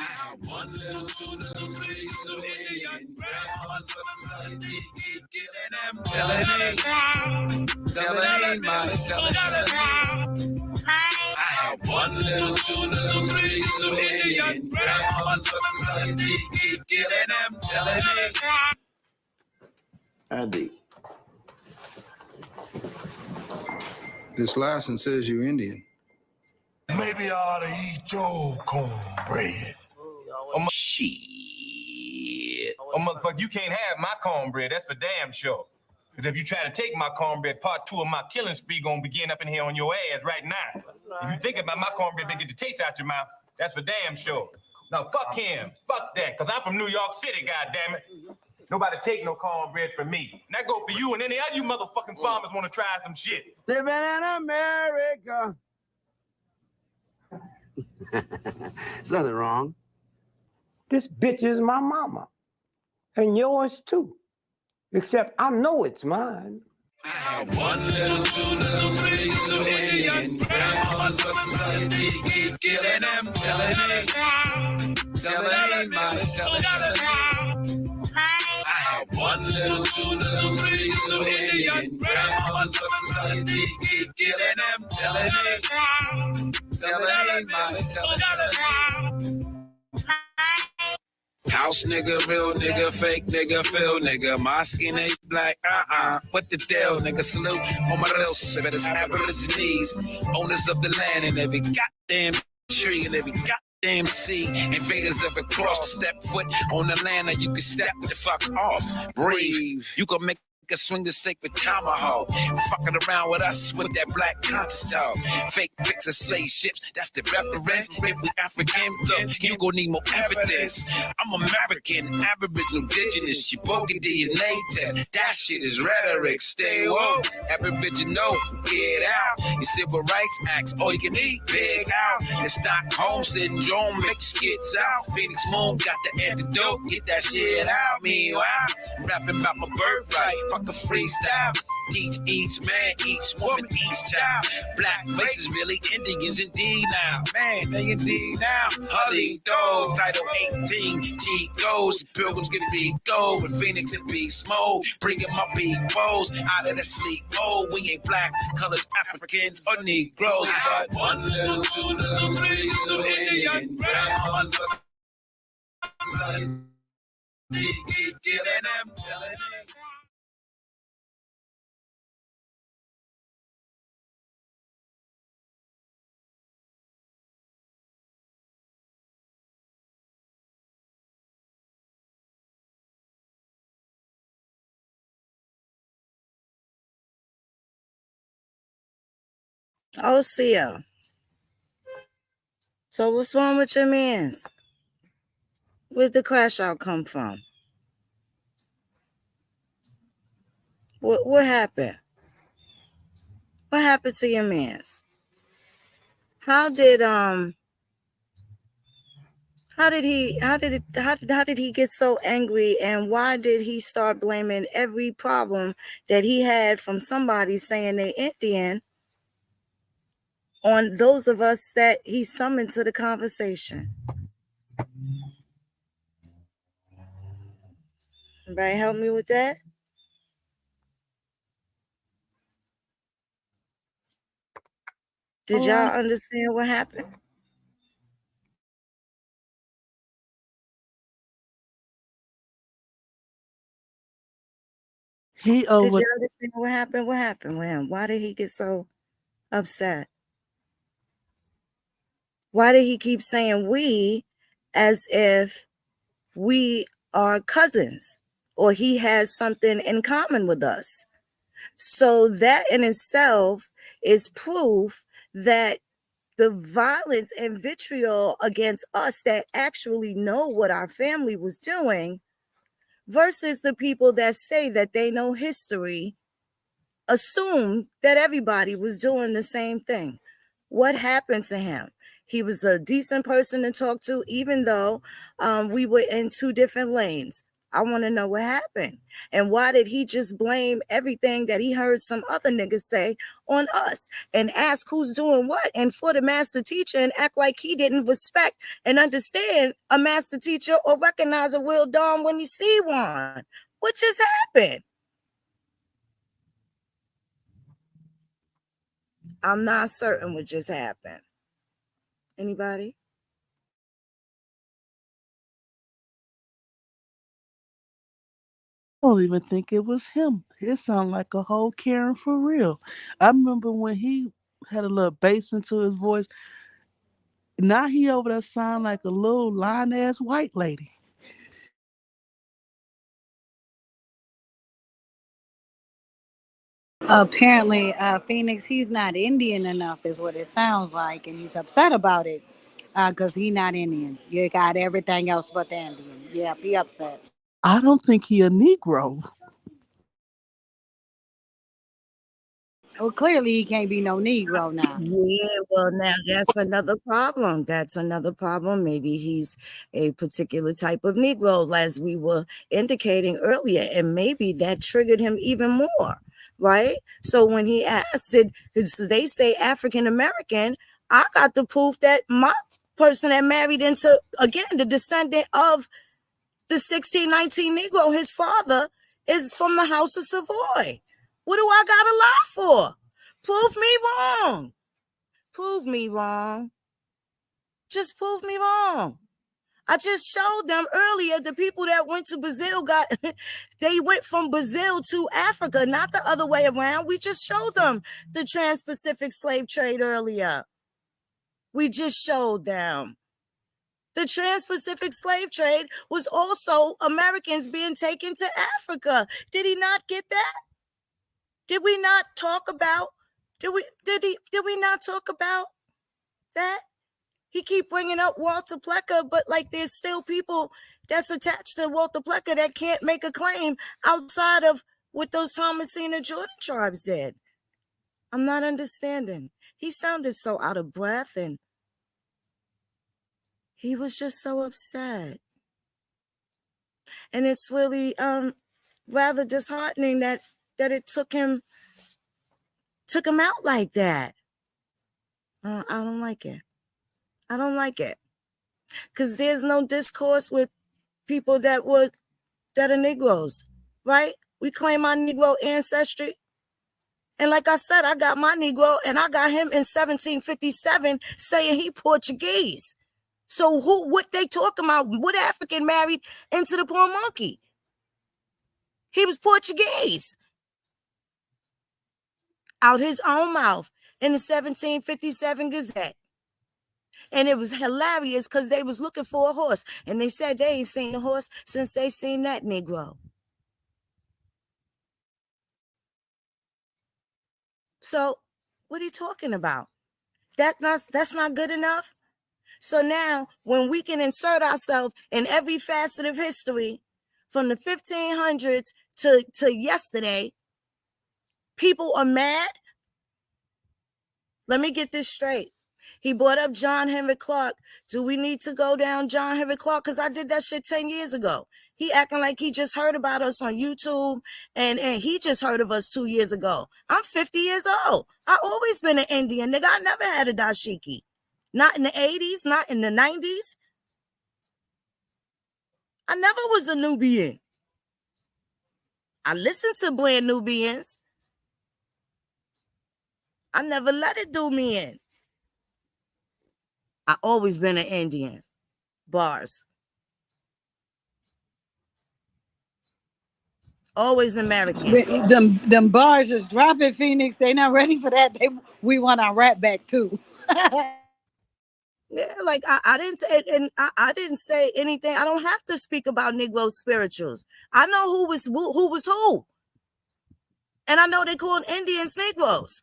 I had one little, two little, three little Indian grandmas for society, keep killing them, telling me my, I had one little, two little, three little Indian grandmas for society, keep killing them, telling me. ID. This license says you're Indian. Maybe I ought to eat your cornbread. Shit. Oh, motherfucker, you can't have my cornbread. That's for damn sure. Because if you try to take my cornbread, part 2 of my killing spree gonna begin up in here on your ass right now. If you think about my cornbread, they get the taste out your mouth. That's for damn sure. Now, fuck him. Fuck that. Because I'm from New York City, goddammit. Nobody take no cornbread from me. And that go for you and any other you motherfucking farmers want to try some shit. Living in America. There's nothing wrong. This bitch is my mama. And yours too. Except I know it's mine. I had one little, two little, three little Indian grandmas for society, keep killing them, telling me my, I had one little, two little, three little Indian grandmas for society, keep killing them, telling me my, house nigga, real nigga, fake nigga, feel nigga. My skin ain't black, what the deal, nigga? Salute on my real shit, it's Aborigines, owners of the land and every goddamn tree and every goddamn sea. Invaders ever cross, step foot on the land, and you can step the fuck off. Breathe, you can make a swing the sacred tomahawk. Fucking around with us with that black conscious dog. Fake pics of slave ships, that's the reference. If we African, look, you gon' need more evidence. I'm American, Aboriginal, indigenous, Shibogi DNA test. That shit is rhetoric, stay woke. Aboriginal, get out. Your civil rights acts, all you can eat, big out. The Stockholm syndrome, make skits out. Phoenix Moon got the antidote, get that shit out. Meanwhile, I'm rapping about my birthright. Fuck a freestyle. Teach each man, each woman, each child. Black races really Indians indeed now. Man, they indeed now. Holly Dog, Title 18. G goes, Pilgrims get big gold with Phoenix and Beast Mode. Bringing my peoples out of the sleep mode. We ain't black, colors, Africans, or Negroes. But one little, two little, three little Indian grandmas for society. Keep killing them, telling them. Oh, Sia. So what's wrong with your mans? Where'd the crash out come from? What happened? What happened to your mans? How did he get so angry, and why did he start blaming every problem that he had from somebody saying they Indian on those of us that he summoned to the conversation? Anybody help me with that? Did y'all understand what happened? Did you understand what happened? What happened with him? Why did he get so upset? Why did he keep saying we as if we are cousins or he has something in common with us? So that in itself is proof that the violence and vitriol against us that actually know what our family was doing versus the people that say that they know history assume that everybody was doing the same thing. What happened to him? He was a decent person to talk to, even though we were in two different lanes. I want to know what happened. And why did he just blame everything that he heard some other niggas say on us and ask who's doing what? And for the master teacher and act like he didn't respect and understand a master teacher or recognize a real Dom when you see one. What just happened? I'm not certain what just happened. Anybody? I don't even think it was him. It sounded like a whole Karen for real. I remember when he had a little bass into his voice. Now he over there sound like a little lying ass white lady. Apparently, Phoenix, he's not Indian enough, is what it sounds like, and he's upset about it because he's not Indian. You got everything else but the Indian. Yeah, be upset. I don't think he a Negro. Well, clearly he can't be no Negro now. Yeah, well, now that's another problem. That's another problem. Maybe he's a particular type of Negro, as we were indicating earlier, and maybe that triggered him even more, right? So when he asked it, they say African American, I got the proof that my person that married into, again, the descendant of the 1619 Negro, his father is from the House of Savoy. What do I got to lie for? Prove me wrong. Prove me wrong. Just prove me wrong. I just showed them earlier the people that went to Brazil they went from Brazil to Africa, not the other way around. We just showed them the Trans-Pacific slave trade earlier. We just showed them. The Trans-Pacific slave trade was also Americans being taken to Africa. Did he not get that? Did we not talk about? Did we not talk about that? He keep bringing up Walter Plecker, but like there's still people that's attached to Walter Plecker that can't make a claim outside of what those Thomasina Jordan tribes did. I'm not understanding. He sounded so out of breath and he was just so upset. And it's really rather disheartening that it took him out like that. I don't like it. I don't like it. Because there's no discourse with people that are Negroes, right? We claim our Negro ancestry. And like I said, I got my Negro and I got him in 1757 saying he Portuguese. So what they talking about? What African married into the poor monkey? He was Portuguese. Out his own mouth in the 1757 Gazette. And it was hilarious because they was looking for a horse. And they said they ain't seen a horse since they seen that Negro. So what are you talking about? That's not good enough. So now when we can insert ourselves in every facet of history from the 1500s to yesterday, people are mad. Let me get this straight. He brought up John Henry Clark. Do we need to go down John Henry Clark? Because I did that shit 10 years ago. He acting like he just heard about us on YouTube and he just heard of us 2 years ago. I'm 50 years old. I always been an Indian, nigga. I never had a dashiki. Not in the 80s, not in the 90s. I never was a Nubian. I listened to brand Nubians. I never let it do me in. I always been an Indian. Bars. Always American. Them bars just dropping, Phoenix. They not ready for that. We want our rap back too. Yeah, like I didn't say, and I didn't say anything. I don't have to speak about Negro spirituals. I know who was who, and I know they call Indians Negroes,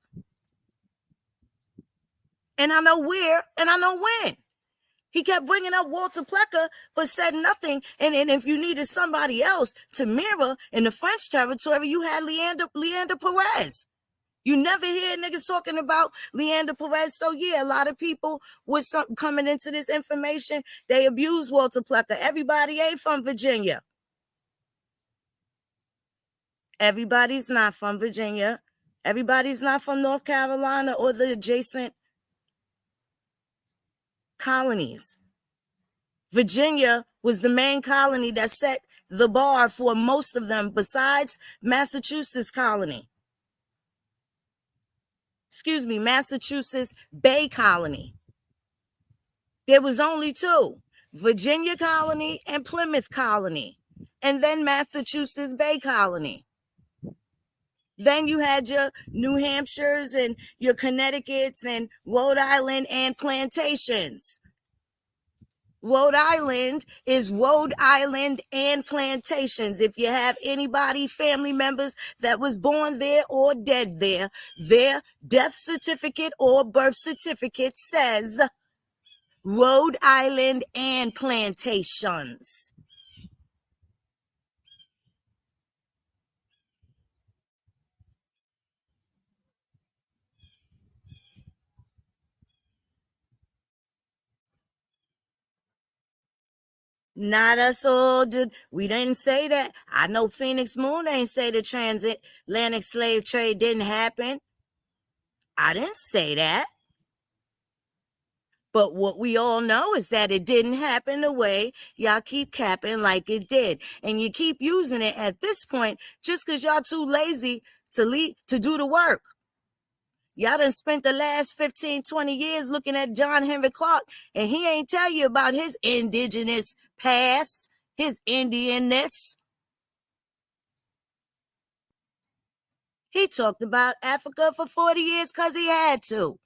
and I know where, and I know when. He kept bringing up Walter Plecker, but said nothing. And if you needed somebody else to mirror in the French territory, you had Leander Perez. You never hear niggas talking about Leander Perez. So yeah, a lot of people with coming into this information, they abuse Walter Plecker. Everybody ain't from Virginia. Everybody's not from Virginia. Everybody's not from North Carolina or the adjacent colonies. Virginia was the main colony that set the bar for most of them, besides Massachusetts colony. Excuse me, Massachusetts Bay Colony. There was only two, Virginia Colony and Plymouth Colony, and then Massachusetts Bay Colony. Then you had your New Hampshires and your Connecticut's and Rhode Island and plantations. Rhode Island is Rhode Island and plantations. If you have anybody, family members that was born there or dead there, their death certificate or birth certificate says Rhode Island and plantations. Not us all did. We didn't say that. I know Phoenix Moon ain't say the transatlantic slave trade didn't happen. I didn't say that. But what we all know is that it didn't happen the way y'all keep capping like it did. And you keep using it at this point just because y'all too lazy to do the work. Y'all done spent the last 15, 20 years looking at John Henry Clark, and he ain't tell you about his indigenous past, his Indianness. He talked about Africa for 40 years because he had to.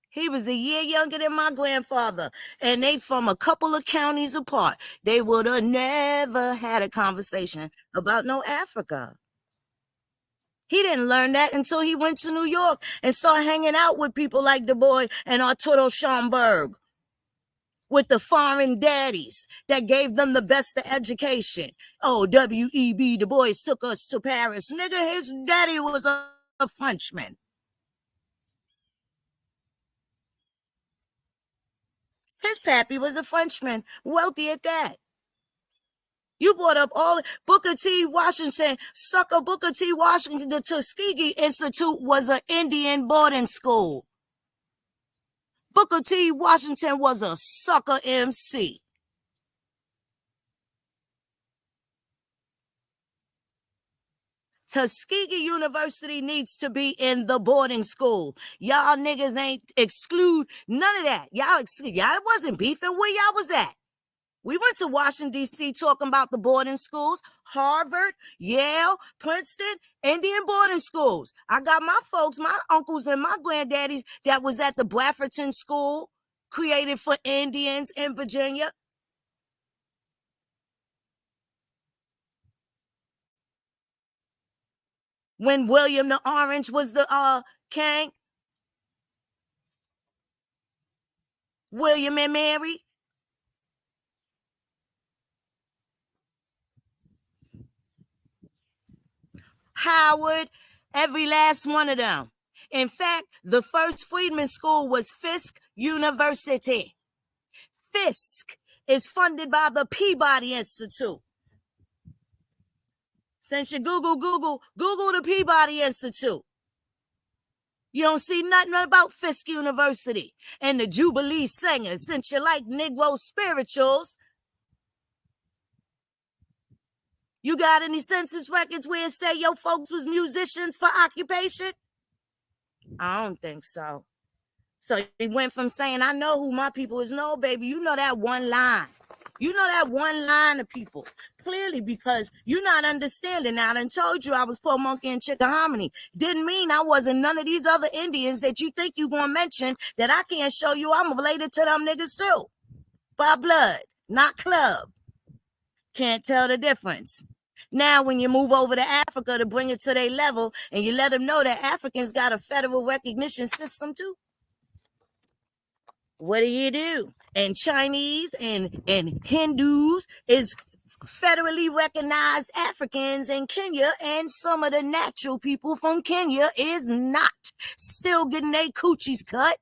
He was a year younger than my grandfather, and they from a couple of counties apart. They would have never had a conversation about no Africa. He didn't learn that until he went to New York and started hanging out with people like Du Bois and Arturo Schomburg, with the foreign daddies that gave them the best of education. Oh, W.E.B. Du Bois took us to Paris. Nigga, his daddy was a Frenchman. His pappy was a Frenchman, wealthy at that. You brought up all Booker T. Washington, sucker Booker T. Washington. The Tuskegee Institute was an Indian boarding school. Booker T. Washington was a sucker MC. Tuskegee University needs to be in the boarding school. Y'all niggas ain't exclude none of that. Y'all wasn't beefing where y'all was at. We went to Washington, D.C. talking about the boarding schools, Harvard, Yale, Princeton, Indian boarding schools. I got my folks, my uncles and my granddaddies that was at the Bradfordton School, created for Indians in Virginia. When William the Orange was the king, William and Mary. Howard, every last one of them. In fact, the first freedman school was Fisk University. Fisk is funded by the Peabody Institute. Since you Google the Peabody Institute. You don't see nothing about Fisk University and the Jubilee Singers. Since you like Negro spirituals, you got any census records where it say your folks was musicians for occupation? I don't think so. So it went from saying, I know who my people is. No, baby, you know that one line. You know that one line of people. Clearly, because you're not understanding. Now, I done told you I was poor monkey and Chickahominy. Didn't mean I wasn't none of these other Indians that you think you gonna mention that I can't show you I'm related to them niggas too. By blood, not club. Can't tell the difference. Now, when you move over to Africa to bring it to their level and you let them know that Africans got a federal recognition system too, what do? And Chinese and Hindus is federally recognized Africans in Kenya, and some of the natural people from Kenya is not. Still getting their coochies cut.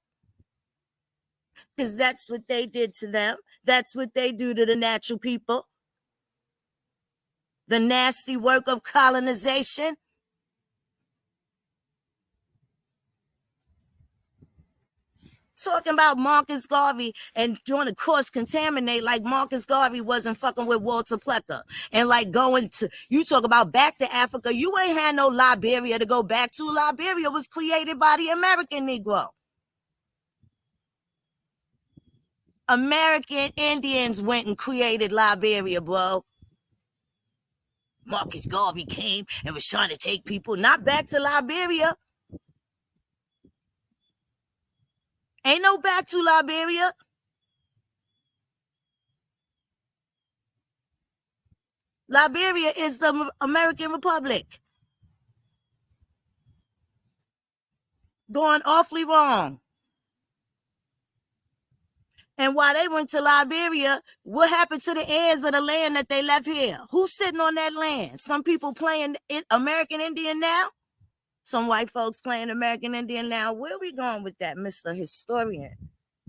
Because that's what they did to them. That's what they do to the natural people. the nasty work of colonization. Talking about Marcus Garvey and doing a course contaminate like Marcus Garvey wasn't fucking with Walter Plecker. And like going to, you talk about back to Africa, you ain't had no Liberia to go back to. Liberia was created by the American Negro. American Indians went and created Liberia, bro. Marcus Garvey came and was trying to take people not back to Liberia. Ain't no back to Liberia. Liberia is the American Republic. Going awfully wrong. And while they went to Liberia, what happened to the heirs of the land that they left here? Who's sitting on that land? Some people playing American Indian now? Some white folks playing American Indian now? Where are we going with that, Mr. Historian?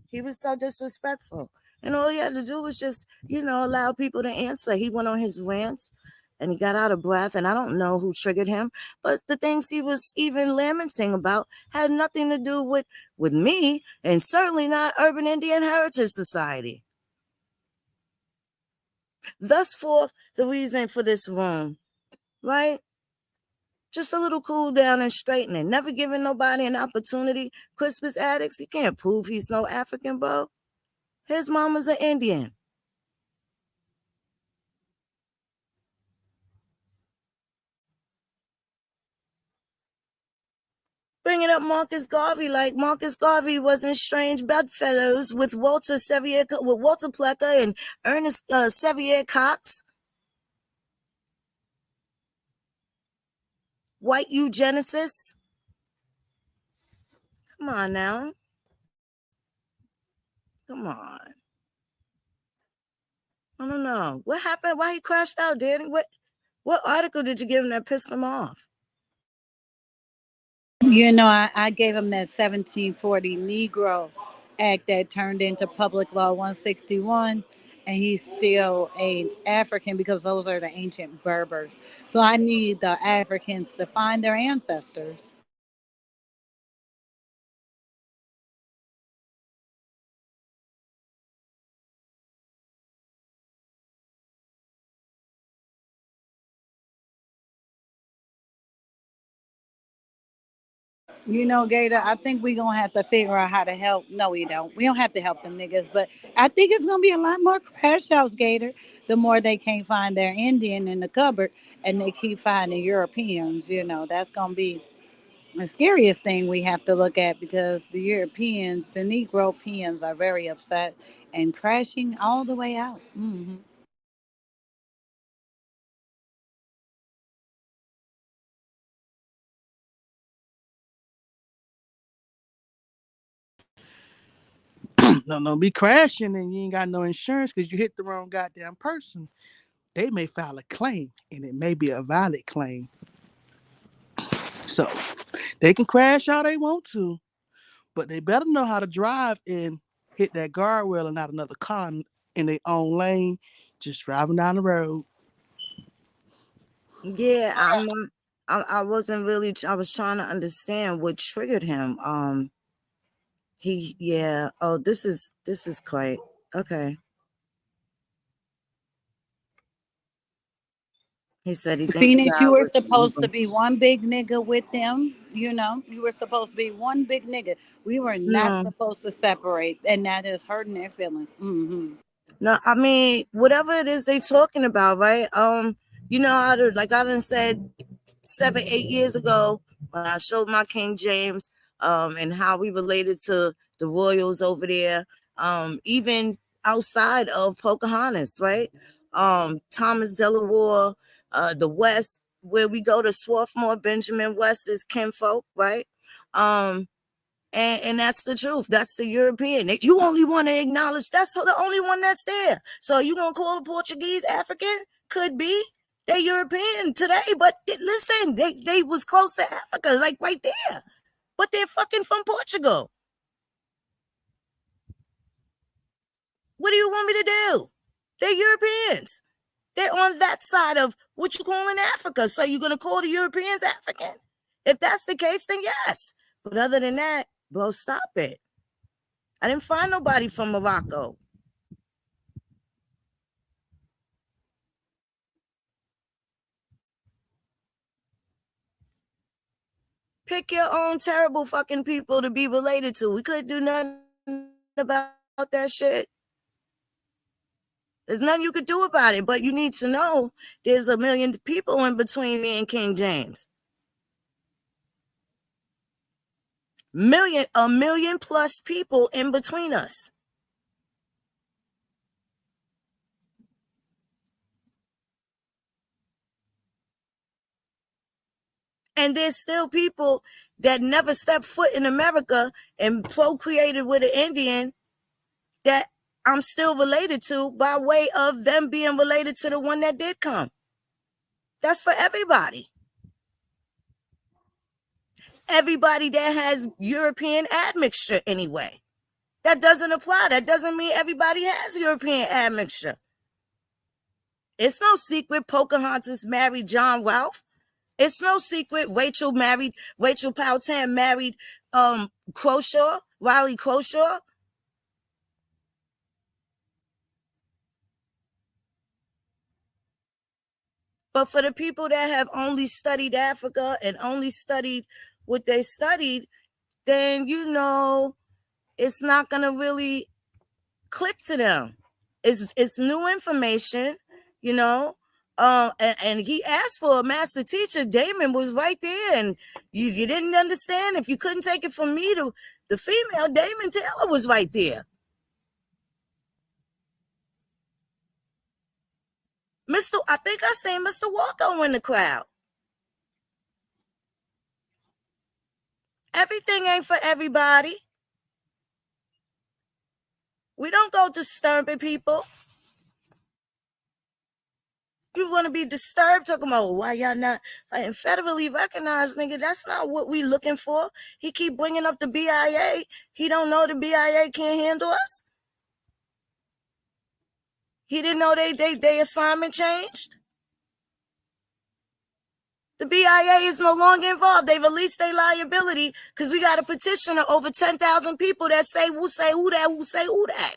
He was so disrespectful. And all he had to do was just, allow people to answer. He went on his rants and he got out of breath. And I don't know who triggered him, but the things he was even lamenting about had nothing to do with me, and certainly not Urban Indian Heritage Society. Thus forth the reason for this room, right? Just a little cool down and straightening. Never giving nobody an opportunity. Christmas addicts, you can't prove he's no African, bro. His mama's an Indian. Bringing up Marcus Garvey, like Marcus Garvey was in strange bedfellows with Walter Plecker and Ernest Sevier Cox. White eugenicists. Come on now. Come on. I don't know. What happened? Why he crashed out, Danny? What article did you give him that pissed him off? I gave him that 1740 Negro Act that turned into Public Law 161, and he still ain't African because those are the ancient Berbers. So I need the Africans to find their ancestors. Gator, I think we're going to have to figure out how to help. No, we don't. We don't have to help them niggas, but I think it's going to be a lot more crash outs, Gator, the more they can't find their Indian in the cupboard and they keep finding Europeans. That's going to be the scariest thing we have to look at because the Europeans, the Negropeans are very upset and crashing all the way out. No, be crashing and you ain't got no insurance because you hit the wrong goddamn person. They may file a claim and it may be a valid claim. So they can crash all they want to, but they better know how to drive and hit that guardrail and not another car in their own lane, just driving down the road. Yeah, I wasn't really. I was trying to understand what triggered him. Yeah. Oh, this is quite okay. He said he think the Phoenix, guy you were was supposed to illegal. be one big nigga with them. You were supposed to be one big nigga. We were not No, supposed to separate, and that is hurting their feelings. no. I mean, whatever it is they talking about, right? How to like I done said 7-8 years ago when I showed my King James, and how we related to the royals over there, even outside of Pocahontas, right? Thomas Delaware, the West, where we go to Swarthmore, Benjamin West is kinfolk, right? And that's the truth. That's the European. You only want to acknowledge that's the only one that's there. So you gonna call the Portuguese African? Could be. They European today, but listen, they was close to Africa, like right there. But they're fucking from Portugal. What do you want me to do? They're Europeans. They're on that side of what you call in Africa. So you're going to call the Europeans African? If that's the case, then yes. But other than that, bro, stop it. I didn't find nobody from Morocco. Pick your own terrible fucking people to be related to. We couldn't do nothing about that shit. There's nothing you could do about it, but you need to know there's a million people in between me and King James. A million plus people in between us. And there's still people that never stepped foot in America and procreated with an Indian that I'm still related to by way of them being related to the one that did come. That's for everybody. Everybody that has European admixture anyway. That doesn't apply. That doesn't mean everybody has European admixture. It's no secret Pocahontas married John Ralph. It's no secret Rachel Powhatan married Croshaw, Riley Croshaw. But for the people that have only studied Africa and only studied what they studied, then, it's not going to really click to them. It's new information, and he asked for a master teacher. Damon was right there, and you didn't understand. If you couldn't take it from me, the female, Damon Taylor was right there. I think I seen Mr. Walko in the crowd. Everything ain't for everybody. We don't go disturbing people. You want to be disturbed talking about why y'all not federally recognized, nigga. That's not what we looking for. He keep bringing up the BIA. He don't know the BIA can't handle us. He didn't know they assignment changed. The BIA is no longer involved. They released their liability because we got a petition of over 10,000 people that say who that.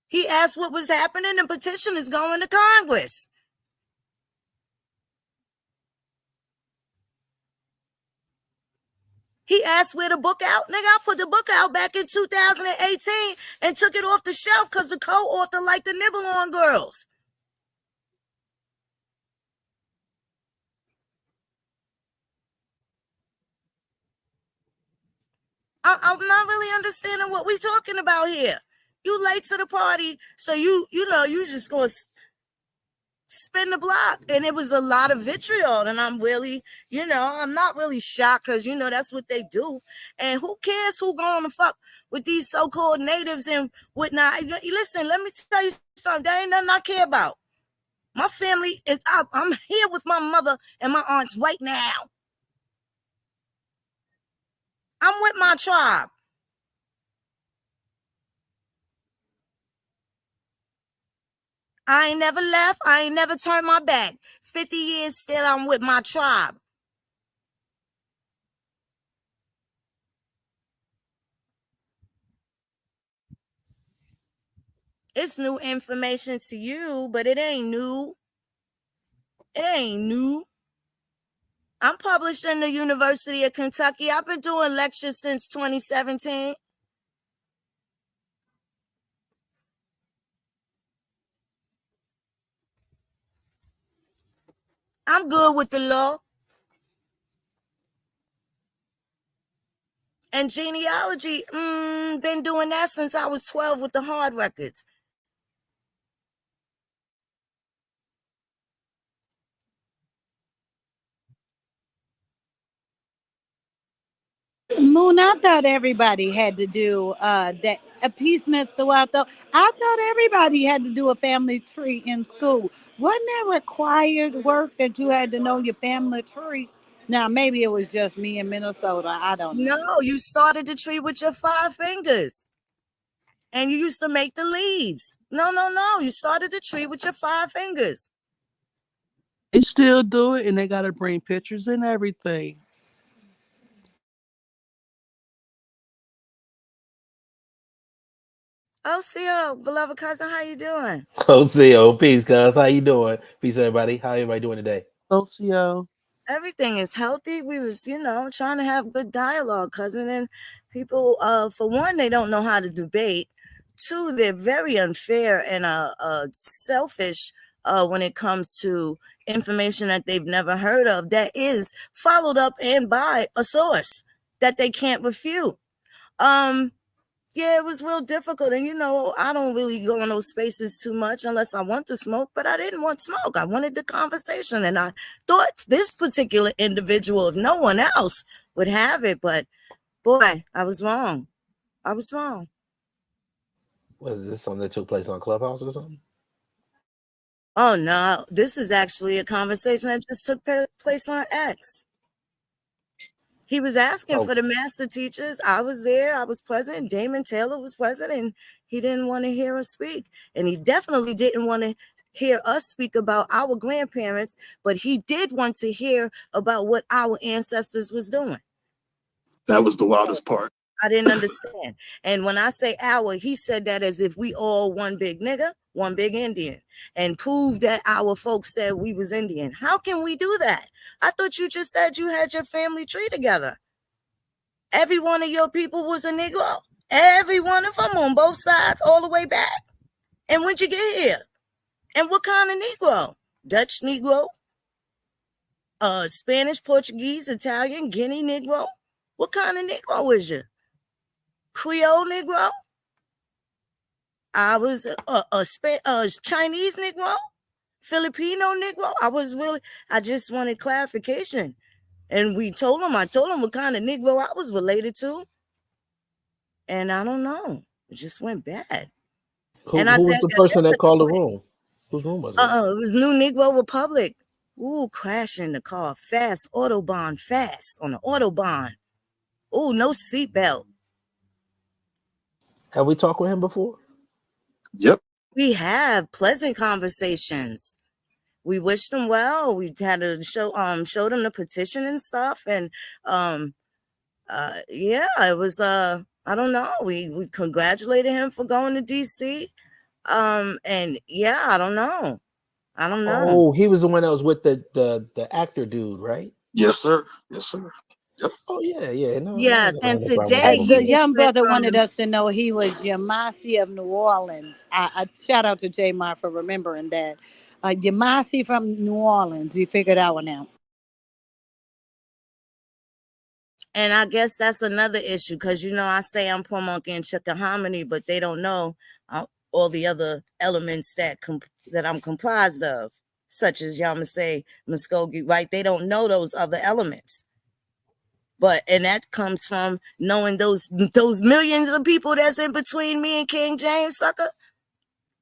He asked what was happening, and petition is going to Congress. He asked where the book out. Nigga, I put the book out back in 2018 and took it off the shelf because the co-author liked the nibble on girls. I'm not really understanding what we're talking about here. You late to the party, so you just going to spin the block. And it was a lot of vitriol, and I'm really, I'm not really shocked because, that's what they do. And who cares who going to fuck with these so-called natives and whatnot? Listen, let me tell you something. There ain't nothing I care about. My family is up. I'm here with my mother and my aunts right now. I'm with my tribe. I ain't never left. I ain't never turned my back. 50 years still, I'm with my tribe. It's new information to you, but it ain't new. It ain't new. I'm published in the University of Kentucky. I've been doing lectures since 2017. I'm good with the law. And genealogy, been doing that since I was 12 with the hard records. Moon, I thought everybody had to do that. A piece, Mr. Waldo. I thought everybody had to do a family tree in school. Wasn't that required work that you had to know your family tree? Now, maybe it was just me in Minnesota. I don't know. No, you started the tree with your 5 fingers. And you used to make the leaves. No. You started the tree with your 5 fingers. They still do it, and they got to bring pictures and everything. Oh, Cio, beloved cousin, how you doing? Cio, peace, cuz. How you doing? Peace, everybody. How everybody doing today? Socio. Everything is healthy. We was, trying to have good dialogue, cousin. And people, for one, they don't know how to debate. 2, they're very unfair and selfish when it comes to information that they've never heard of that is followed up and by a source that they can't refute. Yeah, it was real difficult. And, I don't really go in those spaces too much unless I want to smoke, but I didn't want smoke. I wanted the conversation. And I thought this particular individual, if no one else, would have it. But boy, I was wrong. Was this something that took place on Clubhouse or something? Oh, no. This is actually a conversation that just took place on X. He was asking for the master teachers. I was there. I was present. Damon Taylor was present, and he didn't want to hear us speak. And he definitely didn't want to hear us speak about our grandparents, but he did want to hear about what our ancestors was doing. That was the wildest part. I didn't understand. And when I say our, he said that as if we all one big nigga, one big Indian, and proved that our folks said we was Indian. How can we do that? I thought you just said you had your family tree together. Every one of your people was a Negro. Every one of them on both sides, all the way back. And when'd you get here? And what kind of Negro? Dutch Negro? Spanish, Portuguese, Italian, Guinea Negro? What kind of Negro is you? Creole Negro? I was a Chinese Negro? Filipino Negro? I just wanted clarification. And I told him what kind of Negro I was related to. And I don't know. It just went bad. Who was the person that called the room? Whose room was it? It was New Negro Republic. Ooh, crashing the car. Fast, Autobahn, fast on the Autobahn. Ooh, no seatbelt. Have we talked with him before? Yep. We have pleasant conversations. We wished him well. We had to showed him the petition and stuff. And yeah, it was I don't know. We congratulated him for going to DC. And yeah, I don't know. Oh, he was the one that was with the actor dude, right? Yes, sir. Yes, sir. Yep. Oh yeah. No, yes, and today the young brother wanted us to know he was Yamasi of New Orleans. I shout out to J Mar for remembering that. Yamasi from New Orleans. You figured that one out. And I guess that's another issue because I say I'm Poor Monkey and Chickahominy, but they don't know all the other elements that I'm comprised of, such as Yamasee, Muskogee, right? They don't know those other elements. And that comes from knowing those millions of people that's in between me and King James, sucker.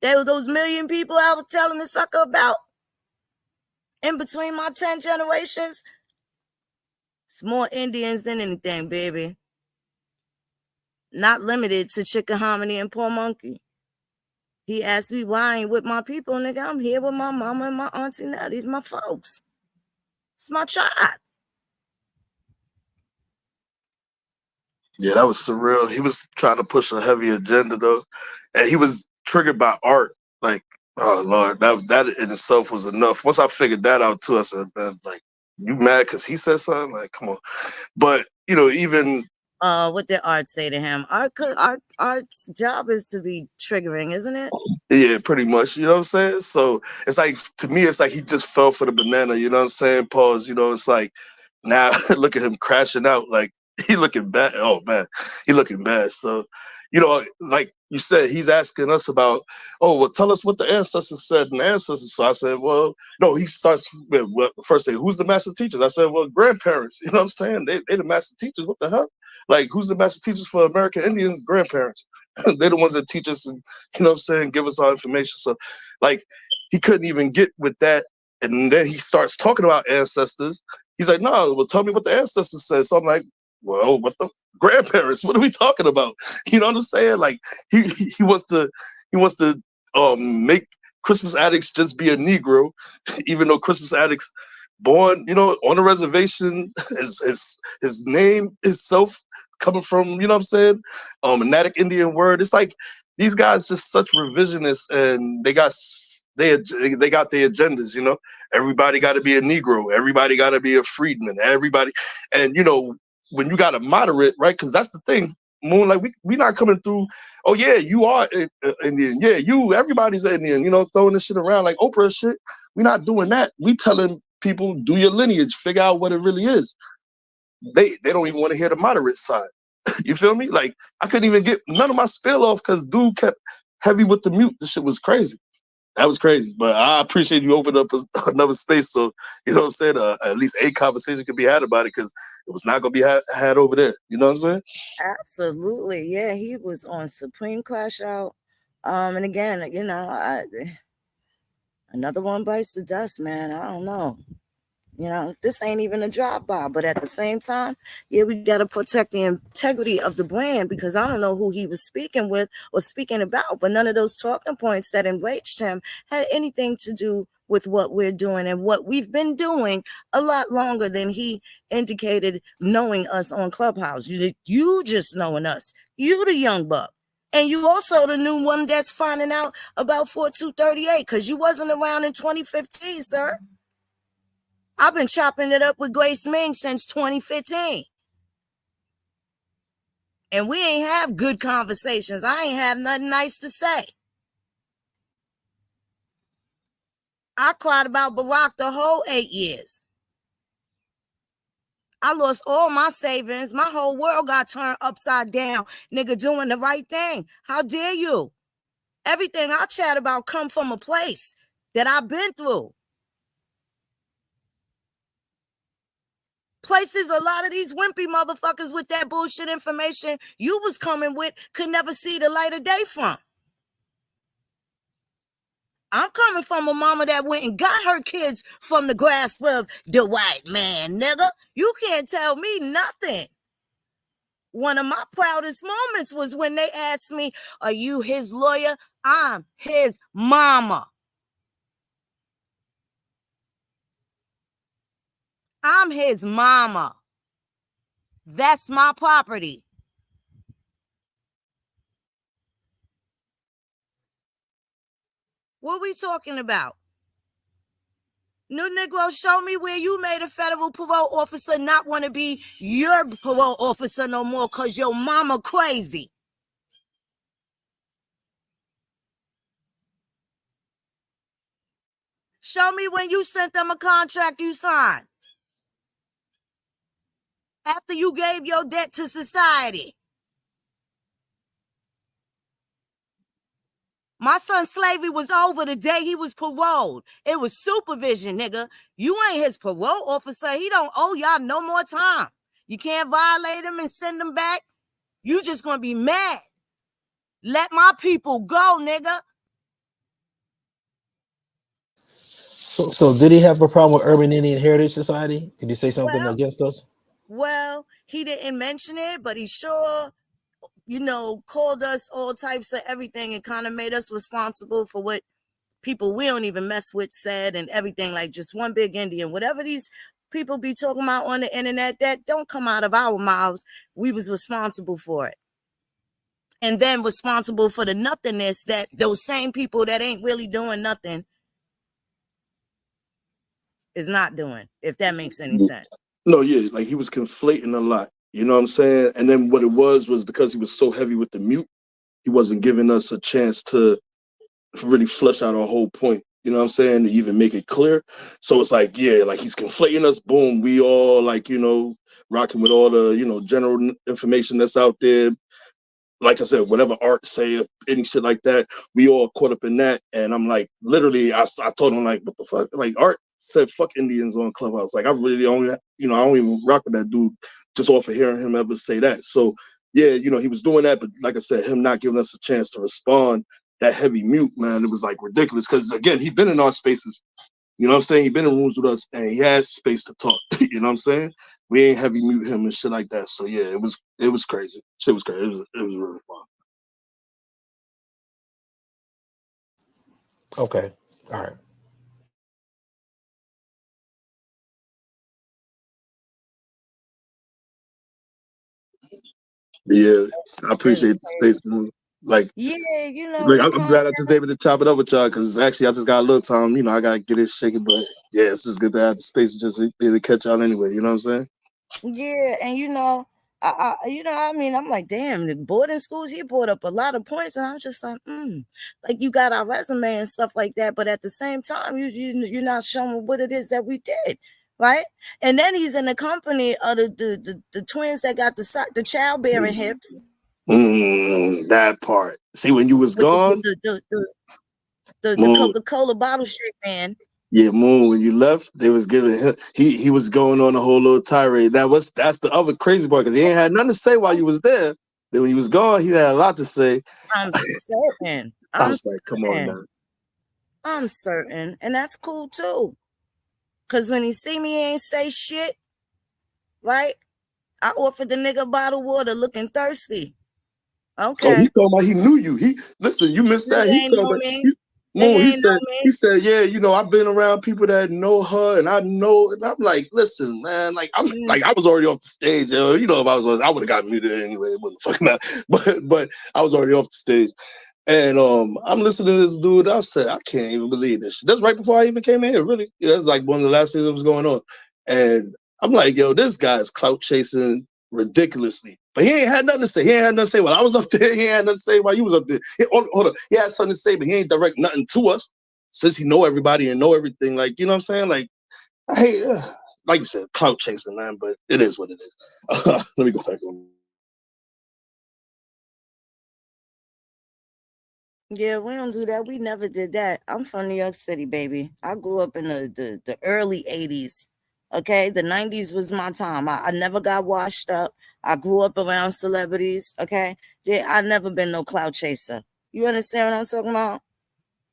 There were those million people I was telling the sucker about in between my 10 generations. It's more Indians than anything, baby. Not limited to Chickahominy and Poor Monkey. He asked me why I ain't with my people, nigga. I'm here with my mama and my auntie now. These my folks. It's my tribe. Yeah, that was surreal. He was trying to push a heavy agenda though, and he was triggered by art. Like, oh Lord, that in itself was enough. Once I figured that out too, I said, man, like, you mad because he said something? Like, come on. But even what did Art say to him? Art's job is to be triggering, isn't it? Yeah, pretty much. You know what I'm saying? So it's like, to me, it's like he just fell for the banana. You know what I'm saying? Pause. It's like, now look at him crashing out. Like, he looking bad. Oh man, he looking bad. So, like you said, he's asking us about, oh, well, tell us what the ancestors said and the ancestors. So I said, well, no, he starts with, well, first say, who's the master teachers? I said, well, grandparents. You know what I'm saying? They the master teachers. What the hell? Like, who's the master teachers for American Indians? Grandparents. They're the ones that teach us and, you know what I'm saying, give us all information. So, like, he couldn't even get with that. And then he starts talking about ancestors. He's like, no, well, tell me what the ancestors said. So I'm like, well, what the grandparents? What are we talking about? You know what I'm saying? Like he wants to make Christmas addicts just be a Negro, even though Christmas addicts born, on a reservation, his name itself coming from, you know what I'm saying? A Natick Indian word. It's like these guys just such revisionists, and they got their agendas, Everybody got to be a Negro. Everybody got to be a freedman. Everybody, and when you got a moderate, right? Because that's the thing. Moon, like we not coming through. Oh yeah, you are Indian. Yeah, everybody's Indian. Throwing this shit around like Oprah shit. We not doing that. We telling people, do your lineage, figure out what it really is. They don't even want to hear the moderate side. You feel me? Like I couldn't even get none of my spill off because dude kept heavy with the mute. This shit was crazy. That was crazy. But I appreciate you opened up another space, so you know what I'm saying. At least a conversation could be had about it, because it was not gonna be had over there. You know what I'm saying? Absolutely, yeah. He was on Supreme Crash Out, and again, another one bites the dust, man. I don't know. This ain't even a drive-by, but at the same time, yeah, we got to protect the integrity of the brand, because I don't know who he was speaking with or speaking about, but none of those talking points that enraged him had anything to do with what we're doing and what we've been doing a lot longer than he indicated, knowing us on Clubhouse. You just knowing us. You the young buck. And you also the new one that's finding out about 4238, because you wasn't around in 2015, sir. I've been chopping it up with Grace Ming since 2015. And we ain't have good conversations. I ain't have nothing nice to say. I cried about Barack the whole 8 years. I lost all my savings. My whole world got turned upside down. Nigga doing the right thing. How dare you? Everything I chat about come from a place that I've been through. Places a lot of these wimpy motherfuckers with that bullshit information you was coming with could never see the light of day from. I'm coming from a mama that went and got her kids from the grasp of the white man, nigga. You can't tell me nothing. One of my proudest moments was when they asked me, are you his lawyer? I'm his mama. I'm his mama. That's my property. What we talking about? New Negro, show me where you made a federal parole officer not want to be your parole officer no more because your mama crazy. Show me when you sent them a contract you signed after you gave your debt to society. My son's slavery was over the day he was paroled. It was supervision, nigga. You ain't his parole officer. He don't owe y'all no more time. You can't violate him and send him back. You just gonna be mad. Let my people go, nigga. So did he have a problem with Urban Indian Heritage Society? Did he say something against us? Well, he didn't mention it, but he sure, called us all types of everything and kind of made us responsible for what people we don't even mess with said and everything, like just one big Indian. Whatever these people be talking about on the internet that don't come out of our mouths, we was responsible for it. And then responsible for the nothingness that those same people that ain't really doing nothing is not doing, if that makes any sense. No, yeah, like he was conflating a lot. You know what I'm saying? And then what it was because he was so heavy with the mute, he wasn't giving us a chance to really flesh out our whole point. You know what I'm saying? To even make it clear. So it's like, yeah, like he's conflating us. Boom, we all like, rocking with all the, general information that's out there. Like I said, whatever art say, any shit like that, we all caught up in that. And I'm like, literally, I told him, like, what the fuck? Like, art said fuck Indians on Clubhouse. Like, I really only, I don't even rock with that dude just off of hearing him ever say that. So, yeah, he was doing that. But like I said, him not giving us a chance to respond, that heavy mute, man, it was like ridiculous. Because again, he'd been in our spaces You know what I'm saying? He been in rooms with us and he had space to talk. You know what I'm saying? We ain't heavy mute him and shit like that. So yeah, it was crazy. Shit was crazy. It was really fun. Okay. All right. Yeah, I It was appreciate the crazy. space, man. Like, Yeah, you know, we I'm come glad I just able to chop it up with y'all because actually I just got a little time. You know, I gotta get it shaking, but yeah, it's just good to have the space to just be able to catch y'all anyway. You know what I'm saying? yeah, and you know, I mean, I'm like, damn, the boarding schools, he brought up a lot of points, and I'm just like, like you got our resume and stuff like that, but at the same time, you're not showing what it is that we did, right? And then he's in the company of the twins that got the childbearing hips That part. See, when you was with gone, the Moon. Coca-Cola bottle shake man. Yeah, Moon. When you left, they was giving him. He was going on a whole little tirade. That's the other crazy part because he ain't had nothing to say while you was there. Then when you was gone, he had a lot to say. I'm certain. I I'm was like, come on certain. now. I'm certain, and that's cool too. Cause when he see me, he ain't say shit, right? I offered the nigga bottled water, looking thirsty. Oh, he Okay, told me he knew you. He listen, you missed that. nigga He ain't told know me me. Moon, Nigga ain't know he me. said, yeah, you know, I've been around people that know her and I know, and I'm like, listen, man, like I'm Mm. like I was already off the stage. You know, if I would have got muted anyway, it wouldn't fucking matter. But I was already off the stage. And I'm listening to this dude. I said, I can't even believe this shit. That's right before I even came in here, really. Yeah, that's like one of the last things that was going on. And I'm like, yo, this guy is clout chasing ridiculously. But he ain't had nothing to say. He ain't had nothing to say while I was up there. He ain't had nothing to say while you was up there. Hold on. He had something to say, but he ain't direct nothing to us since he know everybody and know everything. Like, you know what I'm saying? Like, I hate, like you said, clout chasing, man, but it is what it is. Let me go back on. Yeah, we don't do that. We never did that. I'm from New York City, baby. I grew up in the early 80s. Okay, the 90s was my time. I never got washed up. I grew up around celebrities. Okay, yeah, I never been no cloud chaser. You understand what I'm talking about?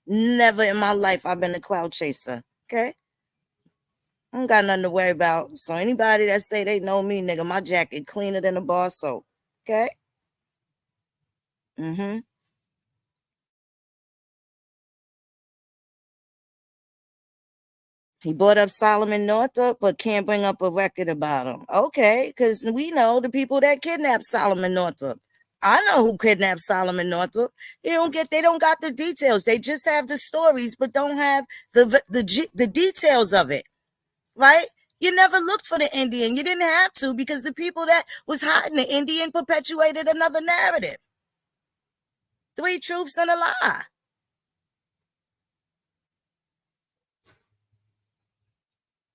Never in my life I've been a cloud chaser. Okay, I don't got nothing to worry about. So anybody that say they know me, nigga, my jacket cleaner than a bar soap. Okay. Mm-hmm. He brought up Solomon Northup, but can't bring up a record about him. Okay, because we know the people that kidnapped Solomon Northup. I know who kidnapped Solomon Northup. They don't got the details. They just have the stories, but don't have the details of it. Right? You never looked for the Indian. You didn't have to because the people that was hiding the Indian perpetuated another narrative. 3 truths and a lie.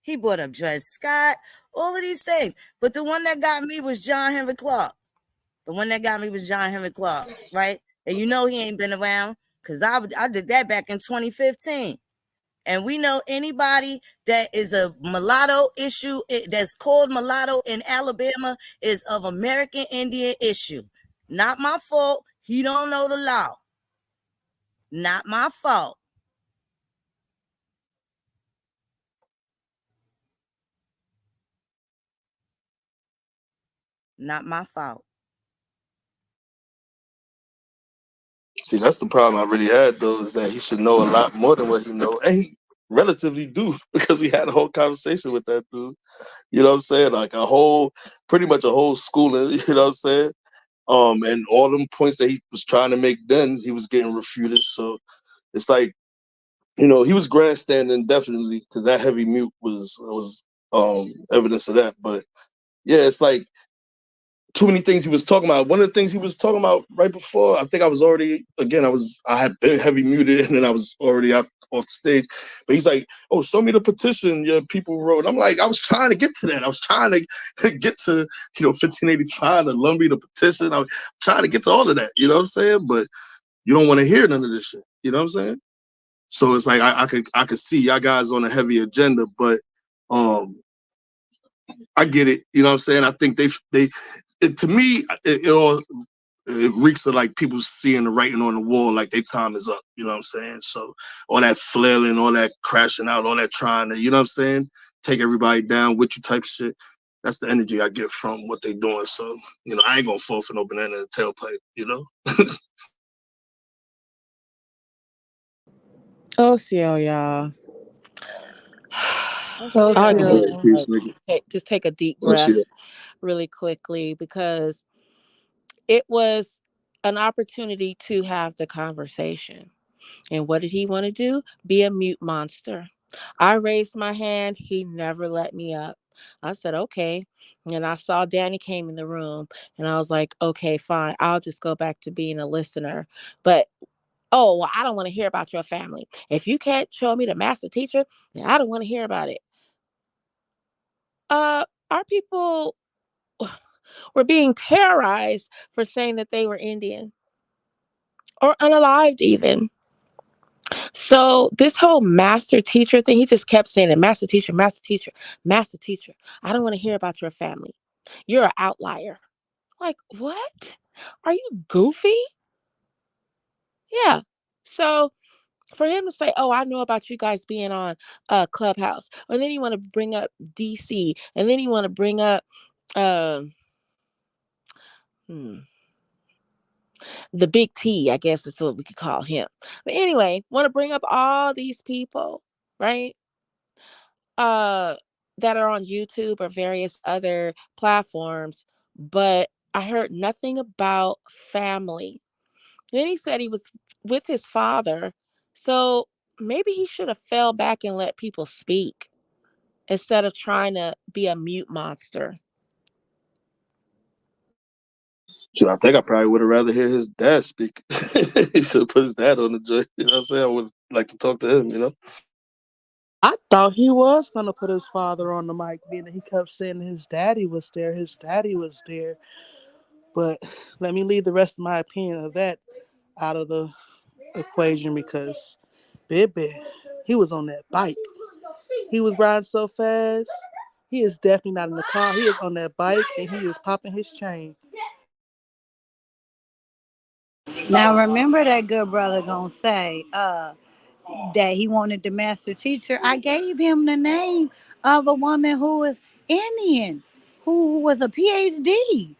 He brought up Dred Scott, all of these things. But the one that got me was John Henry Clark. The one that got me was John Henry Clark, right? And you know he ain't been around because I did that back in 2015. And we know anybody that is a mulatto issue that's called mulatto in Alabama is of American Indian issue. Not my fault. He don't know the law. Not my fault. Not my fault. See, that's the problem I really had though, is that he should know a lot more than what he know. And he relatively do, because we had a whole conversation with that dude. You know what I'm saying? Like pretty much a whole schooling, you know what I'm saying? And all them points that he was trying to make then, he was getting refuted. So it's like, you know, he was grandstanding definitely because that heavy mute was evidence of that. But yeah, it's like too many things he was talking about. One of the things he was talking about right before, I think I was already, again, I had been heavy muted and then I was already out off the stage. But he's like, oh, show me the petition your people wrote. I'm like, I was trying to get to that. I was trying to get to, 1585, the Lumbee, the petition. I was trying to get to all of that, you know what I'm saying? But you don't want to hear none of this shit, you know what I'm saying? So it's like I could see y'all guys on a heavy agenda, but I get it. You know what I'm saying? I think to me, it all it reeks of like people seeing the writing on the wall, like their time is up. You know what I'm saying? So all that flailing, all that crashing out, all that trying to, you know what I'm saying, take everybody down with you type of shit. That's the energy I get from what they doing. So, I ain't gonna fall for no banana in the tailpipe, Oh, so y'all. So I'll go ahead Sil. and Peace, nigga. just take a deep Oh, breath shit. really quickly because it was an opportunity to have the conversation. And what did he want to do? Be a mute monster. I raised my hand. He never let me up. I said, okay. And I saw Danny came in the room and I was like, okay, fine. I'll just go back to being a listener. But oh, well, I don't want to hear about your family. If you can't show me the master teacher, then I don't want to hear about it. Our people were being terrorized for saying that they were Indian or unalived even. So this whole master teacher thing, he just kept saying it, master teacher, master teacher, master teacher. I don't want to hear about your family. You're an outlier. Like, what? Are you goofy? Yeah. So for him to say, "Oh, I know about you guys being on Clubhouse," and then you want to bring up DC, and then you want to bring up um, hmm, the Big T, I guess that's what we could call him. But anyway, want to bring up all these people, right? Uh, that are on YouTube or various other platforms, but I heard nothing about family. Then he said he was with his father, so maybe he should have fell back and let people speak instead of trying to be a mute monster. So I think I probably would have rather hear his dad speak. He should have put his dad on the joint. You know what I'm saying? I would like to talk to him. I thought he was gonna put his father on the mic, being that he kept saying his daddy was there, his daddy was there. But let me leave the rest of my opinion of that out of the equation because baby, he was on that bike. He was riding so fast. He is definitely not in the car. He is on that bike and he is popping his chain. Now remember that good brother gonna say, that he wanted the master teacher. I gave him the name of a woman who was Indian, who was a PhD.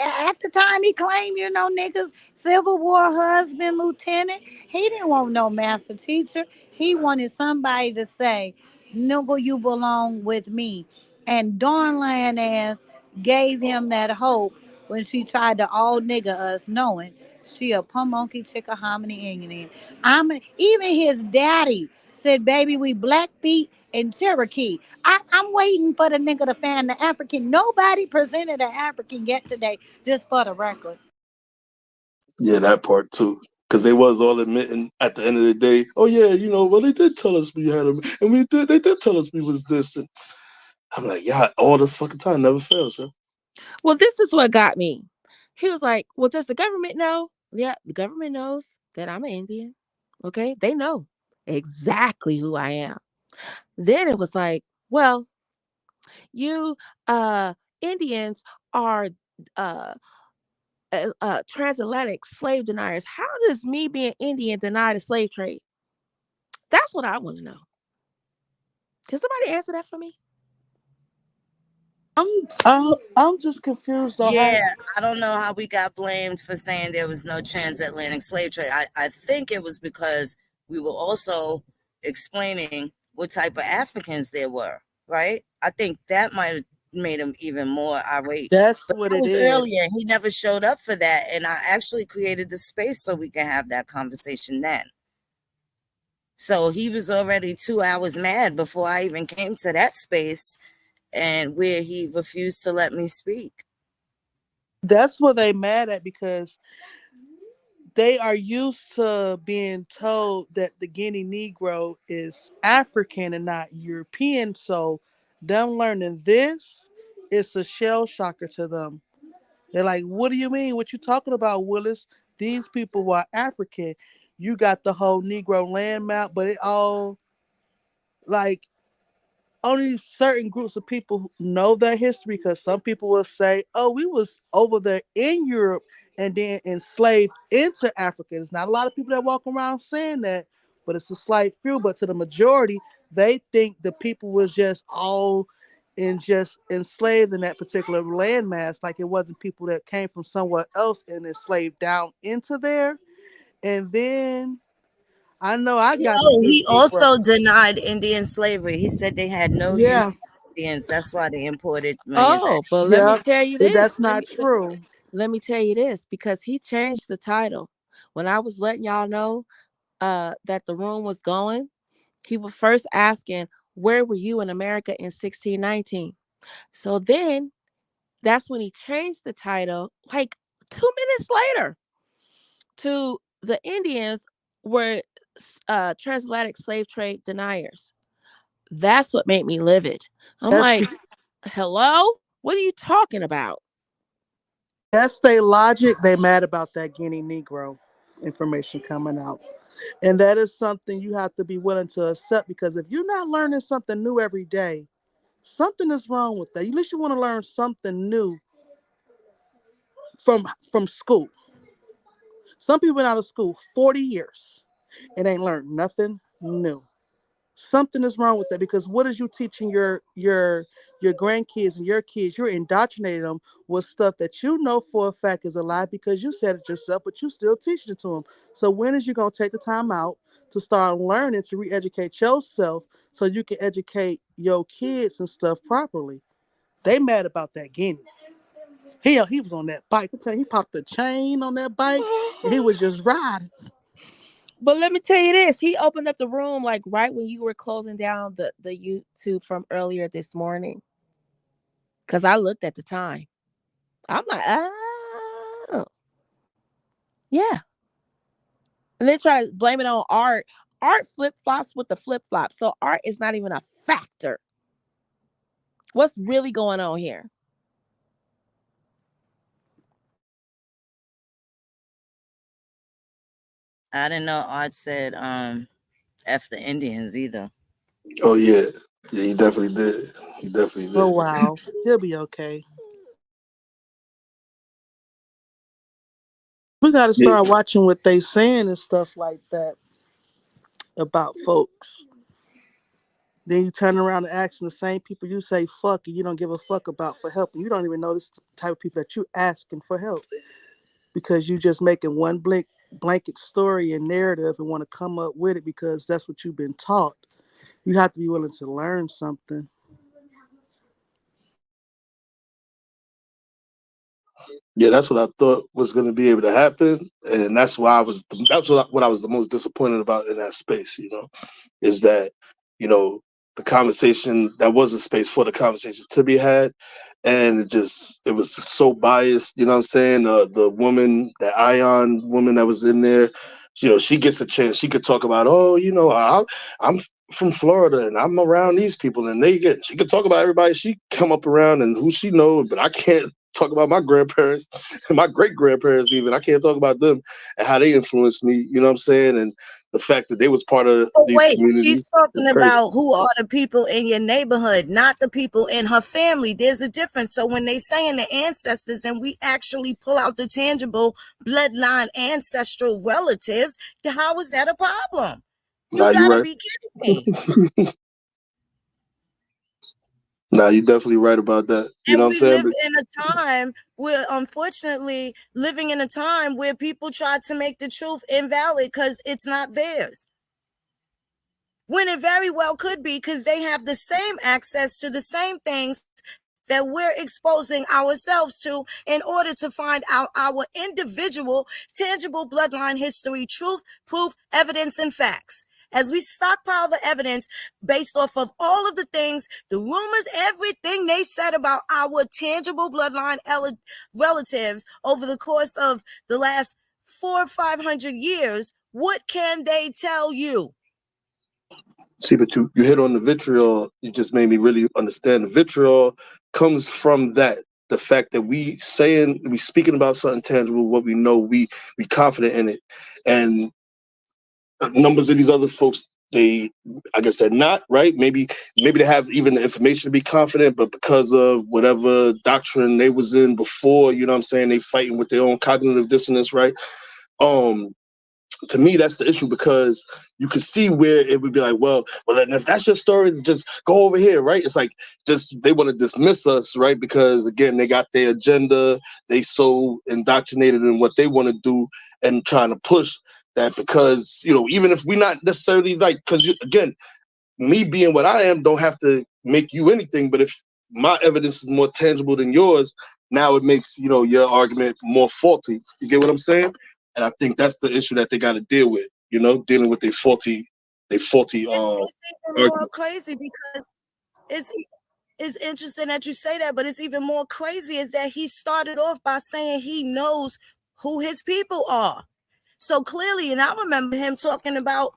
At the time he claimed, niggas, Civil War husband, lieutenant. He didn't want no master teacher. He wanted somebody to say, nigga, you belong with me. And Darnland ass gave him that hope when she tried to all nigga us, knowing she a pumonky chickahominy Indian. Even his daddy said, baby, we Blackfeet and Cherokee. I'm waiting for the nigga to find the African. Nobody presented an African yet today, just for the record. Yeah, that part too. Because they was all admitting at the end of the day, oh yeah, well they did tell us we had them, and they did tell us we was this, and I'm like, yeah, all the fucking time, never fails, yo. Well, this is what got me. He was like, well, does the government know? Yeah, the government knows that I'm an Indian. Okay, they know exactly who I am. Then it was like, well, you Indians are uh, transatlantic slave deniers. How does me being Indian deny the slave trade? That's what I want to know. Can somebody answer that for me? I'm just confused on how. Yeah, I don't know how we got blamed for saying there was no transatlantic slave trade. I think it was because we were also explaining what type of Africans there were, right? I think that might have made him even more irate. That's But what that it was is. earlier. He never showed up for that. And I actually created the space so we can have that conversation then. So he was already 2 hours mad before I even came to that space and where he refused to let me speak. That's what they mad at because they are used to being told that the Guinea Negro is African and not European. So them learning this is a shell shocker to them. They're like, what do you mean? What you talking about, Willis? These people are African. You got the whole Negro land map, but it all like only certain groups of people know that history because some people will say, oh, we was over there in Europe and then enslaved into Africa. There's not a lot of people that walk around saying that, but it's a slight few. But to the majority, they think the people was just all and just enslaved in that particular landmass, like it wasn't people that came from somewhere else and enslaved down into there. And then I know I got to Oh, get he Negro. also denied Indian slavery. He said they had no Yeah, use for Indians. That's why they imported millions. Oh, but let me yeah, tell you this. that's not true. Let me tell you this, because he changed the title. When I was letting y'all know that the room was going, he was first asking, where were you in America in 1619? So then that's when he changed the title, like 2 minutes later, to the Indians were transatlantic slave trade deniers. That's what made me livid. I'm That's like, hello? What are you talking about? that's their logic. They mad about that Guinea Negro information coming out. And that is something you have to be willing to accept, because if you're not learning something new every day, something is wrong with that. At least you want to learn something new from school. Some people been out of school 40 years and ain't learned nothing new. Something is wrong with that, because what is you teaching your grandkids and your kids? You're indoctrinating them with stuff that you know for a fact is a lie because you said it yourself, but you still teaching it to them. So when is you gonna take the time out to start learning to re-educate yourself so you can educate your kids and stuff properly? They mad about that Guinea. He was on that bike. I'm telling you, he popped the chain on that bike and he was just riding. But let me tell you this. He opened up the room like right when you were closing down the YouTube from earlier this morning. Because I looked at the time. I'm like, oh, yeah. And then try to blame it on Art. Art flip flops with the flip flop. So Art is not even a factor. What's really going on here? I didn't know Art said F the Indians either. Oh yeah, yeah, he definitely did. He definitely Oh did. wow, he'll be okay. We got to Yeah, start watching what they saying and stuff like that about folks. Then you turn around and ask the same people you say fuck and you don't give a fuck about for help. And you don't even know this type of people that you asking for help because you just making one blanket story and narrative and want to come up with it because that's what you've been taught. You have to be willing to learn something. yeah, that's what I thought was going to be able to happen, and that's why that's what I was the most disappointed about in that space. Is that the conversation that was a space for the conversation to be had, and it was so biased. You know what I'm saying? The woman, that Ion woman that was in there, she gets a chance. She could talk about, I'm from Florida and I'm around these people, and she could talk about everybody she come up around and who she know, but I can't talk about my grandparents and my great grandparents even. I can't talk about them and how they influenced me. You know what I'm saying? And the fact that they was part of Oh, these wait, communities she's is talking crazy. about who are the people in your neighborhood, not the people in her family. There's a difference. So when they saying the ancestors and we actually pull out the tangible bloodline ancestral relatives, how is that a problem? You Nah, you gotta right. be kidding me. Nah, you definitely right about that. You know And what I'm we saying? live But in a time where, unfortunately, living in a time where people try to make the truth invalid because it's not theirs. When it very well could be, because they have the same access to the same things that we're exposing ourselves to in order to find out our individual, tangible bloodline history, truth, proof, evidence, and facts. As we stockpile the evidence based off of all of the things, the rumors, everything they said about our tangible bloodline relatives over the course of the last 400 or 500 years, what can they tell you? see, but you hit on the vitriol. You just made me really understand the vitriol comes from that. The fact that we speaking about something tangible, what we know, we confident in it, and numbers of these other folks they, I guess they're not, right? Maybe they have even the information to be confident, but because of whatever doctrine they was in before, you know what I'm saying, they fighting with their own cognitive dissonance, right? To me, that's the issue, because you could see where it would be like, well, then if that's your story, just go over here, right? It's like, just they want to dismiss us, right? Because again, they got their agenda, they so indoctrinated in what they want to do and trying to push that, because, you know, even if we're not necessarily like, because again, me being what I am don't have to make you anything, but if my evidence is more tangible than yours, now it makes, you know, your argument more faulty. You get what I'm saying? And I think that's the issue that they got to deal with, you know, dealing with their faulty It's even more argument. crazy because it's it's interesting that you say that, but it's even more crazy is that he started off by saying he knows who his people are. So clearly, and I remember him talking about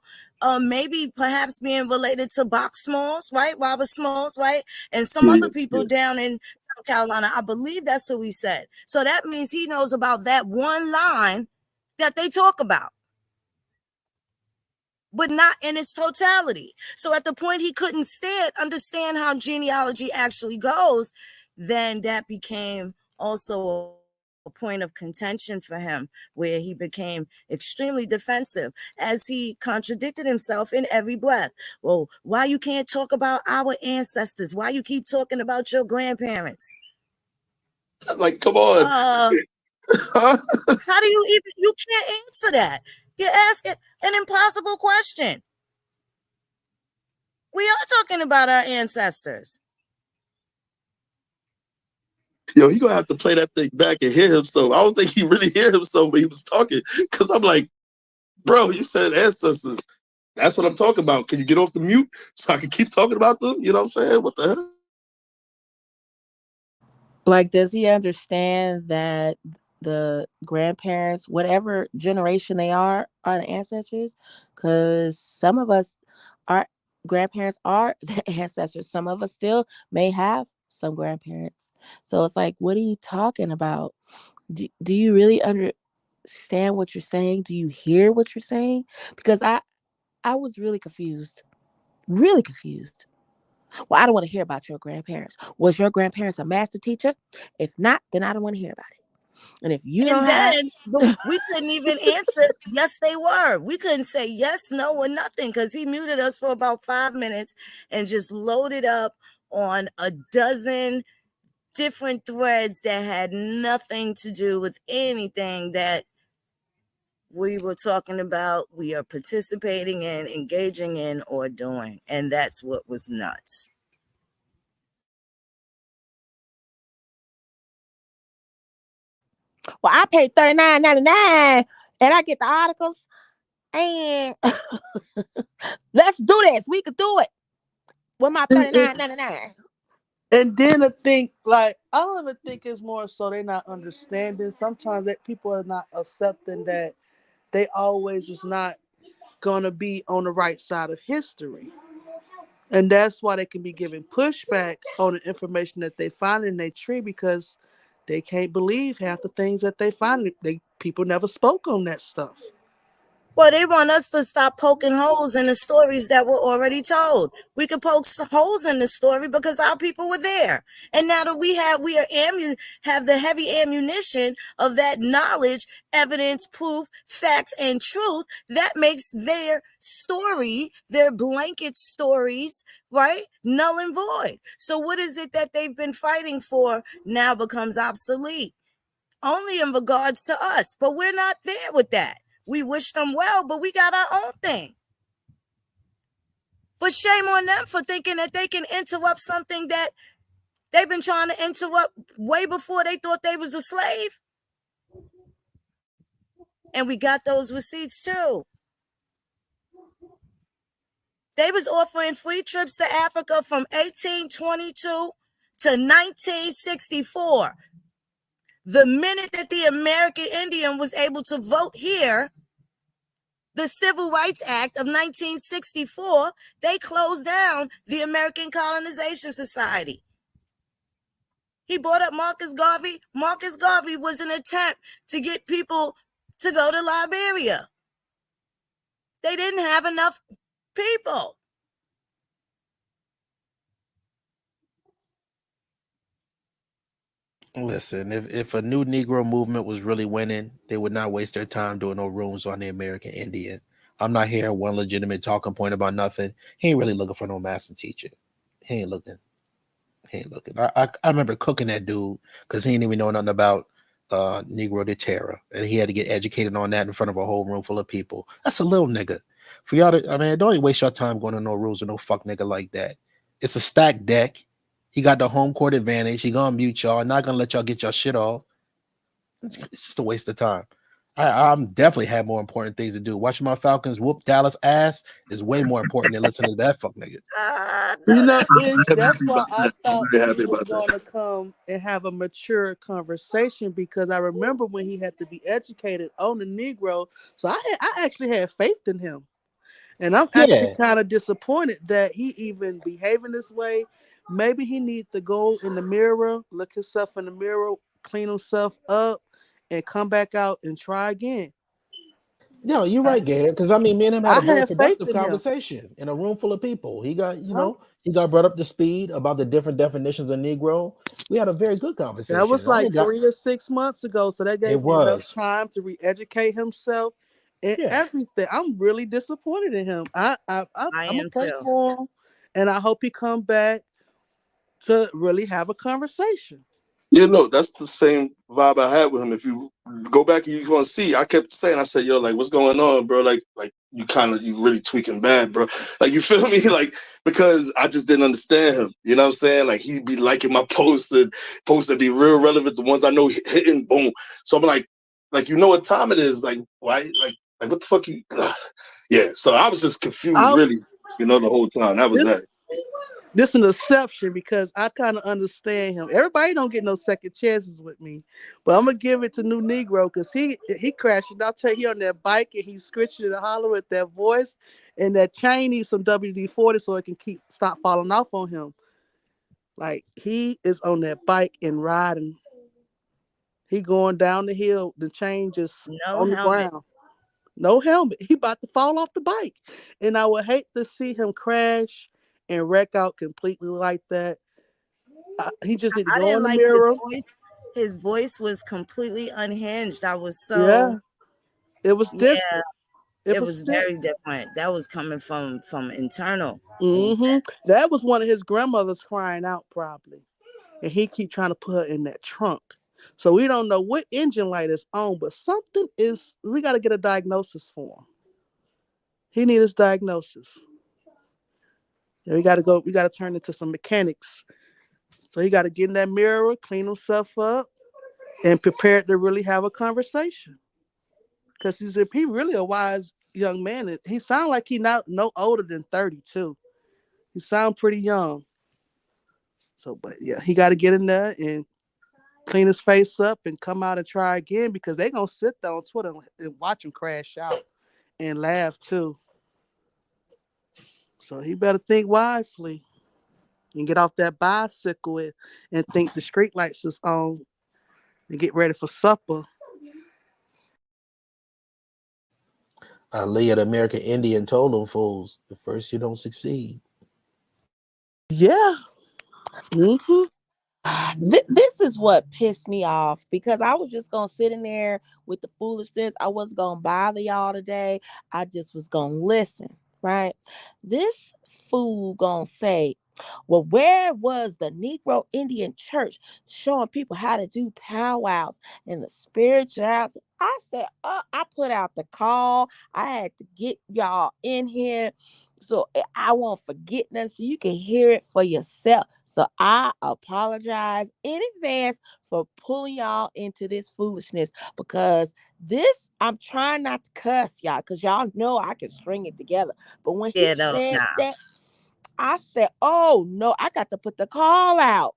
maybe perhaps being related to Box Smalls, right? Robert Smalls, right? And some other people down in South Carolina. I believe that's what he said. So that means he knows about that one line that they talk about, but not in its totality. So at the point he couldn't understand how genealogy actually goes, then that became also a point of contention for him, where he became extremely defensive as he contradicted himself in every breath. Well, why you can't talk about our ancestors? Why you keep talking about your grandparents? Like, come on. How do you can't answer that? You're asking an impossible question. We are talking about our ancestors. Yo, he gonna have to play that thing back and hear himself. I don't think he really hear himself when he was talking, because I'm like, bro, you said ancestors. That's what I'm talking about. Can you get off the mute so I can keep talking about them? You know what I'm saying? What the hell? Like, does he understand that the grandparents, whatever generation they are the ancestors? Because some of us, our grandparents are the ancestors. Some of us still may have some grandparents. So it's like, what are you talking about? Do you really understand what you're saying? Do you hear what you're saying? Because I was really confused. Really confused. Well, I don't want to hear about your grandparents. Was your grandparents a master teacher? If not, then I don't want to hear about it. And if you don't And have, then we couldn't even answer, yes, they were. We couldn't say yes, no, or nothing, because he muted us for about 5 minutes and just loaded up on a dozen different threads that had nothing to do with anything that we were talking about, we are participating in, engaging in, or doing. And that's what was nuts. well, I paid $39.99 and I get the articles, and let's do this. We could do it with my $39.99. And then I think, like, I don't even think it's more so they're not understanding. Sometimes that people are not accepting that they always is not gonna be on the right side of history. And that's why they can be giving pushback on the information that they find in their tree, because they can't believe half the things that they find. People never spoke on that stuff. Well, they want us to stop poking holes in the stories that were already told. We could poke holes in the story because our people were there. And now that we have the heavy ammunition of that knowledge, evidence, proof, facts, and truth, that makes their story, their blanket stories, right, null and void. So what is it that they've been fighting for now becomes obsolete? Only in regards to us, but we're not there with that. We wish them well, but we got our own thing. But shame on them for thinking that they can interrupt something that they've been trying to interrupt way before they thought they was a slave. And we got those receipts too. They was offering free trips to Africa from 1822 to 1964. The minute that the American Indian was able to vote here, the Civil Rights Act of 1964, they closed down the American Colonization Society. He brought up Marcus Garvey. Marcus Garvey was an attempt to get people to go to Liberia. They didn't have enough people. Listen, if a new Negro movement was really winning, they would not waste their time doing no rooms on the American Indian. I'm not hearing one legitimate talking point about nothing. He ain't really looking for no master teacher. He ain't looking. He ain't looking. I remember cooking that dude because he didn't even know nothing about Negro de Terra, and he had to get educated on that in front of a whole room full of people. That's a little nigga. For y'all to, I mean, don't even waste your time going to no rules with no fuck nigga like that. It's a stacked deck. He got the home court advantage. He gonna mute y'all. Not gonna let y'all get your shit off. It's just a waste of time. I'm definitely have more important things to do. Watching my Falcons whoop Dallas ass is way more important than listening to that fuck nigga. You know, I'm very that's happy why about I that. I'm thought very he happy was about that. going to come and have a mature conversation, because I remember when he had to be educated on the Negro. So I actually had faith in him. And I'm actually Yeah, kind of disappointed that he even behaving this way. Maybe he needs to go in the mirror, look himself in the mirror, clean himself up, and come back out and try again. no, you're I, right, Gator. Because I mean, me and him had I a very have faith productive in him. conversation in a room full of people. He got, Huh? he got brought up to speed about the different definitions of Negro. We had a very good That was conversation. I like ain't got 3 or 6 months ago. So that it gave him enough was, time to re-educate himself and yeah. everything. I'm really disappointed in him. I I'm gonna am pray too. for him, and I hope he come back to really have a conversation. You know, that's the same vibe I had with him. If you go back and you gonna see, I kept saying, I said, yo, like, what's going on, bro? Like you really tweaking bad, bro. Like, you feel me? Like, because I just didn't understand him. You know what I'm saying? Like, he'd be liking my posts that be real relevant, the ones I know hitting, boom. So I'm like, you know what time it is? Like, why? Like what the fuck you? Yeah. So I was just confused, I, really. You know, the whole time. That was this that. this an exception because I kind of understand him. Everybody don't get no second chances with me, but I'm gonna give it to New Negro because he crashed. I'll tell you, he on that bike and he's screeching and hollering with that voice, and that chain needs some WD-40 so it can stop falling off on him. Like he is on that bike and riding. He going down the hill. The chain just No on the helmet. ground. No helmet. He about to fall off the bike. And I would hate to see him crash and wreck out completely like that. He just need to I go didn't in the like his mirror. voice. His voice was completely unhinged. I was Yeah, so, it was yeah, different. It it was was different. very different. That was coming from internal. It was That was one of his grandmothers crying out probably. And he keep trying to put her in that trunk. So we don't know what engine light is on, but something is, we got to get a diagnosis for him. He need his diagnosis. And we got to turn into some mechanics. So he got to get in that mirror, clean himself up, and prepare to really have a conversation. Because if he really a wise young man, he sound like he not no older than 32. He sound pretty young. So, but yeah, he got to get in there and clean his face up and come out and try again because they gonna sit there on Twitter and watch him crash out and laugh too. So he better think wisely and get off that bicycle and think the street lights is on and get ready for supper. Leah, the American Indian, told them fools, at first you don't succeed. Yeah. Mm-hmm. This is what pissed me off because I was just gonna sit in there with the foolishness. I wasn't gonna bother y'all today. I just was gonna listen, right? This fool gonna say, well, where was the Negro Indian Church showing people how to do powwows and the spirituality? I said, I put out the call. I had to get y'all in here so I won't forget nothing so you can hear it for yourself. So I apologize in advance for pulling y'all into this foolishness because this, I'm trying not to cuss y'all because y'all know I can string it together. But when he scared of said now. that, I said, oh no, I got to put the call out.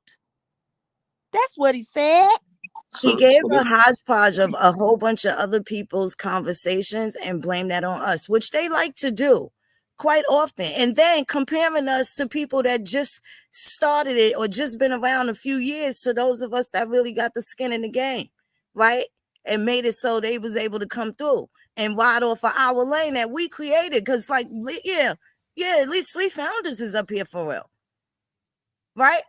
That's what he said. He So, gave so a hodgepodge of a whole bunch of other people's conversations and blamed that on us, which they like to do quite often. And then comparing us to people that just started it or just been around a few years to those of us that really got the skin in the game, right? And made it so they was able to come through and ride off of our lane that we created. Because, like, yeah, Yeah, at least 3 founders is up here for real. Right?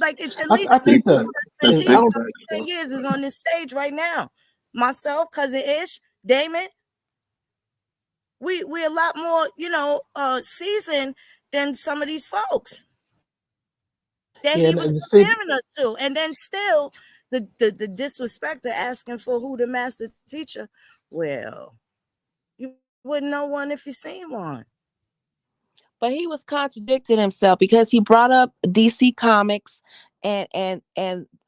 Like at least I 3 think people that's been That's I teaching big don't, over facts, 10 though. years is on this stage right now. Myself, cousin Ish, Damon, we're a lot more, seasoned than some of these folks that yeah, he and, was and see, comparing us to. And then still the disrespect of asking for who the master teacher. Well, you wouldn't know one if you seen one. But he was contradicting himself because he brought up DC Comics and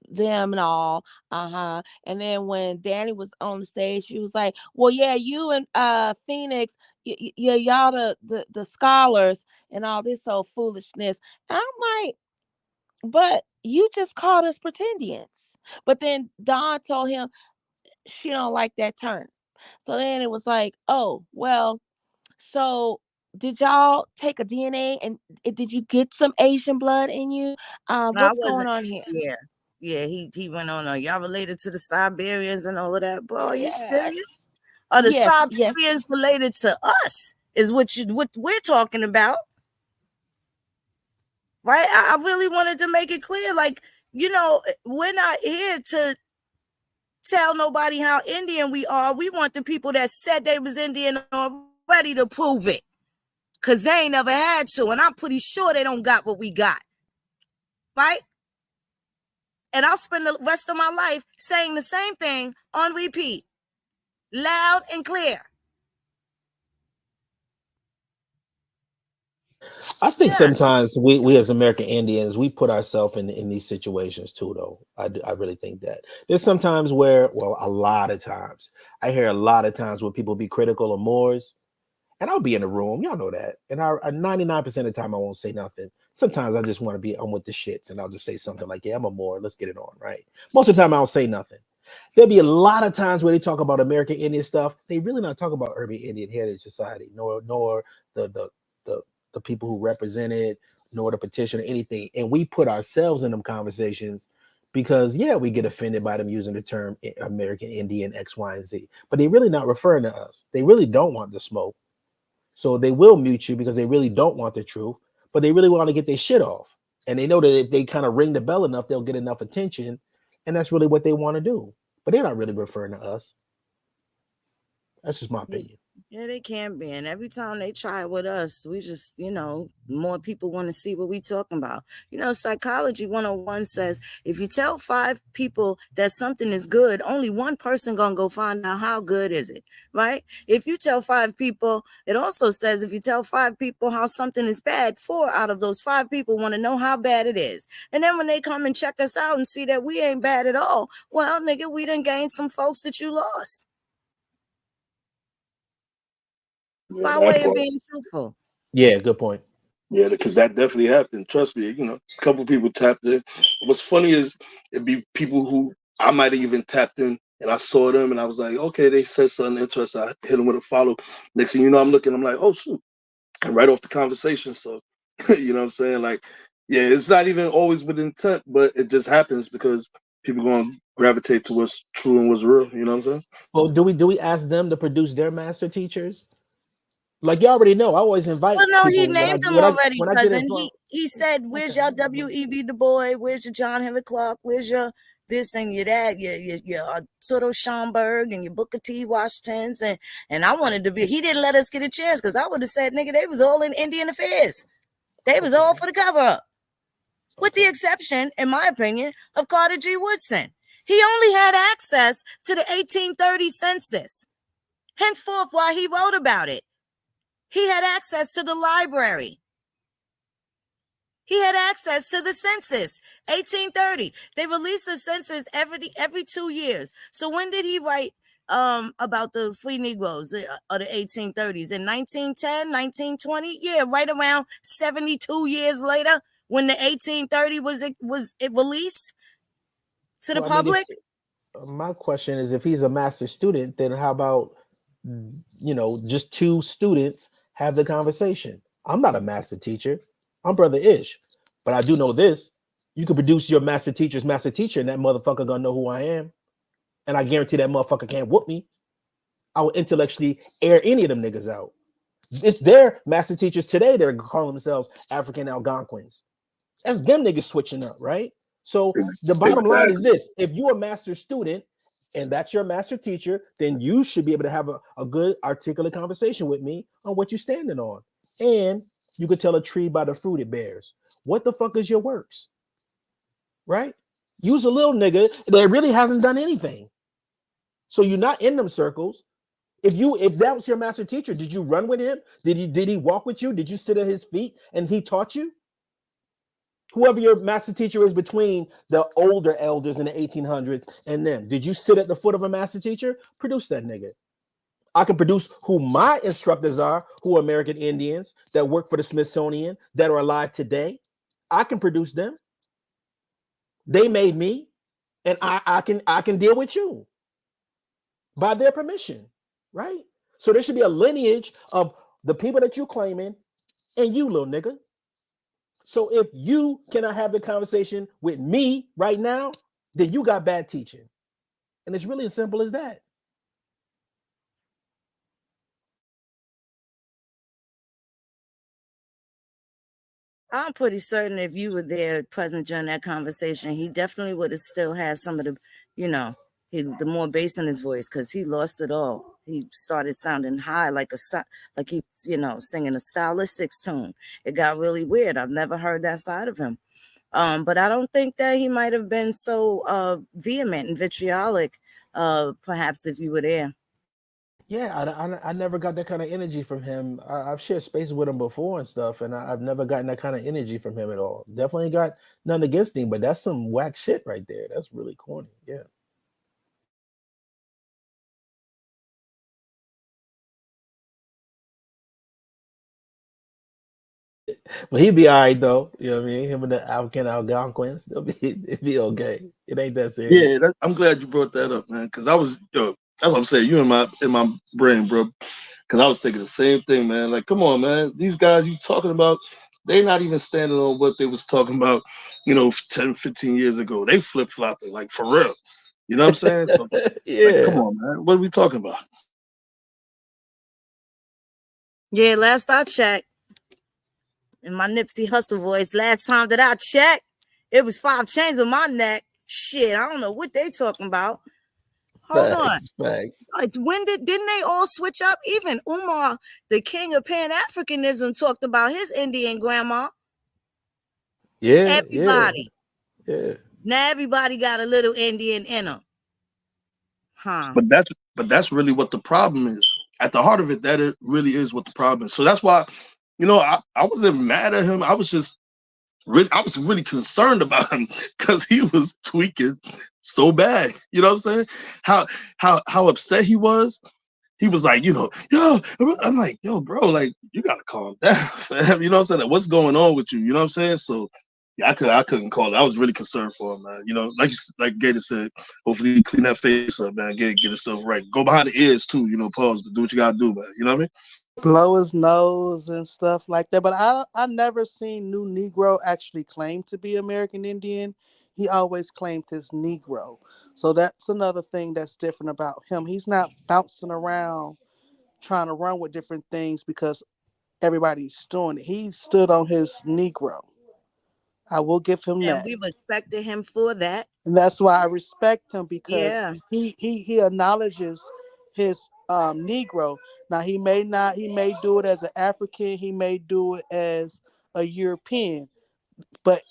them and all. And then when Danny was on the stage, he was like, "Well, yeah, you and Phoenix, y'all the scholars and all this old foolishness." And I'm like, "But you just called us pretendians." But then Dawn told him she don't like that term. So then it was like, "Oh, well, so did y'all take a DNA and did you get some Asian blood in you? No, I What's going wasn't. on here?" Yeah. Yeah, he went on. Y'all related to the Siberians and all of that. Bro, are you Yeah. serious? Are the Yes, yes. Siberians related to us? Is what we're talking about, right? I really wanted to make it clear, like, we're not here to tell nobody how Indian we are. We want the people that said they was Indian already to prove it, cause they ain't never had to, and I'm pretty sure they don't got what we got, right? And I'll spend the rest of my life saying the same thing on repeat, loud and clear. I think Yeah. sometimes we as American Indians, we put ourselves in these situations too, though. I really think that there's sometimes where, well, a lot of times, I hear a lot of times where people be critical of Moors, and I'll be in the room, y'all know that, and 99% of the time I won't say nothing. Sometimes I just want to be on with the shits, and I'll just say something like, "Yeah, I'm a Moor, let's get it on," right? Most of the time I don't say nothing. There'll be a lot of times where they talk about American Indian stuff. They really not talk about Urban Indian Heritage Society, nor the the the the people who represent it, nor the petition or anything. And we put ourselves in them conversations because yeah, we get offended by them using the term American Indian X, Y, and Z. But they really not referring to us. They really don't want the smoke. So they will mute you because they really don't want the truth, but they really want to get their shit off. And they know that if they kind of ring the bell enough, they'll get enough attention. And that's really what they want to do. But they're not really referring to us. That's just my opinion. Yeah, they can be. And every time they try it with us, we just, more people want to see what we talking about. Psychology 101 says if you tell 5 people that something is good, only one person gonna go find out how good is it, right? If you tell 5 people, it also says if you tell 5 people how something is bad, 4 out of those 5 people want to know how bad it is. And then when they come and check us out and see that we ain't bad at all, well, nigga, we done gained some folks that you lost. Yeah, By that way of part. being truthful. Yeah, good point. Yeah, because that definitely happened. Trust me, a couple people tapped in. What's funny is it'd be people who I might have even tapped in and I saw them and I was like, okay, they said something interesting. I hit them with a follow. Next thing you know, I'm looking, I'm like, oh shoot. And right off the conversation. So, you know what I'm saying? Like, yeah, it's not even always with intent, but it just happens because people going to gravitate to what's true and what's real. You know what I'm saying? Well, do we ask them to produce their master teachers? Like you already know, I always Well, invite no, he people when I named them when I already, when I get cousin. involved. He said, "Where's your W.E.B. Du Bois? Where's your John Henry Clark? Where's your this and your that? Your Soto Schomburg and your Booker T. Washingtons?" And I wanted to be. He didn't let us get a chance because I would have said, "Nigga, they was all in Indian affairs. They was all for the cover up, with the exception, in my opinion, of Carter G. Woodson. He only had access to the 1830 census. Henceforth, while he wrote about it, he had access to the library. He had access to the census, 1830. They release the census every 2 years. So when did he write about the free Negroes of the 1830s? In 1910, 1920? Yeah, right around 72 years later, when the 1830 was it released to the Well, I mean, if public. my question is, if he's a master student, then how about just 2 students have the conversation? I'm not a master teacher. I'm Brother Ish, but I do know this: you can produce your master teacher's master teacher, and that motherfucker gonna know who I am, and I guarantee that motherfucker can't whoop me. I would intellectually air any of them niggas out. It's their master teachers today that are calling themselves African Algonquins. That's them niggas switching up, right? So the bottom line is this: if you're a master student and that's your master teacher, then you should be able to have a good articulate conversation with me on what you're standing on. And you could tell a tree by the fruit it bears. What the fuck is your works? Right? Use a little nigga that really hasn't done anything. So you're not in them circles. If that was your master teacher, did you run with him? Did he walk with you? Did you sit at his feet and he taught you? Whoever your master teacher is between the older elders in the 1800s and them, did you sit at the foot of a master teacher? Produce that nigga. I can produce who my instructors are, who are American Indians that work for the Smithsonian that are alive today. I can produce them. They made me, and I can deal with you by their permission, right? So there should be a lineage of the people that you're claiming and you, little nigga. So if you cannot have the conversation with me right now, then you got bad teaching. And it's really as simple as that. I'm pretty certain if you were there present during that conversation, he definitely would have still had some of the, the more bass in his voice, because he lost it all. He started sounding high like he, singing a stylistic tone. It got really weird. I've never heard that side of him. But I don't think that he might have been so vehement and vitriolic, perhaps if you were there. Yeah, I never got that kind of energy from him. I've shared spaces with him before and stuff, and I've never gotten that kind of energy from him at all. Definitely got nothing against him, but that's some whack shit right there. That's really corny. Yeah. But he'd be all right though. You know what I mean? Him and the African Algonquins, it'd be okay. It ain't that serious. Yeah, I'm glad you brought that up, man. Because I was, that's what I'm saying. You in my brain, bro. Because I was thinking the same thing, man. Like, come on, man. These guys you talking about, they not even standing on what they was talking about, 10, 15 years ago. They flip flopping, like for real. You know what I'm saying? So, yeah. Like, come on, man. What are we talking about? Yeah, last I checked, in my Nipsey Hussle voice, last time that I checked, it was 5 chains on my neck. Shit, I don't know what they talking about. Hold on. Facts. When didn't they all switch up? Even Umar, the king of Pan-Africanism, talked about his Indian grandma. Yeah, everybody. Yeah. Now everybody got a little Indian in them. Huh. But that's really what the problem is. At the heart of it, that it really is what the problem is. So that's why, I wasn't mad at him. I was just really concerned about him because he was tweaking so bad. You know what I'm saying? How upset he was. He was like, yo, I'm like, yo, bro, like, you gotta calm down, fam. You know what I'm saying? Like, what's going on with you? You know what I'm saying? So yeah, I couldn't call it. I was really concerned for him, man. Like Gator said, hopefully he clean that face up, man. Get himself right. Go behind the ears too, pause, but do what you gotta do, man. You know what I mean? Blow his nose and stuff like that. But I never seen New Negro actually claim to be American Indian. He always claimed his Negro. So that's another thing that's different about him. He's not bouncing around trying to run with different things because everybody's doing it. He stood on his Negro. I will give him and that. we respected him for that. And that's why I respect him because Yeah. he acknowledges his Negro. Now he may do it as an African, he may do it as a European, but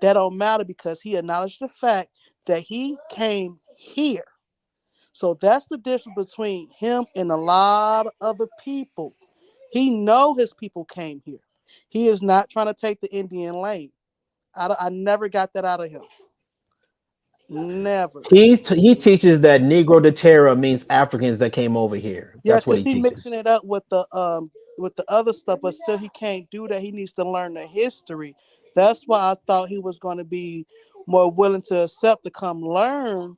that don't matter because he acknowledged the fact that he came here. So that's the difference between him and a lot of other people. He know his people came here. He is not trying to take the Indian lane. I never got that out of him. Never. He teaches that Negro de Terra means Africans that came over here. Yeah, That's what because he he teaches. mixing it up with the other stuff, but still he can't do that. He needs to learn the history. That's why I thought he was going to be more willing to accept to come learn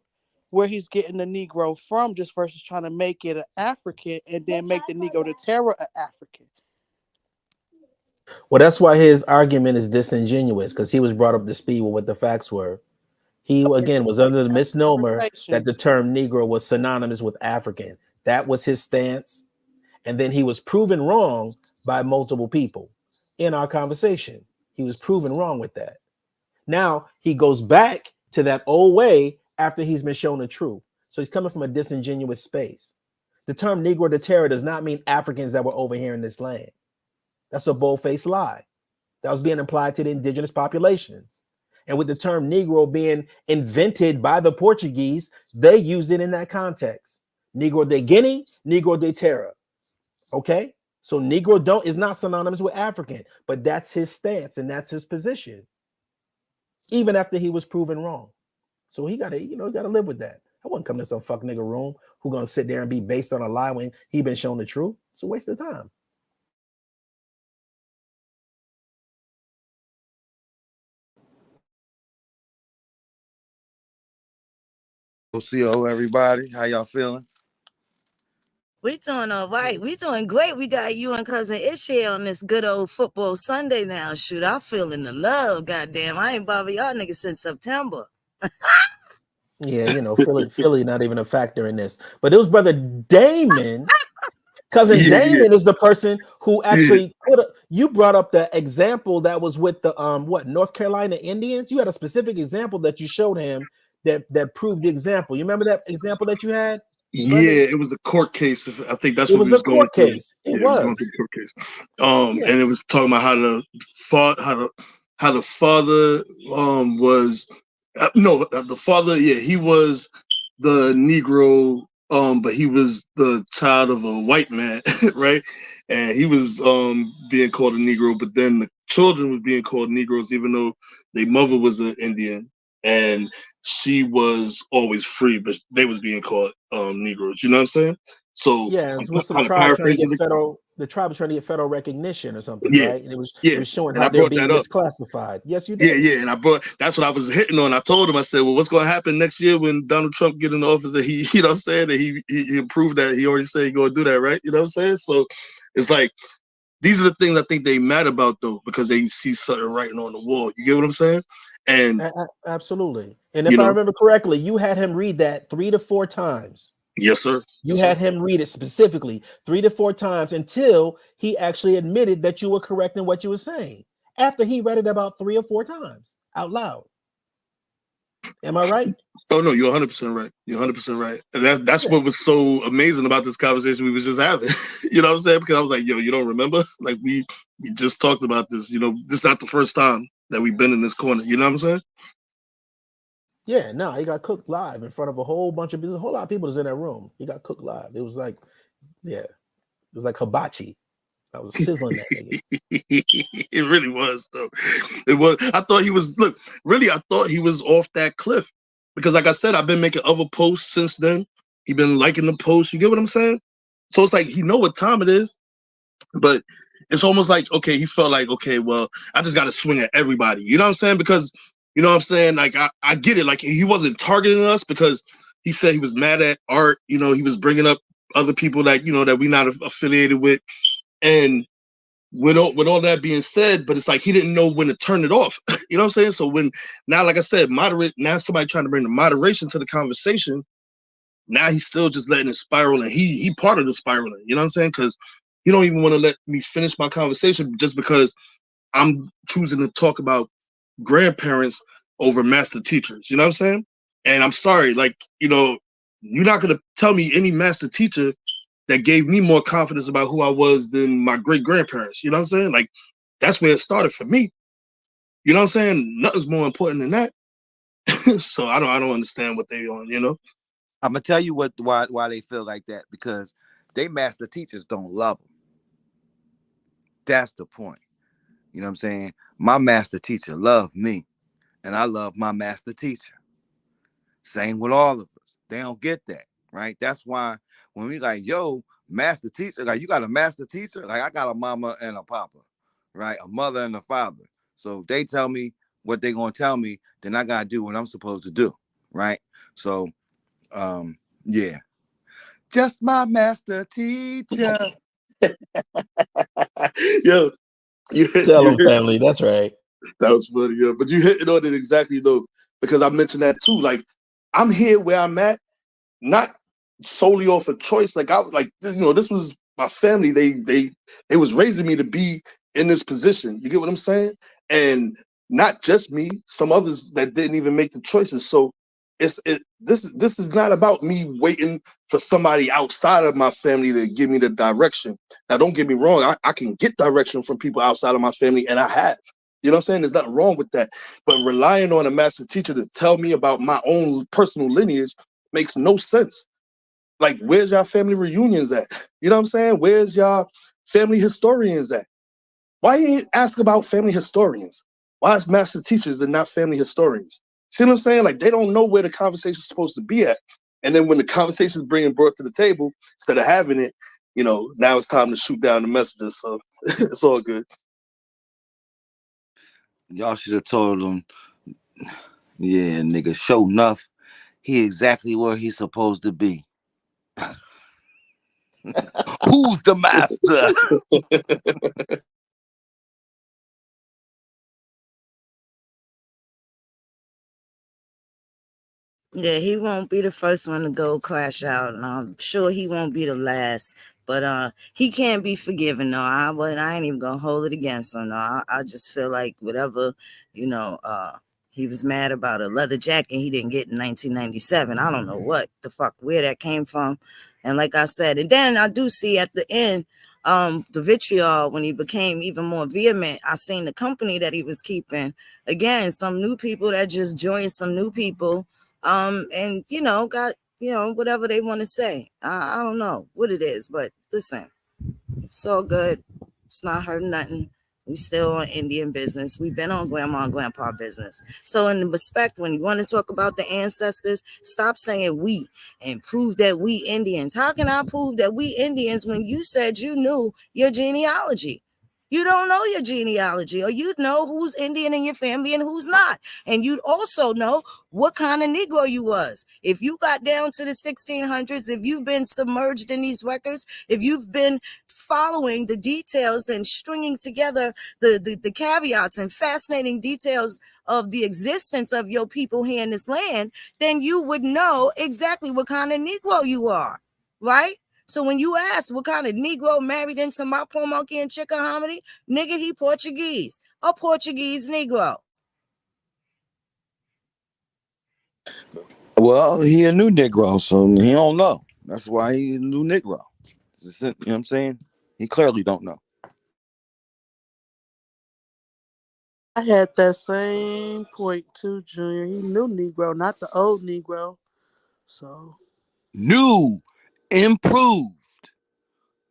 where he's getting the Negro from, just versus trying to make it an African and then make the Negro de Terra an African. Well, that's why his argument is disingenuous because he was brought up to speed with what the facts were. He again was under the misnomer that the term Negro was synonymous with African. That was his stance. And then he was proven wrong by multiple people in our conversation. He was proven wrong with that. Now he goes back to that old way after he's been shown the truth. So he's coming from a disingenuous space. The term Negro de terra does not mean Africans that were over here in this land. That's a bold-faced lie that was being applied to the indigenous populations. And with the term Negro being invented by the Portuguese, they used it in that context. Negro de Guinea, Negro de terra. Okay? So Negro is not synonymous with African, but that's his stance and that's his position. Even after he was proven wrong. So he gotta live with that. I wouldn't come to some fuck nigga room who gonna sit there and be based on a lie when he been shown the truth. It's a waste of time. OCO, everybody. How y'all feeling? We doing all right. We doing great. We got you and cousin Ishay on this good old football Sunday now. Shoot, I'm feeling the love. Goddamn, I ain't bother y'all niggas since September. Yeah, Philly not even a factor in this. But it was brother Damon. Cousin Damon is the person who actually you brought up the example that was with the North Carolina Indians. You had a specific example that you showed him that proved the example. You remember that example that you had? Yeah, it was a court case. I think that's it what was we was a going court through. case. It was was going through the court case. And it was talking about how the father was the father. Yeah, he was the Negro, but he was the child of a white man, right? And he was being called a Negro, but then the children was being called Negroes, even though their mother was an Indian. And she was always free, but they was being called Negroes. You know what I'm saying? So yeah, it was some kind of tribe trying to paraphrasing. get the tribe was trying to get federal recognition or something, Yeah, right? And it was showing and how I they're brought being that up. misclassified. Yes, you did. Yeah, and that's what I was hitting on. I told him, I said, well, what's going to happen next year when Donald Trump get in the office? That he, you know what I'm saying, that he approved that. He already said he's going to do that, right? You know what I'm saying? So it's like, these are the things I think they mad about, though, because they see something writing on the wall. You get what I'm saying? And absolutely. And if I remember correctly, you had him read that 3 to 4 times. Yes, sir. You had him read it specifically 3 to 4 times until he actually admitted that you were correct in what you were saying. After he read it about 3 or 4 times out loud. Am I right? Oh no, you're 100% right. You're 100% right. And that's what was so amazing about this conversation we was just having. You know what I'm saying? Because I was like, yo, you don't remember? Like we just talked about this. You know, this is not the first time that we've been in this corner. You know what I'm saying? Yeah, no, he got cooked live in front of a whole bunch of business. A whole lot of people was in that room. He got cooked live. It was like, it was like hibachi. I was sizzling that nigga. It really was, though. It was. I thought he was. Look, really, I thought he was off that cliff because, like I said, I've been making other posts since then. He been liking the posts. You get what I'm saying? So it's like he know what time it is, but it's almost like, okay, he felt like, okay, well, I just got to swing at everybody. You know what I'm saying? Because, you know what I'm saying? Like, I get it. Like, he wasn't targeting us because he said he was mad at Art. You know, he was bringing up other people that, you know, that we not affiliated with. And with all that being said, but it's like he didn't know when to turn it off. You know what I'm saying? So when now, like I said, now somebody trying to bring the moderation to the conversation. Now he's still just letting it spiral, and he part of the spiraling. You know what I'm saying? Because he don't even want to let me finish my conversation just because I'm choosing to talk about grandparents over master teachers. You know what I'm saying? And I'm sorry, like, you know, you're not gonna tell me any master teacher that gave me more confidence about who I was than my great grandparents. You know what I'm saying? Like, that's where it started for me. You know what I'm saying? Nothing's more important than that. So I don't understand what they on, you know? I'm gonna tell you why they feel like that, because they master teachers don't love them. That's the point. You know what I'm saying? My master teacher loved me, and I love my master teacher. Same with all of us. They don't get that, right? That's why when we like, yo, master teacher, like you got a master teacher, like I got a mama and a papa, right? A mother and a father. So if they tell me what they're gonna tell me, then I gotta do what I'm supposed to do, right? So yeah. Just my master teacher. Yo, Tell them, family. That's right. That was funny, yeah. But you hit it on it exactly, though, because I mentioned that too. Like, I'm here where I'm at, not solely off a choice. Like I like this was my family. They was raising me to be in this position. You get what I'm saying? And not just me, some others that didn't even make the choices. So this is not about me waiting for somebody outside of my family to give me the direction. Now, don't get me wrong, I can get direction from people outside of my family, and I have. You know what I'm saying? There's nothing wrong with that. But relying on a master teacher to tell me about my own personal lineage makes no sense. Like, where's y'all family reunions at? You know what I'm saying? Where's y'all family historians at? Why you ain't ask about family historians? Why is master teachers and not family historians? See what I'm saying? Like, they don't know where the conversation's supposed to be at. And then when the conversation's brought to the table, instead of having it, now it's time to shoot down the messages. So it's all good. Y'all should have told him, yeah, nigga, show enough. He exactly where he's supposed to be. Who's the master? Yeah, he won't be the first one to go crash out, and I'm sure he won't be the last. But he can't be forgiven. No, I ain't even gonna hold it against him. No, I just feel like whatever, he was mad about a leather jacket he didn't get in 1997. I don't know what the fuck where that came from. And like I said, and then I do see at the end, the vitriol when he became even more vehement. I seen the company that he was keeping. Again, some new people that just joined some new people. And got whatever they want to say. I don't know what it is, but listen, it's all good. It's not hurting nothing. We still on Indian business. We've been on grandma and grandpa business. So in respect, when you want to talk about the ancestors, stop saying we and prove that we Indians. How can I prove that we Indians when you said you knew your genealogy? You don't know your genealogy, or you'd know who's Indian in your family and who's not. And you'd also know what kind of Negro you was. If you got down to the 1600s, if you've been submerged in these records, if you've been following the details and stringing together the caveats and fascinating details of the existence of your people here in this land, then you would know exactly what kind of Negro you are, right? So when you ask what kind of Negro married into my poor monkey and Chickahominy, nigga, he Portuguese, a Portuguese Negro. Well, he a new Negro, so he don't know. That's why he's a new Negro. You know what I'm saying? He clearly don't know. I had that same point too, Junior. He knew Negro, not the old Negro. So New, improved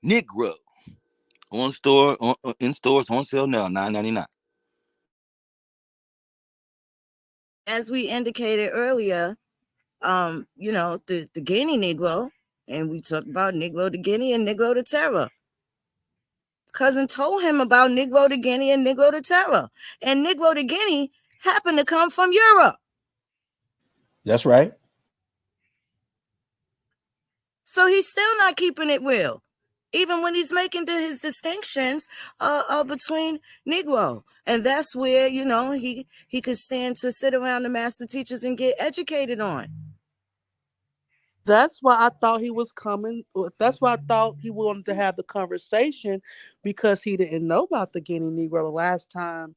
Negro in stores on sale now, $9.99. As we indicated earlier, the Guinea Negro, and we talked about Negro to Guinea and Negro to Terra. Cousin told him about Negro to Guinea and Negro to Terra. And Negro to Guinea happened to come from Europe. That's right. So he's still not keeping it real, even when he's making his distinctions between Negro. And that's where, he could stand to sit around the master teachers and get educated on. that's why I thought he was coming. That's why I thought he wanted to have the conversation, because he didn't know about the Guinea Negro the last time.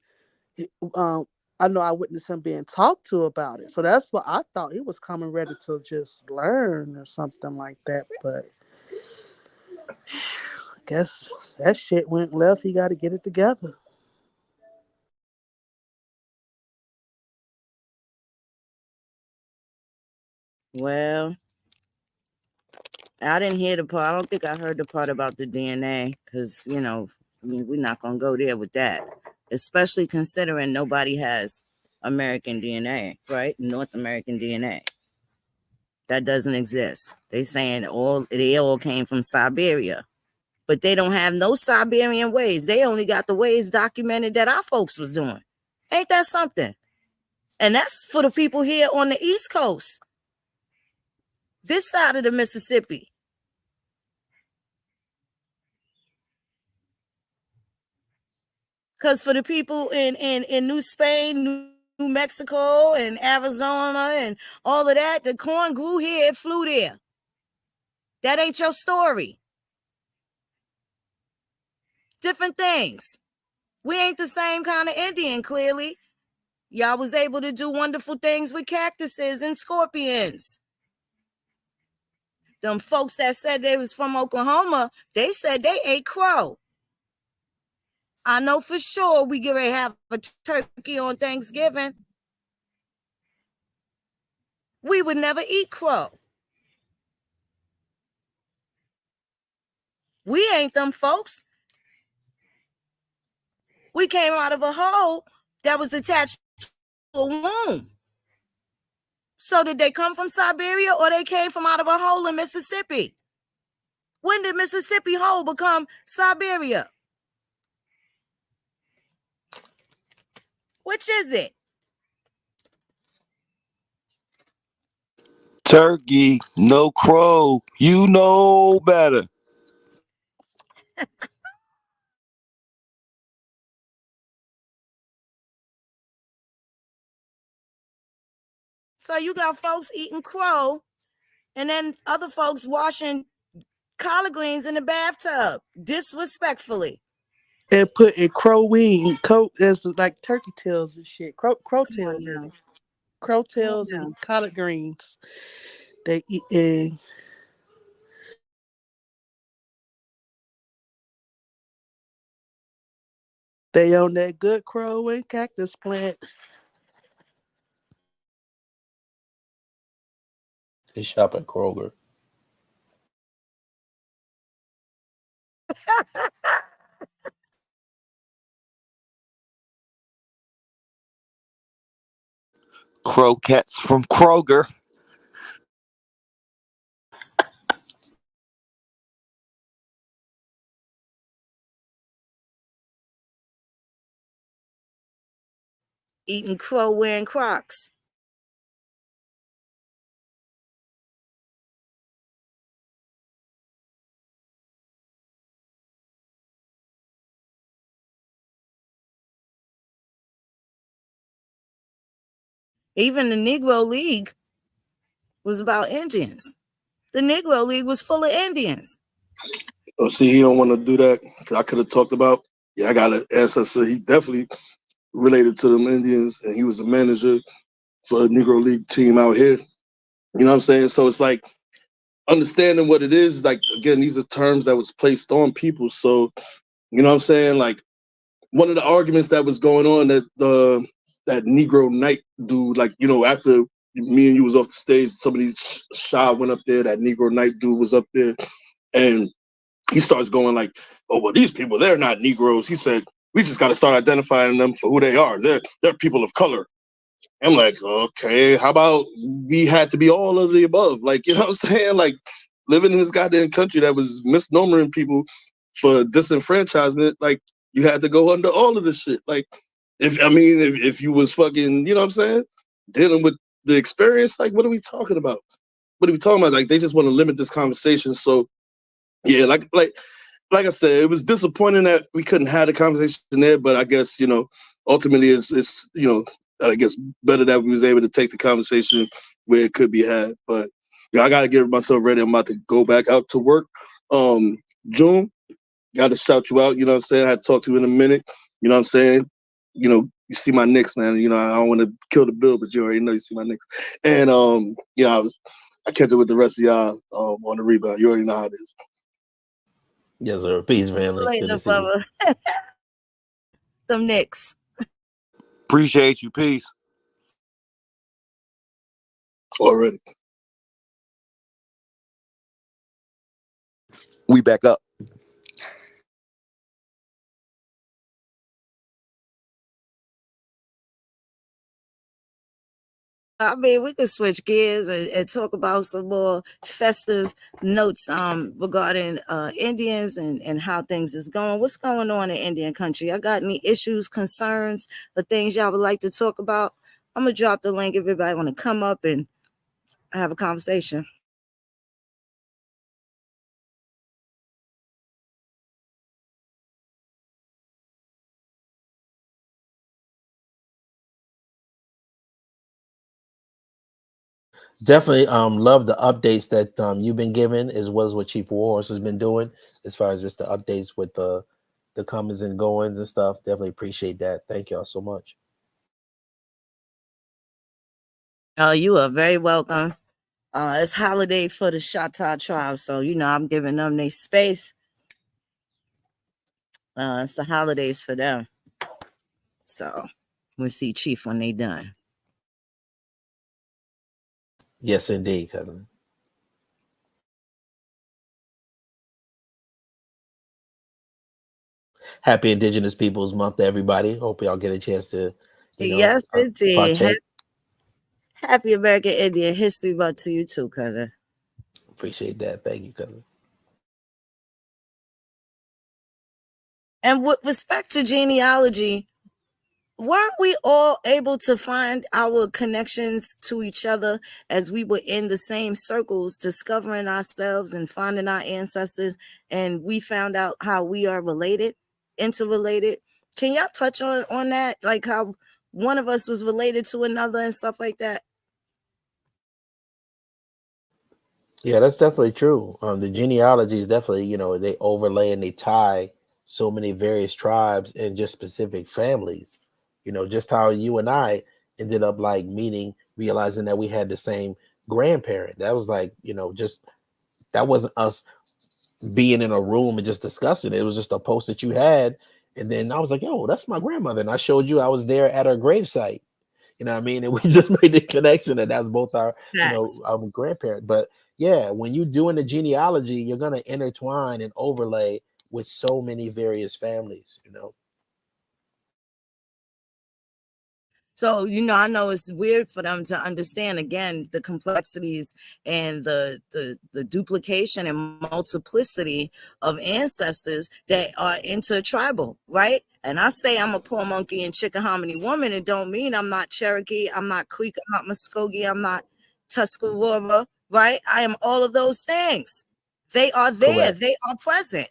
Um, I know I witnessed him being talked to about it. So that's why I thought he was coming ready to just learn or something like that. But I guess that shit went left. He got to get it together. Well, I didn't hear the part. I don't think I heard the part about the DNA because, we're not going to go there with that, especially considering nobody has American DNA, right? North American DNA. That doesn't exist. They saying they all came from Siberia, but they don't have no Siberian ways. They only got the ways documented that our folks was doing. Ain't that something? And that's for the people here on the East Coast, this side of the Mississippi. Because for the people in New Spain, New Mexico, and Arizona, and all of that, the corn grew here, it flew there. That ain't your story. Different things. We ain't the same kind of Indian, clearly. Y'all was able to do wonderful things with cactuses and scorpions. Them folks that said they was from Oklahoma, they said they ate crow. I know for sure we get ready to have a turkey on Thanksgiving. We would never eat crow. We ain't them folks. We came out of a hole that was attached to a womb. So did they come from Siberia or they came from out of a hole in Mississippi? When did Mississippi hole become Siberia? Which is it? Turkey, no crow. You know better. So you got folks eating crow and then other folks washing collard greens in the bathtub disrespectfully. And putting crow wing coat as like turkey tails and shit. Crow Come on tails in now. it. Crow Come on tails and now. collard greens. They eat and they on that good crow and cactus plant. They shop at Kroger. Croquettes from Kroger. Eating crow wearing Crocs. Even the Negro League was about Indians. The Negro League was full of Indians. Oh, see, he don't want to do that because I could have talked about. Yeah, I got an ancestor. He definitely related to them Indians, and he was the manager for a Negro League team out here. You know what I'm saying? So it's like understanding what it is. Like again, these are terms that was placed on people. So you know what I'm saying? Like one of the arguments that was going on that that Negro Night dude, like after me and you was off the stage, somebody Shy went up there. That Negro Night dude was up there, and he starts going like, "Oh well, these people, they're not Negroes." He said, "We just got to start identifying them for who they are. They're people of color." I'm like, okay, how about we had to be all of the above? Like, you know what I'm saying? Like living in this goddamn country that was misnomering people for disenfranchisement, like you had to go under all of this shit. Like, if you was fucking, you know what I'm saying, dealing with the experience, like what are we talking about? What are we talking about? Like they just want to limit this conversation. So yeah, like I said, it was disappointing that we couldn't have the conversation there, but I guess, ultimately it's I guess better that we was able to take the conversation where it could be had. But I gotta get myself ready. I'm about to go back out to work. June, gotta shout you out, you know what I'm saying? I had to talk to you in a minute, you know what I'm saying? You see my Knicks, man. I don't want to kill the bill, but you already know you see my Knicks. And I catch up with the rest of y'all on the rebound. You already know how it is. Yes, sir. Peace, family. Good to Later, see you. brother. Them Knicks. Appreciate you. Peace. Already. We back up. I mean, we could switch gears and talk about some more festive notes regarding Indians and how things is going. What's going on in Indian country? I got any issues, concerns, or things y'all would like to talk about? I'm gonna drop the link if everybody want to come up and have a conversation. Definitely love the updates that you've been given, as well as what Chief Warhorse has been doing, as far as just the updates with the comings and goings and stuff. Definitely appreciate that. Thank y'all so much. Oh, you are very welcome. It's holiday for the Shatta tribe, so I'm giving them their space. It's the holidays for them. So we'll see Chief when they done. Yes, indeed, cousin. Happy Indigenous Peoples Month to everybody. Hope y'all get a chance to, Yes, indeed. partake. Happy American Indian History Month to you too, cousin. Appreciate that. Thank you, cousin. And with respect to genealogy, weren't we all able to find our connections to each other as we were in the same circles, discovering ourselves and finding our ancestors, and we found out how we are related, interrelated? Can y'all touch on that? Like how one of us was related to another and stuff like that? Yeah, that's definitely true. The genealogy is definitely, they overlay and they tie so many various tribes and just specific families. Just how you and I ended up like meeting, realizing that we had the same grandparent. That was like, just that wasn't us being in a room and just discussing it. It was just a post that you had. And then I was like, yo, that's my grandmother. And I showed you I was there at her gravesite. You know what I mean? And we just made the connection that that's both our, Facts. our grandparent. But yeah, when you're doing the genealogy, you're going to intertwine and overlay with so many various families, So, I know it's weird for them to understand, again, the complexities and the duplication and multiplicity of ancestors that are intertribal, right? And I say I'm a poor monkey and Chickahominy woman. It don't mean I'm not Cherokee, I'm not Creek, I'm not Muskogee, I'm not Tuscarora, right? I am all of those things. They are there. Correct. They are present.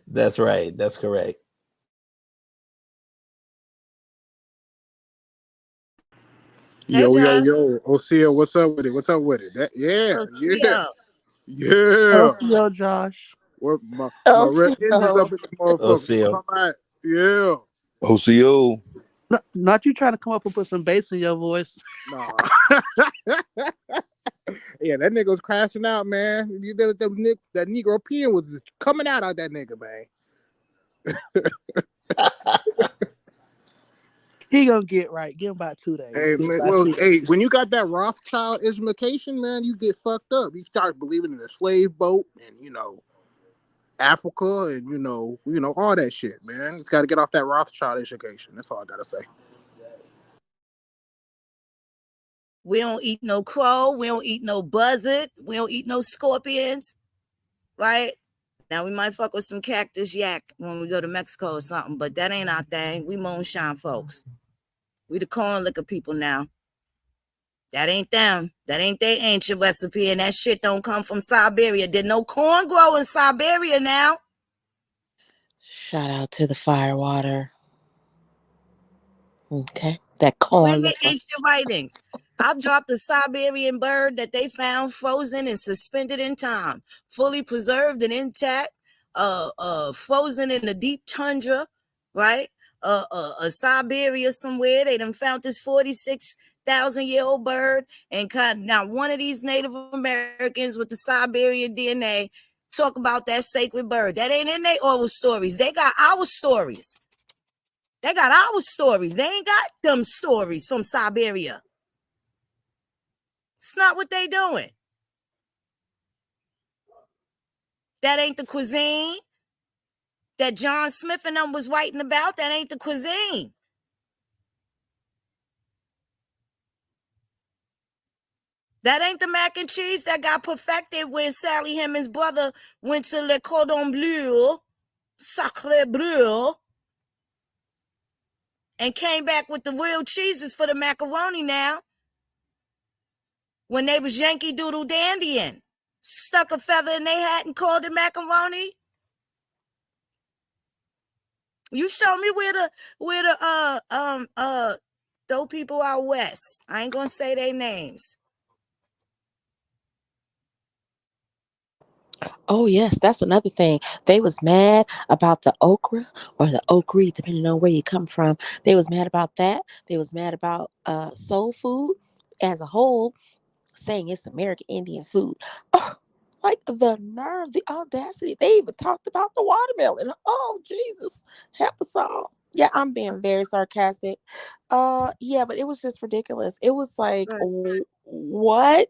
That's right. That's correct. Hey, Yo, yo, Josh. yo. Osea, what's up with it? What's up with it? Yeah. LCO Josh. What my Oh, red Indians no. up in the motherfucker. See Where I'm at? Yeah. OCO. Not you trying to come up and put some bass in your voice. Nah. Yeah, that nigga was crashing out, man. That Negro peeing was just coming out that nigga, man. He gonna get right. Give him about 2 days. Hey, man, when you got that Rothschild education, man, you get fucked up. You start believing in the slave boat and Africa and all that shit, man. It's got to get off that Rothschild education. That's all I gotta say. We don't eat no crow. We don't eat no buzzard. We don't eat no scorpions, right? Now, we might fuck with some cactus yak when we go to Mexico or something, but that ain't our thing. We moonshine folks. We the corn liquor people now. That ain't them. That ain't their ancient recipe, and that shit don't come from Siberia. Did no corn grow in Siberia now? Shout out to the firewater. Okay. That Where corn they liquor. ancient writings? I've dropped a Siberian bird that they found frozen and suspended in time, fully preserved and intact, frozen in the deep tundra, right? Siberia somewhere. They done found this 46,000-year-old bird, and now one of these Native Americans with the Siberian DNA talk about that sacred bird. That ain't in their oral stories. They got our stories. They got our stories. They ain't got them stories from Siberia. It's not what they doing. That ain't the cuisine that John Smith and them was writing about. That ain't the cuisine. That ain't the mac and cheese that got perfected when Sally Hemings' brother went to Le Cordon Bleu, Sacre Bleu, and came back with the real cheeses for the macaroni now. When they was Yankee Doodle Dandying, stuck a feather in their hat and called it macaroni. You show me where the those people out west. I ain't gonna say their names. Oh yes, that's another thing. They was mad about the okra or the okra, depending on where you come from. They was mad about that. They was mad about soul food as a whole, saying it's American Indian food. Oh, like the nerve, the audacity. They even talked about the watermelon. Oh Jesus, help us all. Yeah, I'm being very sarcastic. Yeah, but it was just ridiculous. It was like, Right. what?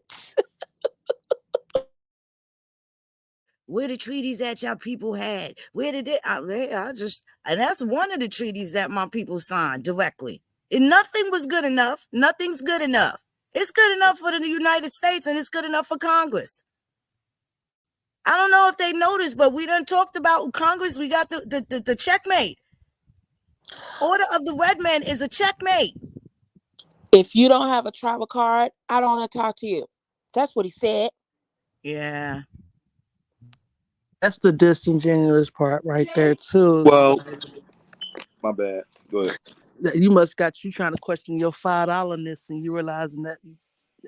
Where the treaties that y'all people had? Where did it? And that's one of the treaties that my people signed directly. And nothing was good enough. Nothing's good enough. It's good enough for the United States and it's good enough for Congress. I don't know if they noticed, but we done talked about Congress. We got the checkmate. Order of the Red Man is a checkmate. If you don't have a travel card, I don't want to talk to you. That's what he said. Yeah. That's the disingenuous part right there too. Well, my bad. Go ahead. You must got you trying to question your $5 and you realizing that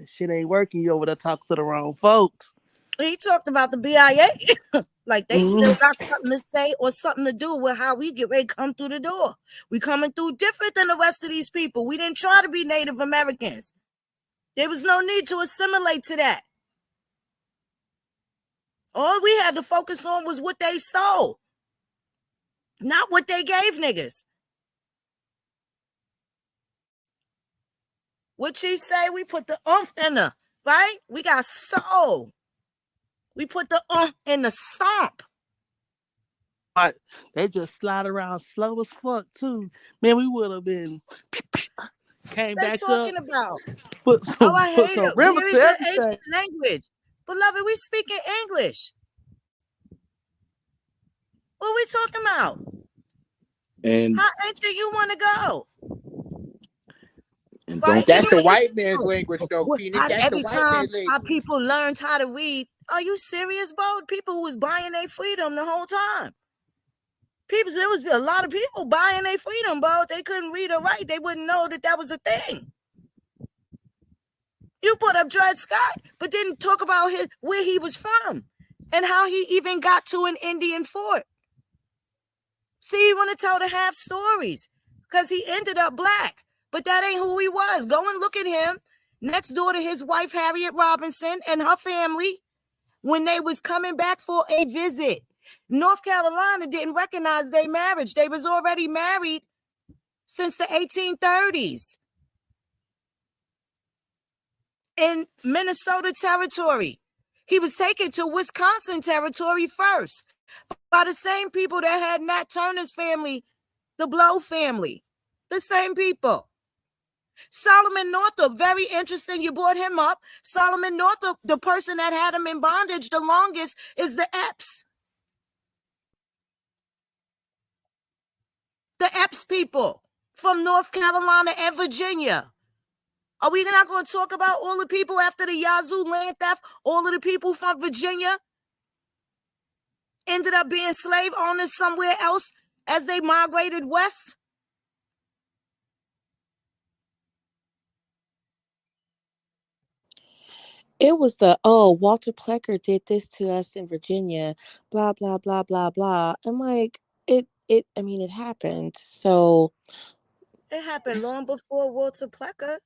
shit ain't working. You over there talking to the wrong folks. He talked about the BIA. Like they still Mm-hmm. got something to say or something to do with how we get ready to come through the door. We coming through different than the rest of these people. We didn't try to be Native Americans. There was no need to assimilate to that. All we had to focus on was what they stole, not what they gave niggas. What Chief say? We put the in the, right? We got soul. We put the in the stomp. But they just slide around slow as fuck too. Man, we would have been came They back up, talking about. put Oh, some I put hate some it. rimmer Where to is your everything. ancient language? Beloved, we speaking English. What we talking about? And How ancient you want to go? Right? don't that's Even the when you white man's language though, Phoenix. That's the every white time man's our language. people learned how to read, are you serious, Bo? People was buying their freedom the whole time. There was a lot of people buying their freedom, Bo. If they couldn't read or write, they wouldn't know that was a thing. You put up Dred Scott, but didn't talk about where he was from and how he even got to an Indian fort. See, you want to tell the half stories because he ended up black, but that ain't who he was. Go and look at him next door to his wife, Harriet Robinson, and her family when they was coming back for a visit. North Carolina didn't recognize their marriage. They was already married since the 1830s in Minnesota territory. He was taken to Wisconsin territory first by the same people that had Nat Turner's family, the Blow family, the same people. Solomon Northup, very interesting. You brought him up. Solomon Northup, the person that had him in bondage the longest is the Epps. The Epps people from North Carolina and Virginia. Are we not going to talk about all the people after the Yazoo land theft? All of the people from Virginia ended up being slave owners somewhere else as they migrated west? It was Walter Plecker did this to us in Virginia, blah blah blah blah blah. I'm like, I mean, it happened. So It happened long before Walter Plecker.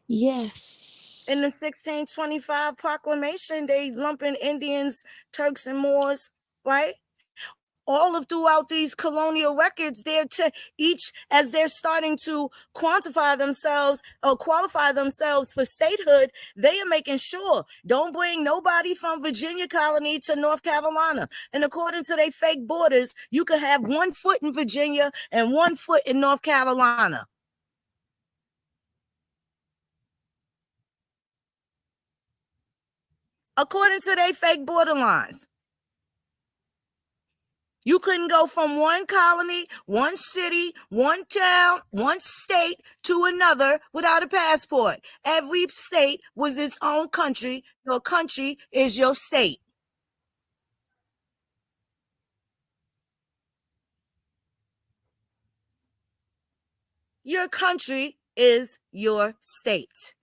yes. In the 1625 proclamation, they lumping Indians, Turks, and Moors, right? All of throughout these colonial records, they're each as they're starting to quantify themselves or qualify themselves for statehood, they are making sure don't bring nobody from Virginia colony to North Carolina. And according to their fake borders, you could have 1 foot in Virginia and 1 foot in North Carolina. According to their fake borderlines. You couldn't go from one colony, one city, one town, one state to another without a passport. Every state was its own country. Your country is your state. Your country is your state.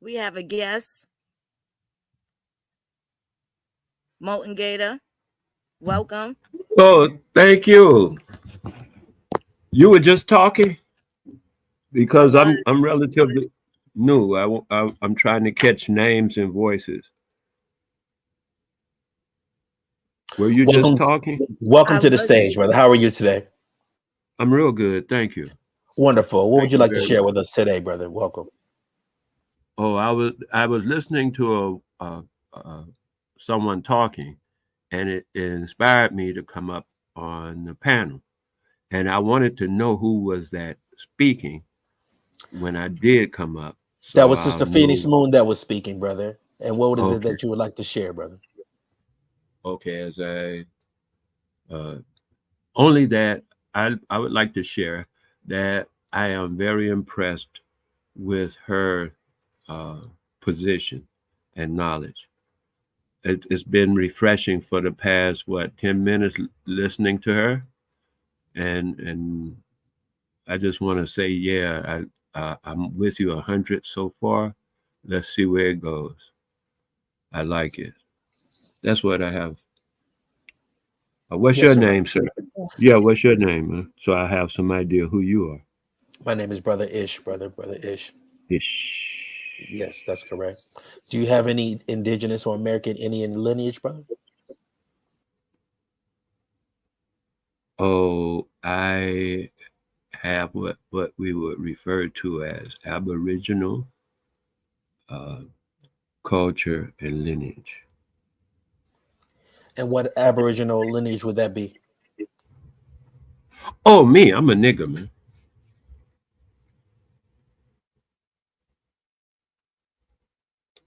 We have a guest, Molten Gator. Welcome. Oh, thank you. You were just talking I because was. I'm relatively new. I'm trying to catch names and voices. Were you just Welcome, talking? welcome I to the was. stage, brother. How are you today? I'm real good, thank you. Wonderful. What would Thank you you like to very share much. with us today, brother? Welcome. Oh, I was listening to someone talking, and it inspired me to come up on the panel. And I wanted to know who was that speaking when I did come up. That So was I'll Sister Phoenix know. Moon that was speaking, brother. And what is it Okay, that you would like to share, brother? okay. As I uh, only that I would like to share that I am very impressed with her uh, position and knowledge. It's been refreshing for the past 10 minutes listening to her, and I just want to say, yeah, I'm with you 100 so far. Let's see where it goes. I like it. That's what I have. What's Yes, your sir. name, sir? Yeah, what's your name? So I have some idea who you are. My name is Brother Ish, brother Ish. Ish. Yes, that's correct. Do you have any indigenous or American Indian lineage, brother? Oh, I have what we would refer to as Aboriginal uh, culture and lineage. And what Aboriginal lineage would that be? Oh, me, I'm a nigger, man.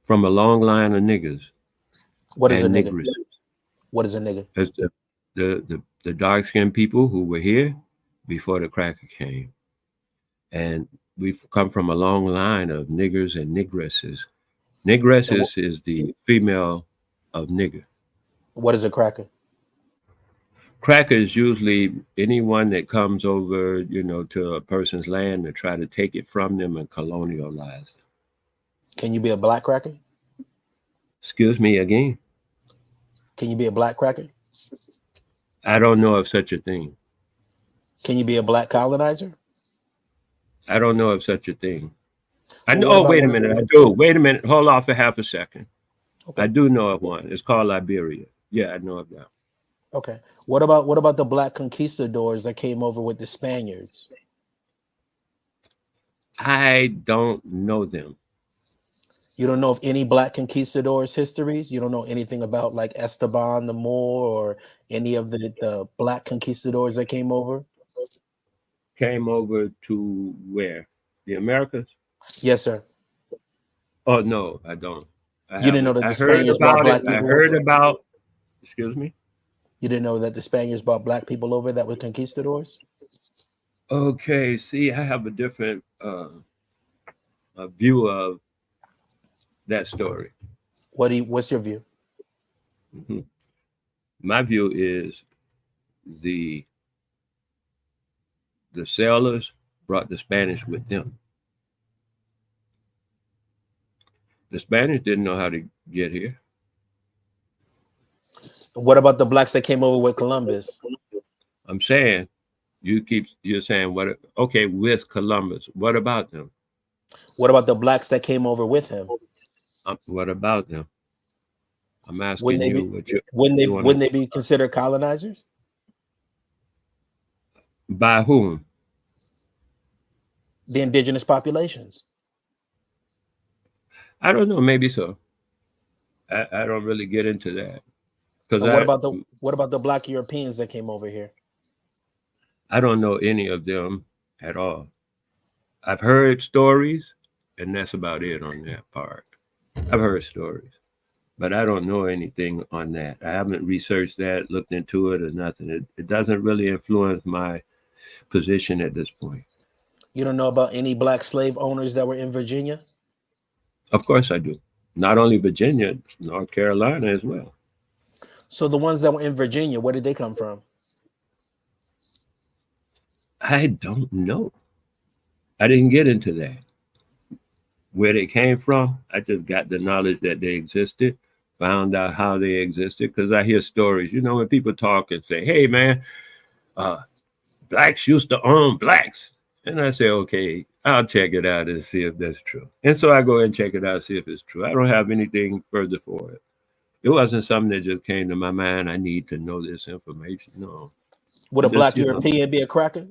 From a long line of niggers What is a and nigga? niggers. What is a nigga? That's the dark skinned people who were here before the cracker came. And we've come from a long line of niggers and nigresses. And Nigresses is the female of nigger. what is a cracker? Cracker is usually anyone that comes over, to a person's land to try to take it from them and colonialize them. Can you be a black cracker? Excuse me again. Can you be a black cracker? I don't know of such a thing. Can you be a black colonizer? I don't know of such a thing. I Well, know. what Oh, about wait a one? minute. I do. Wait a minute. Hold on for half a second. Okay, I do know of one. It's called Liberia. Yeah, I know of that. okay. What about the black conquistadors that came over with the Spaniards? I don't know them. You don't know of any black conquistadors' histories? You don't know anything about like Esteban the Moor or any of the black conquistadors that came over? Came over to where? The Americas? Yes, sir. Oh no, I don't. I You didn't know haven't. that I the heard Spaniards brought about it. black I people heard over? about. Excuse me. You didn't know that the Spaniards brought black people over that were conquistadors? Okay. See, I have a different view of that story. What's your view? hmm My view is the the sailors brought the Spanish with them. The Spanish didn't know how to get here. What about the blacks that came over with Columbus? I'm saying you're saying what? Okay, with Columbus, what about them? What about the blacks that came over with him? What about them? I'm Wouldn't asking they you be what wouldn't they you want to. wouldn't they be considered colonizers? By whom? The indigenous populations. I don't know. Maybe so. I don't really get into that because And what about the black Europeans that came over here? I don't know any of them at all. I've heard stories, and that's about it on that part. I've heard stories, but I don't know anything on that. I haven't researched that, looked into it, or nothing. It doesn't really influence my position at this point. You don't know about any black slave owners that were in Virginia? Of course, I do. Not only Virginia, North Carolina as well. So the ones that were in Virginia, where did they come from? I don't know. I didn't get into that. Where they came from, I just got the knowledge that they existed, found out how they existed, because I hear stories. You know, when people talk and say, hey, man, blacks used to own blacks. And I say, okay, I'll check it out and see if that's true. And so I go and check it out, see if it's true. I don't have anything further for it. It wasn't something that just came to my mind. I need to know this information. No. Would a black European be a cracker?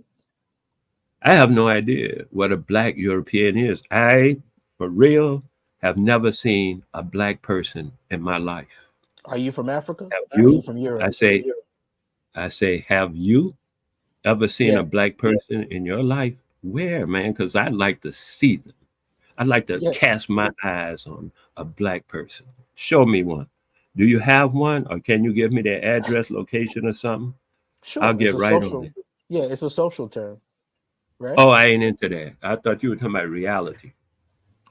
I have no idea what a black European is. I, for real, have never seen a black person in my life. Are you from Africa? Have you? Are you from Europe? I say, have you ever seen a black person in your life? Where, man? Because I'd like to see them. I'd like to cast my eyes on a black person. Show me one. Do you have one, or can you give me their address, location, or something? Sure. I'll get right on it. Yeah, it's a social term, right? Oh, I ain't into that. I thought you were talking about reality.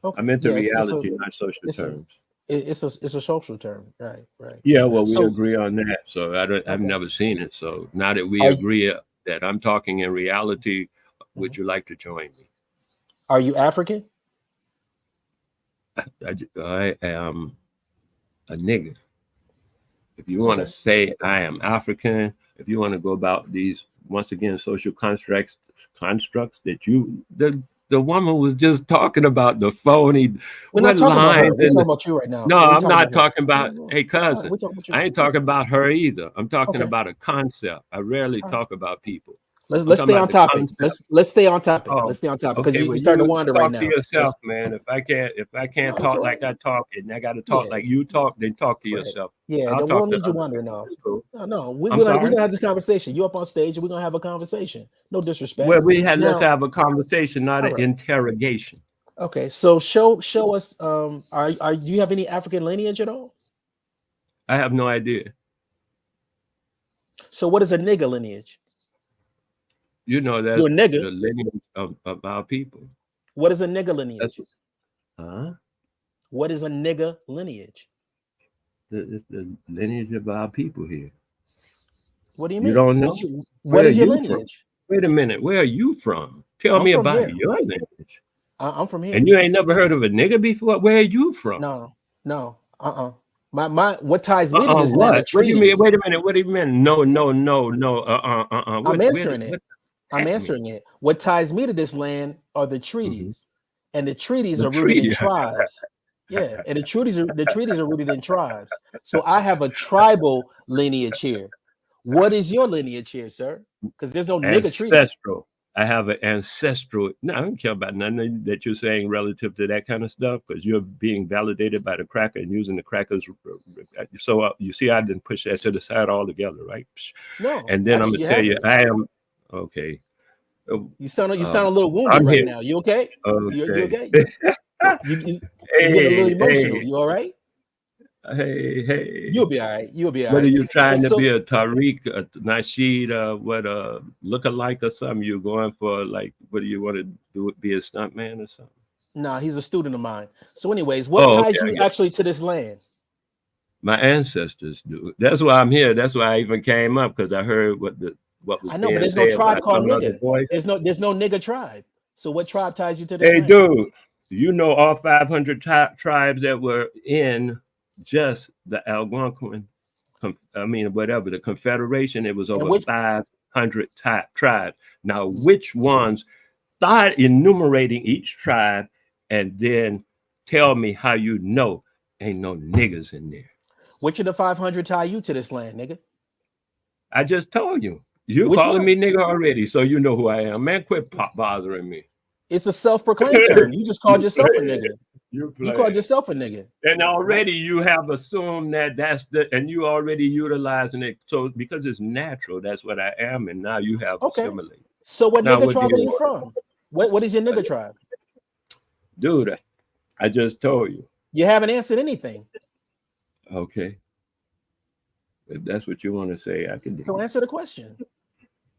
Okay. I'm into reality, not social terms. It's a social term, right? Yeah, well, we agree on that. So I've never seen it. So now that we agree that I'm talking in reality, would you like to join me? Are you African? I am a nigga. If you want to say I am African, if you want to go about these, once again, social constructs that you, the woman was just talking about the phony. We're not talking about her. We're talking about you right now. No, I'm not talking about, hey, cousin. I ain't talking about her either. I'm talking about a concept. I rarely talk about people. Let's stay on topic. Let's stay on topic. Let's stay on topic because you're starting to wander right now. Talk to yourself, man. If I can't talk like I talk, and I got to talk like you talk, then talk to yourself. Yeah, we don't need you wondering now. No, we're gonna have this conversation. You up on stage, and we're gonna have a conversation. No disrespect. Well, let's have a conversation, not an interrogation. Okay, so show us. Do you have any African lineage at all? I have no idea. So what is a nigga lineage? You know, that's the lineage of our people. What is a nigga lineage? What is a nigga lineage? It's the lineage of our people here. What do you mean? You don't know? What is your lineage? Wait a minute. Where are you from? Tell me about your lineage. I'm from here. And you ain't never heard of a nigga before? Where are you from? No. My what ties me to this land? What do you mean? Wait a minute. What do you mean? No. I'm answering it. I'm answering it. What ties me to this land are the treaties, and the treaties are rooted in tribes. Yeah, and the treaties are rooted in tribes. So I have a tribal lineage here. What is your lineage here, sir? Because there's no nigga treaty. Ancestral. I have an ancestral. No, I don't care about nothing that you're saying relative to that kind of stuff, because you're being validated by the cracker and using the crackers. So you see, I didn't push that to the side altogether, right? No. And then I'm gonna tell you, I am okay. You sound a little wounded right now. You okay? Okay. You okay? You get a little emotional. You all right? Hey. You'll be all right. What are you trying to be, a Tariq, a Nasheed, look-alike or something? You're going for, like, what do you want to do? Be a stuntman or something? Nah, he's a student of mine. So anyways, what ties you actually to this land? My ancestors do. That's why I'm here. That's why I even came up, because I heard what was I know, but there's no tribe called nigga. There's no nigga tribe. So what tribe ties you to this land? Hey, dude, you know all 500 tribes that were in just the Algonquin, the Confederation. It was over 500 tribes. Now, which ones? Start enumerating each tribe, and then tell me how you know ain't no niggas in there. Which of the 500 tie you to this land, nigga? I just told you. You calling me nigga already, so you know who I am. Man, quit bothering me. It's a self-proclaimed term. You just called yourself a nigga. You called yourself a nigga. And already you have assumed that and you already utilizing it. So because it's natural, that's what I am. And now you have assimilated. So what nigga tribe are you from? What is your nigga tribe? Dude, I just told you. You haven't answered anything. Okay. If that's what you want to say, I can do. So answer the question.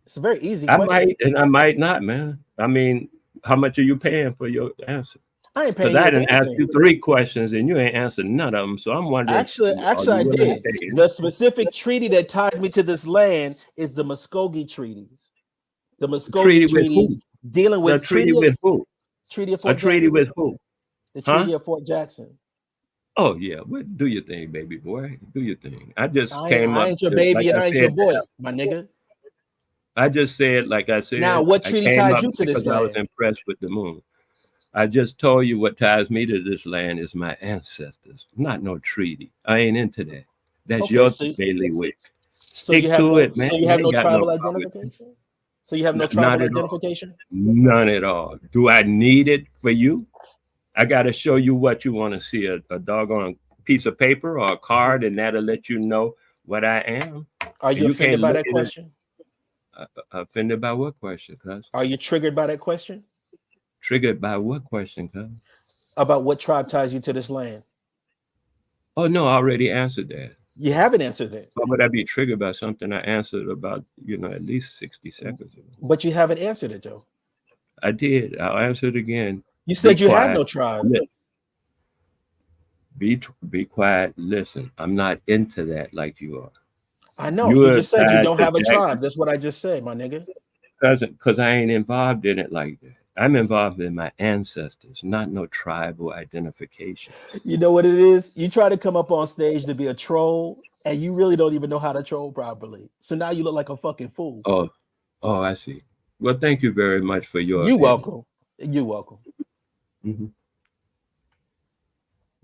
It's a very easy question. I might and I might not, man. I mean, how much are you paying for your answer? I ain't paying Because you I a didn't damn ask thing. you 3 questions and you ain't answered none of them. So I'm wondering, Actually, are actually, you I willing to did. pay? The specific treaty that ties me to this land is the Muskogee treaties. The Treaty Muskogee with treaties who? dealing The with treaty with who? Treaty of A Fort treaty Jackson. with who? The Huh? Treaty of Fort Jackson. Oh yeah, well, do your thing, baby boy. Do your thing. I just came I up ain't your to, like baby and I I ain't your said, boy, my nigga. I just said, like I Now, said, what I treaty came ties up you to this because I was land? impressed with the moon. I just told you what ties me to this land is my ancestors, not no treaty. I ain't into that. That's Okay, your so bailiwick. so you Stick have to no it, man. you I have ain't no got no tribal problem. identification? So you have no Not tribal at all. identification? None at all. Do I need it for you? I got to show you what you want to see, a doggone piece of paper or a card, and that'll let you know what I am. Are And you you can't offended by look that at it. question? Offended by what question, cuz? Are you triggered by that question? Triggered by what question, cuz? About what tribe ties you to this land? Oh, no, I already answered that. You haven't answered it. Why would I be triggered by something I answered about, at least 60 seconds ago? But you haven't answered it, Joe. I did. I'll answer it again. You Be said you have quiet. no tribe. Be quiet. Listen, I'm not into that like you are. I know. You You are just said you tied don't to have a Jackson tribe. That's what I just said, my nigga. because I ain't involved in it like that. I'm involved in my ancestors, not no tribal identification. You know what it is? You try to come up on stage to be a troll, and you really don't even know how to troll properly. So now you look like a fucking fool. Oh, I see. Well, thank you very much for your You opinion. welcome. You welcome. Hmm.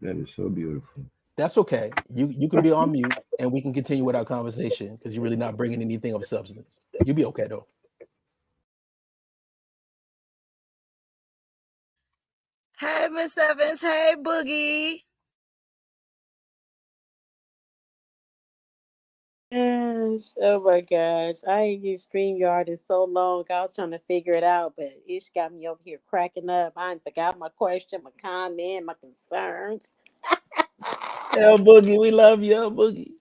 That is so beautiful. That's okay. You can be on mute, and we can continue with our conversation because you're really not bringing anything of substance. You'll be okay though. Hey, Miss Evans. Hey, Boogie. Gosh, oh my gosh. I ain't used StreamYard in so long. I was trying to figure it out, but Ish got me over here cracking up. I ain't forgot my question, my comment, my concerns. El Boogie, we love you, El Boogie.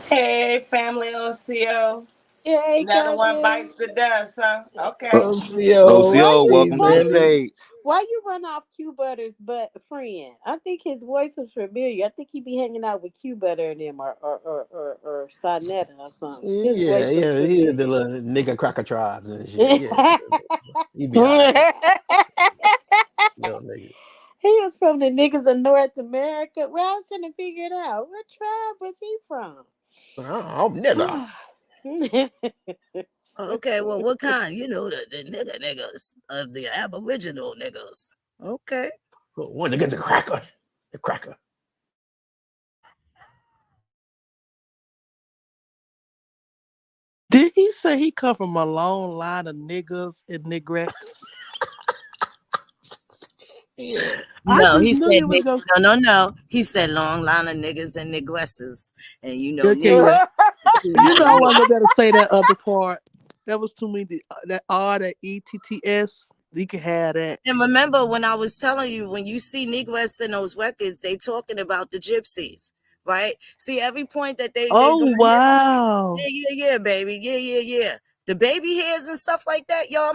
Hey, family OCO. Hey, Another one cousin. bites the dust, huh? Uh, Okay. OCO, Why OCO, you he's welcome to why the you ready. stage. why you run off Q Butter's but friend? I think his voice was familiar. I think he be hanging out with Q Butter and them or Sonetta or something. His Yeah, voice was yeah, he the familiar. little nigga cracker tribes and shit. Yeah, he be all right. Little nigga. He was from the niggas of North America. Well, I was trying to figure it out. What tribe was he from? Oh, nigga. Okay, well, what kind? You know, the niggas of the Aboriginal niggas. Okay. One nigga, the cracker. The cracker. Did he say he come from a long line of niggas and nigrettes? Yeah. I No, just he knew said he was going. no. He said long line of niggas and nigresses, and you know Okay, nigga. yeah. You know I wasn't gonna be able to say that other part. That was too many. That R, that ETTS. You can have that. And remember when I was telling you, when you see Negroes in those records, they talking about the gypsies, right? See, every point that they Oh gonna hit on, wow. yeah, baby, yeah. The baby hairs and stuff like that, yo.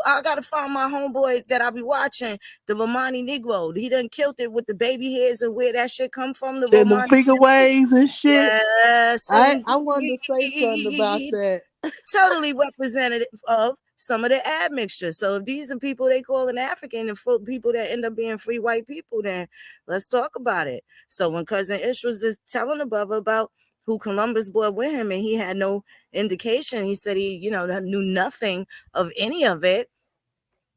I gotta find my homeboy that I be watching, the Romani Negro. He done killed it with the baby hairs and where that shit come from. The And them Romani, finger waves and shit. yes, I wanted to say something about that. totally representative of some of the admixture. So if these are people they call an African and people that end up being free white people, then let's talk about it. So when Cousin Ish was just telling above about who Columbus brought with him and he had no indication, he said he, knew nothing of any of it.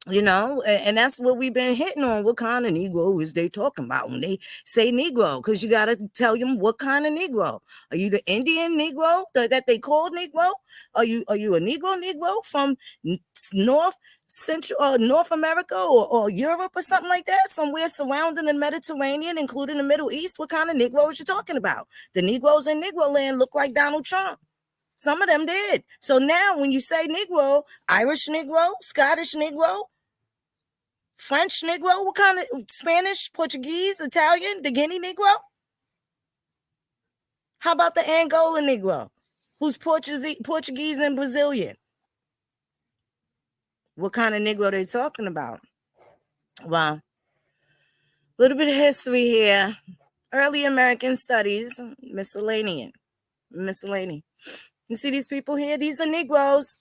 And that's what we've been hitting on. What kind of Negro is they talking about when they say Negro? Because you got to tell them what kind of Negro. Are you the Indian Negro that they call Negro? Are you a Negro from North America or Europe or something like that? Somewhere surrounding the Mediterranean, including the Middle East? What kind of Negro is you talking about? The Negroes in Negro land look like Donald Trump. Some of them did. So now when you say Negro, Irish Negro, Scottish Negro, French Negro, what kind of Spanish, Portuguese, Italian, the Guinea Negro? How about the Angola Negro, who's Portuguese and Brazilian? What kind of Negro they talking about? Well, little bit of history here. Early American studies, miscellaneous. You see these people here? These are Negroes.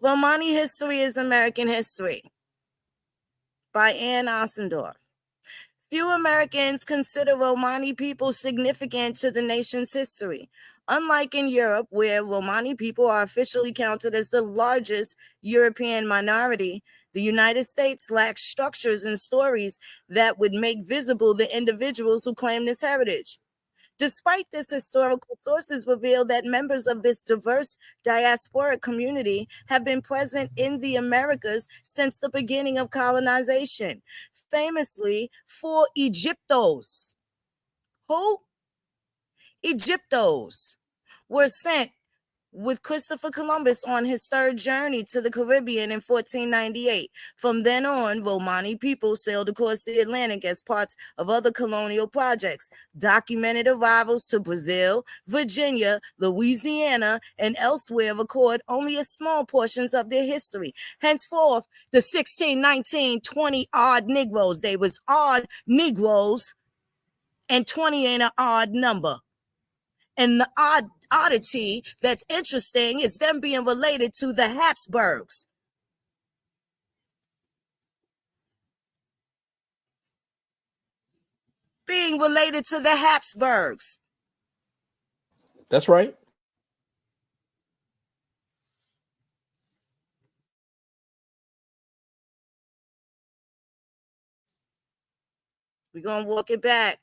Romani History is American History by Ann Ossendorf. Few Americans consider Romani people significant to the nation's history. Unlike in Europe, where Romani people are officially counted as the largest European minority, the United States lacks structures and stories that would make visible the individuals who claim this heritage. Despite this, historical sources reveal that members of this diverse diasporic community have been present in the Americas since the beginning of colonization. Famously, 4 Egyptos. Who? Egyptos were sent with Christopher Columbus on his third journey to the Caribbean in 1498. From then on, Romani people sailed across the Atlantic as parts of other colonial projects. Documented arrivals to Brazil, Virginia, Louisiana, and elsewhere record only a small portions of their history. Henceforth, the 16, 19, 20 odd Negroes, they was odd Negroes, and 20 ain't an odd number. And the oddity that's interesting is them being related to the Habsburgs. Being related to the Habsburgs. That's right. We're going to walk it back.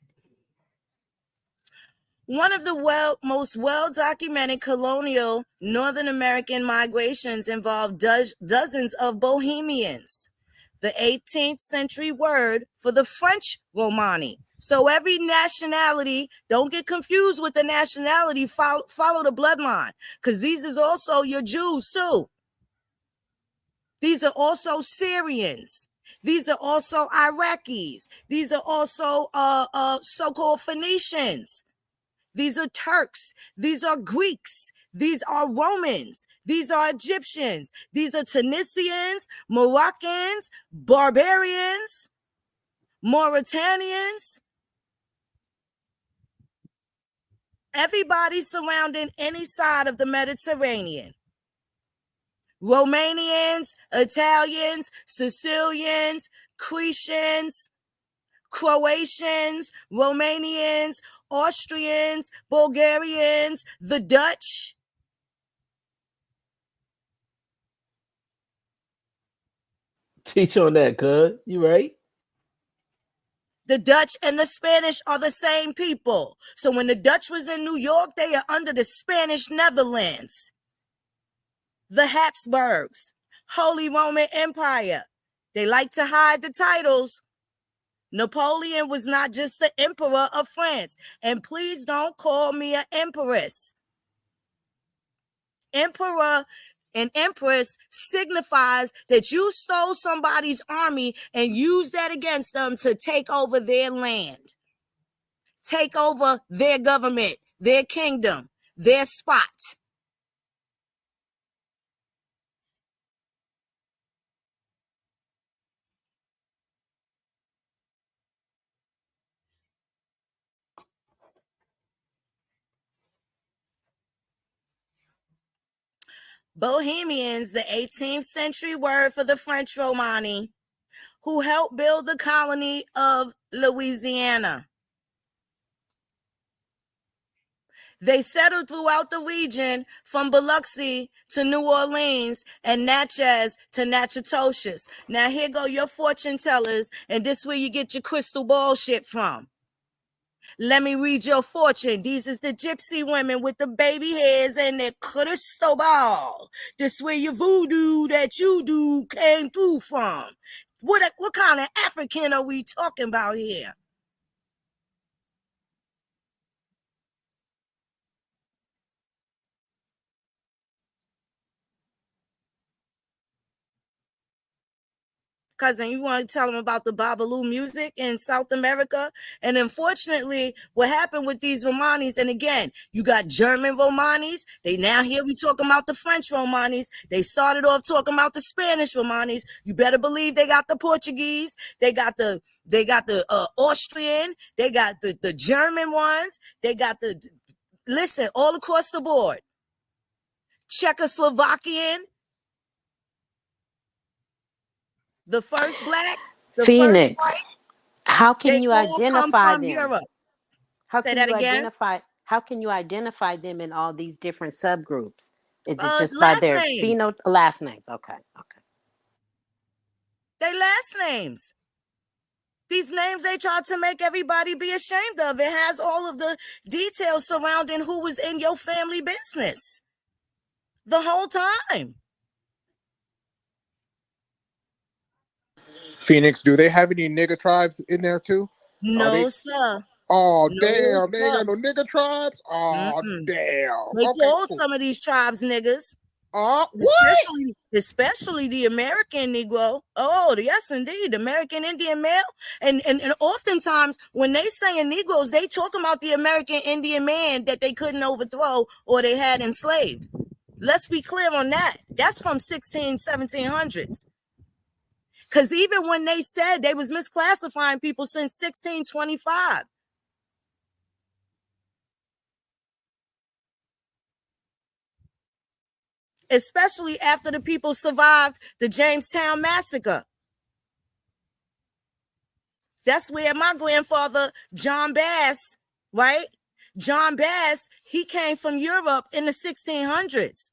One of the most well-documented colonial Northern American migrations involved dozens of Bohemians, the 18th century word for the French Romani. So every nationality, don't get confused with the nationality, follow the bloodline, because these is also your Jews too. These are also Syrians. These are also Iraqis. These are also so-called Phoenicians. These are Turks. These are Greeks. These are Romans. These are Egyptians. These are Tunisians, Moroccans, Barbarians, Mauritanians. Everybody surrounding any side of the Mediterranean. Romanians, Italians, Sicilians, Cretians, Croatians, Romanians, Austrians, Bulgarians, the Dutch. Teach on that, cuz. You right? The Dutch and the Spanish are the same people. So when the Dutch was in New York, they are under the Spanish Netherlands. The Habsburgs, Holy Roman Empire. They like to hide the titles. Napoleon was not just the emperor of France. And please don't call me an empress. Emperor and empress signifies that you stole somebody's army and used that against them to take over their land, take over their government, their kingdom, their spot. Bohemians, the 18th century word for the French Romani, who helped build the colony of Louisiana. They settled throughout the region from Biloxi to New Orleans and Natchez to Natchitoches. Now here go your fortune tellers, and this where you get your crystal ball shit from. Let me read your fortune. These is the gypsy women with the baby hairs and their crystal ball. This where your voodoo that you do came through from. What kind of African are we talking about here? Cousin, you want to tell them about the Babalu music in South America? And unfortunately, what happened with these Romanis, and again, you got German Romanis. They now here we talking about the French Romanis. They started off talking about the Spanish Romanis. You better believe they got the Portuguese. They got the Austrian. They got the German ones. They got listen, all across the board. Czechoslovakian. The first blacks, the first Phoenix, white, how can they you all come identify from them? Europe. How Say can that you again. identify them in all these different subgroups? Is it just by Last their names. last names? Okay. They last names. These names they try to make everybody be ashamed of. It has all of the details surrounding who was in your family business the whole time. Phoenix, do they have any nigga tribes in there too? Are they? No, sir. Oh No, damn, they ain't sir. got no nigga tribes. Oh damn. They Okay, call cool. some of these tribes niggas. What? Especially the American Negro. Oh, yes, indeed, American Indian male. And oftentimes when they saying Negroes, they talk about the American Indian man that they couldn't overthrow or they had enslaved. Let's be clear on that. That's from 1700s. Because even when they said they was misclassifying people since 1625. Especially after the people survived the Jamestown Massacre. That's where my grandfather, John Bass, right? John Bass, he came from Europe in the 1600s.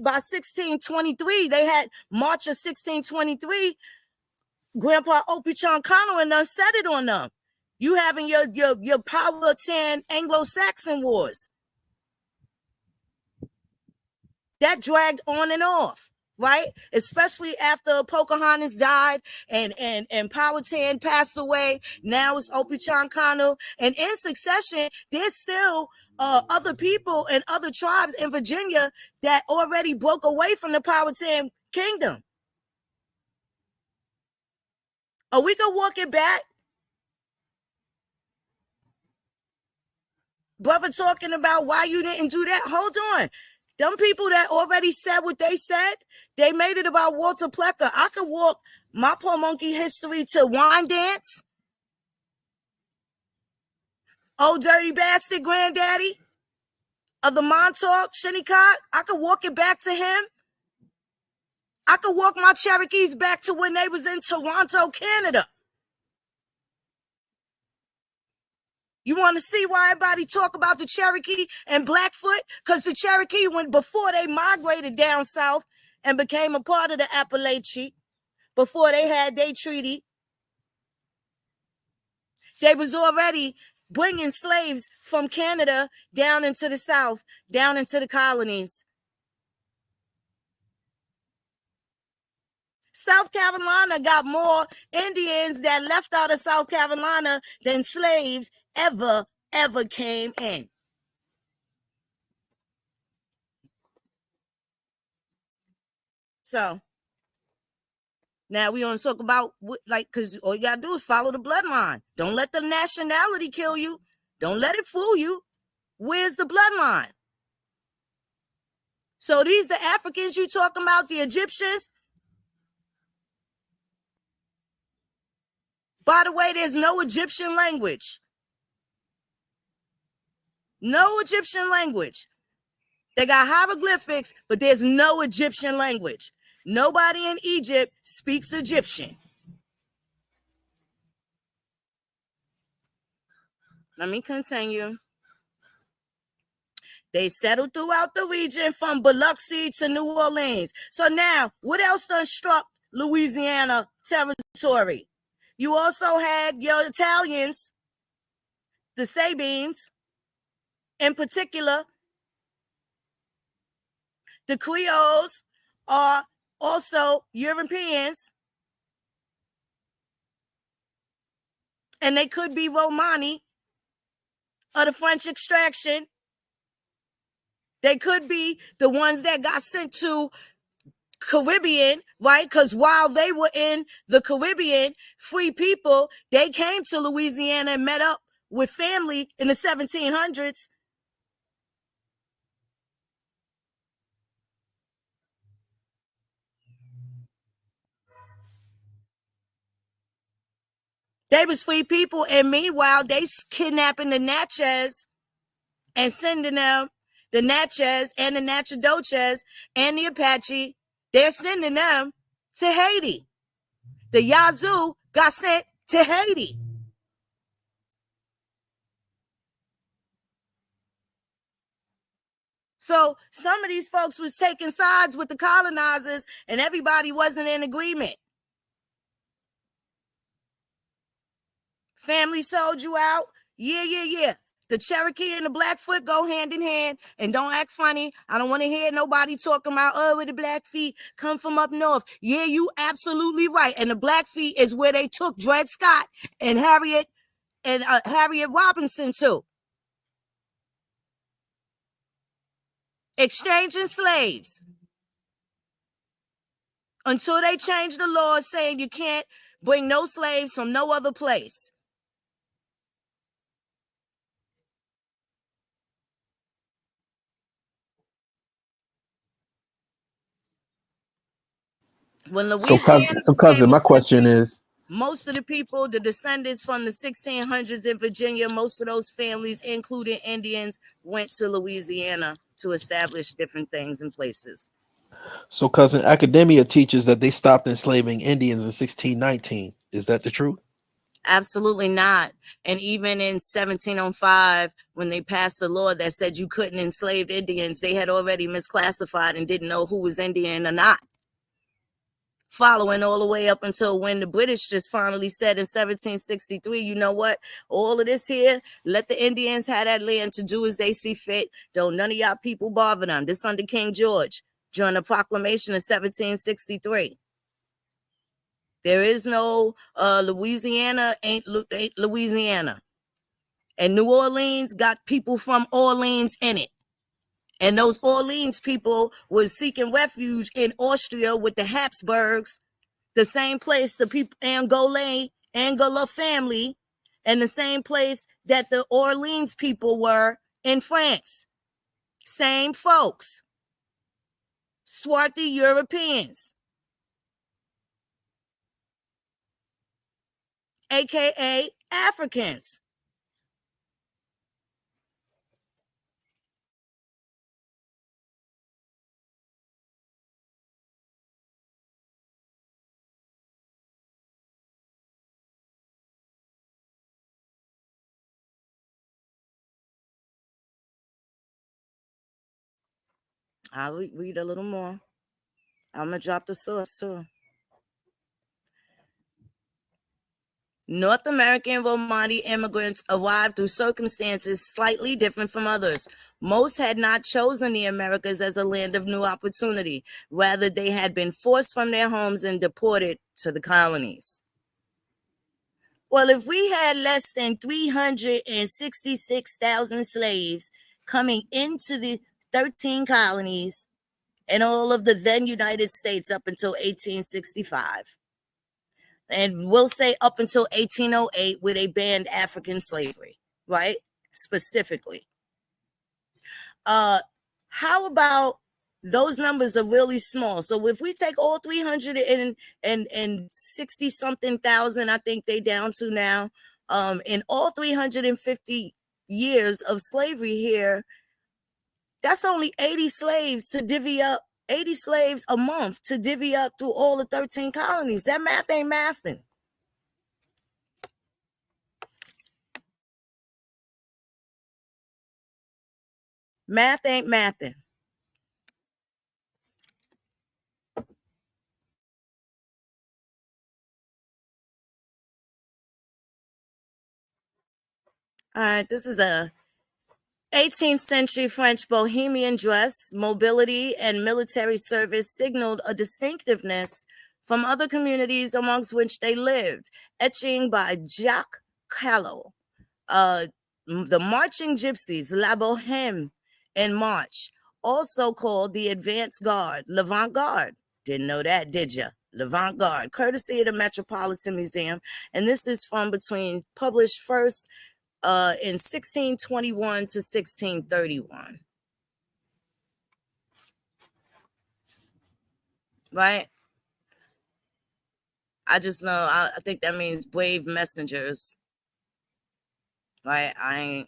By 1623, they had March of 1623, Grandpa Opechancanough and them set it on them. You having your Powhatan Anglo-Saxon wars. That dragged on and off, right? Especially after Pocahontas died and Powhatan passed away. Now it's Opechancanough. And in succession, there's still other people and other tribes in Virginia that already broke away from the Powhatan kingdom. Are we gonna walk it back? Brother talking about why you didn't do that. Hold on. Them people that already said what they said, they made it about Walter Plecker. I could walk my poor monkey history to Wine Dance. Old dirty bastard granddaddy of the Montauk, Shinnecock. I could walk it back to him. I could walk my Cherokees back to when they was in Toronto, Canada. You want to see why everybody talk about the Cherokee and Blackfoot? Because the Cherokee, before they migrated down south and became a part of the Appalachia, before they had their treaty, they was already bringing slaves from Canada down into the south, down into the colonies. South Carolina got more Indians that left out of South Carolina than slaves ever came in. So now we want to talk about because all you gotta do is follow the bloodline. Don't let the nationality kill you. Don't let it fool you. Where's the bloodline? So these the Africans you talking about, the Egyptians. By the way, there's no Egyptian language. No Egyptian language. They got hieroglyphics, but there's no Egyptian language. Nobody in Egypt speaks Egyptian. Let me continue. They settled throughout the region from Biloxi to New Orleans. So now, what else done struck Louisiana territory? You also had your Italians, the Sabines, in particular. The Creoles are also Europeans, and they could be Romani of the French extraction. They could be the ones that got sent to Caribbean, right? Because while they were in the Caribbean, free people, they came to Louisiana and met up with family in the 1700s. They was free people, and meanwhile, they kidnapping the Natchez and sending them, the Natchez and the Natchitoches and the Apache, they're sending them to Haiti. The Yazoo got sent to Haiti. So some of these folks was taking sides with the colonizers, and everybody wasn't in agreement. Family sold you out. Yeah. The Cherokee and the Blackfoot go hand in hand, and don't act funny. I don't want to hear nobody talking about, oh, where the Blackfeet come from up north. Yeah, you absolutely right. And the Blackfeet is where they took Dred Scott and Harriet Robinson to. Exchanging slaves until they changed the law saying you can't bring no slaves from no other place. When So, Louisiana cousin, became my a question country, is, most of the people, the descendants from the 1600s in Virginia, most of those families, including Indians, went to Louisiana to establish different things and places. so cousin, academia teaches that they stopped enslaving Indians in 1619. Is that the truth? Absolutely not. And even in 1705, when they passed a law that said you couldn't enslave Indians, they had already misclassified and didn't know who was Indian or not. Following all the way up until when the British just finally said in 1763, you know what, all of this here, let the Indians have that land to do as they see fit. Don't none of y'all people bother them. This under King George during the proclamation of 1763. There is no Louisiana, ain't Louisiana. And New Orleans got people from Orleans in it. And those Orleans people was seeking refuge in Austria with the Habsburgs, the same place the people Angola family, and the same place that the Orleans people were in France. Same folks. Swarthy Europeans, aka Africans. I'll read a little more. I'm gonna drop the source too. North American Romani immigrants arrived through circumstances slightly different from others. Most had not chosen the Americas as a land of new opportunity. Rather, they had been forced from their homes and deported to the colonies. Well, if we had less than 366,000 slaves coming into the 13 colonies and all of the then United States up until 1865, and we'll say up until 1808, where they banned African slavery, right? Specifically. How about those numbers are really small? So if we take all 360 something thousand, I think they down to now, in all 350 years of slavery here, that's only 80 slaves to divvy up, 80 slaves a month to divvy up through all the 13 colonies. That math ain't mathing. Math ain't mathing. All right, this is a 18th century French bohemian dress. Mobility and military service signaled a distinctiveness from other communities amongst which they lived. Etching by Jacques Callot. The marching gypsies, La Bohème in March, also called the advance guard, l'avant garde. Didn't know that, did you? L'Avant-Garde, courtesy of the Metropolitan Museum. And this is from published first in 1621 to 1631. Right? I just know, I think that means brave messengers. Right?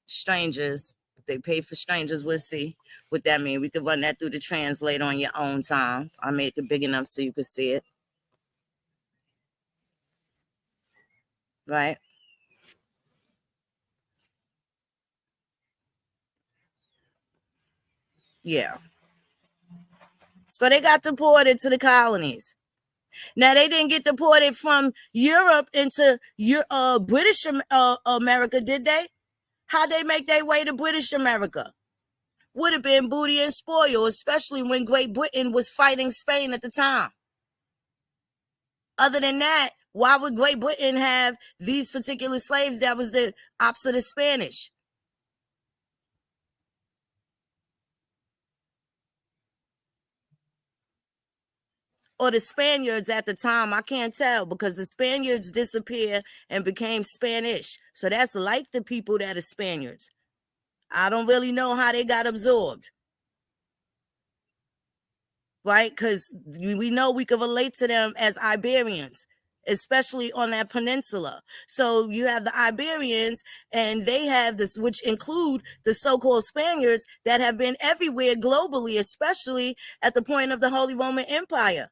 Strangers. If they pay for strangers, we'll see what that means. We could run that through the translate on your own time. I made it big enough so you could see it. Right? Yeah. So they got deported to the colonies. Now, they didn't get deported from Europe into British America, did they? How'd they make their way to British America? Would have been booty and spoil, especially when Great Britain was fighting Spain at the time. Other than that, why would Great Britain have these particular slaves that was the opposite of Spanish? Or the Spaniards at the time, I can't tell, because the Spaniards disappeared and became Spanish. So that's like the people that are Spaniards. I don't really know how they got absorbed. Right? Because we know we can relate to them as Iberians, especially on that peninsula. So you have the Iberians, and they have this, which include the so-called Spaniards that have been everywhere globally, especially at the point of the Holy Roman Empire.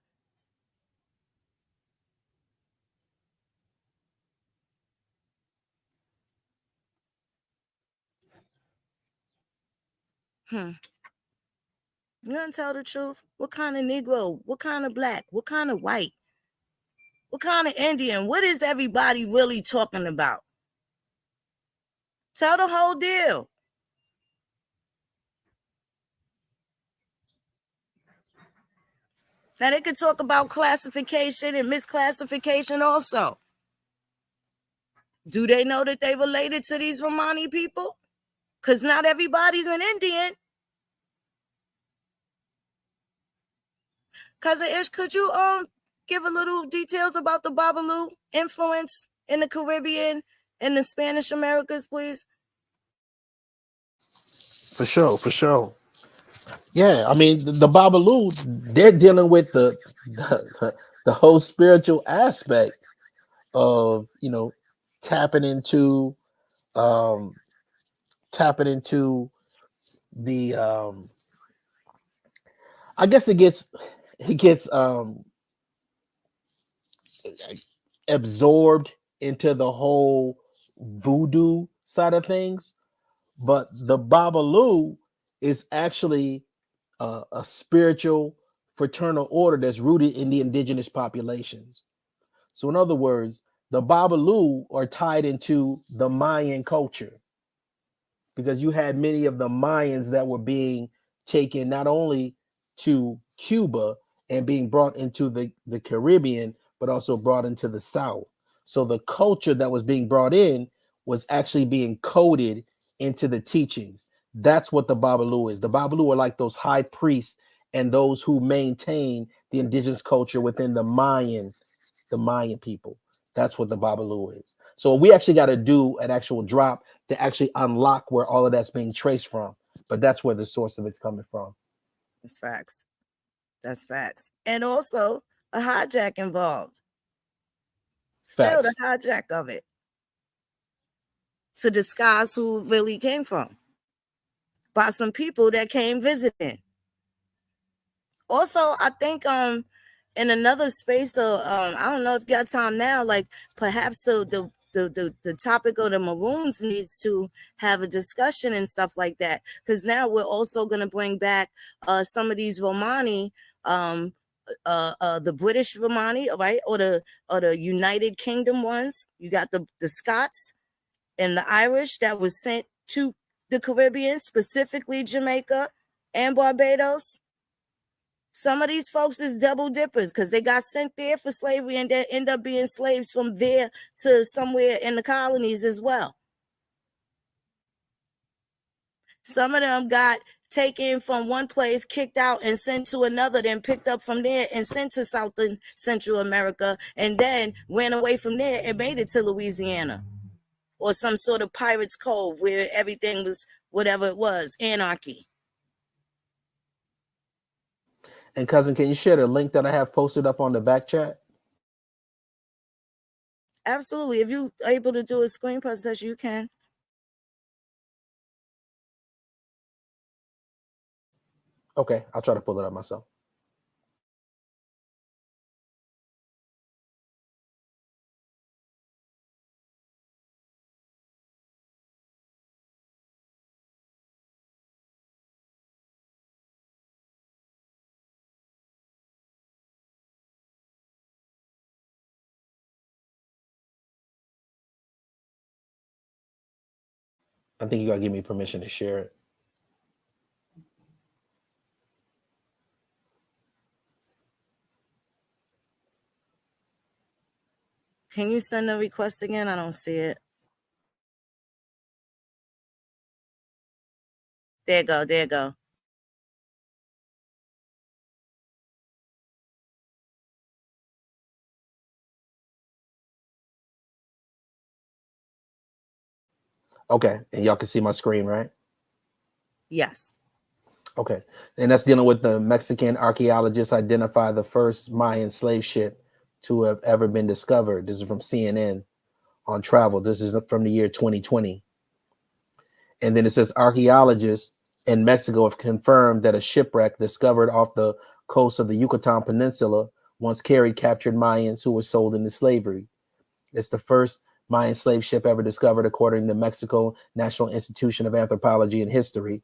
You gonna tell the truth? What kind of Negro? What kind of black? What kind of white? What kind of Indian? What is everybody really talking about? Tell the whole deal. Now they could talk about classification and misclassification also. Do they know that they related to these Romani people? Because not everybody's an Indian. Cousin Ish, could you give a little details about the Babalu influence in the Caribbean and the Spanish Americas, please? For sure. Yeah, I mean the Babalu, they're dealing with the whole spiritual aspect of tapping into um tapping into the I guess it gets absorbed into the whole voodoo side of things, but the Babalu is actually a spiritual fraternal order that's rooted in the indigenous populations. So in other words, the Babalu are tied into the Mayan culture, because you had many of the Mayans that were being taken not only to Cuba and being brought into the Caribbean, but also brought into the South. So the culture that was being brought in was actually being coded into the teachings. That's what the Babalu is. The Babalu are like those high priests and those who maintain the indigenous culture within the Mayan people. That's what the Babalu is. So we actually got to do an actual drop to actually unlock where all of that's being traced from. But that's where the source of it's coming from. That's facts. That's facts. And also a hijack involved. Still the hijack of it, to disguise who really came from, by some people that came visiting. Also, I think in another space, I don't know if you got time now, like perhaps the topic of the Maroons needs to have a discussion and stuff like that, because now we're also going to bring back some of these Romani, the British Romani, right, or the United Kingdom ones. You got the Scots and the Irish that was sent to the Caribbean, specifically Jamaica and Barbados. Some of these folks is double dippers because they got sent there for slavery and then end up being slaves from there to somewhere in the colonies as well. Some of them got taken from one place, kicked out, and sent to another, then picked up from there and sent to South and Central America, and then ran away from there and made it to Louisiana or some sort of Pirates Cove where everything was whatever it was, anarchy. And cousin, can you share the link that I have posted up on the back chat? Absolutely. If you're able to do a screen presentation, you can. Okay, I'll try to pull it up myself. I think you gotta give me permission to share it. Can you send the request again? I don't see it. There you go. There you go. Okay, and y'all can see my screen, right? Yes. Okay, and that's dealing with the Mexican archaeologists identify the first Mayan slave ship to have ever been discovered. This is from CNN on travel. This is from the year 2020. And then it says archaeologists in Mexico have confirmed that a shipwreck discovered off the coast of the Yucatan Peninsula once carried captured Mayans who were sold into slavery. It's the first Mayan slave ship ever discovered, according to Mexico National Institution of Anthropology and History,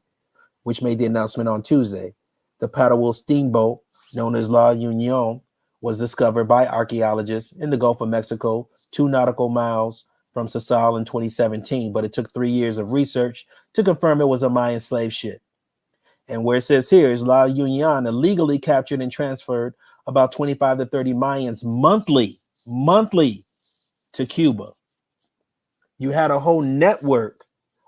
which made the announcement on Tuesday. The paddle wheel steamboat, known as La Union, was discovered by archaeologists in the Gulf of Mexico, 2 nautical miles from Sasal in 2017, but it took 3 years of research to confirm it was a Mayan slave ship. And where it says here is La Union illegally captured and transferred about 25 to 30 Mayans monthly to Cuba. You had a whole network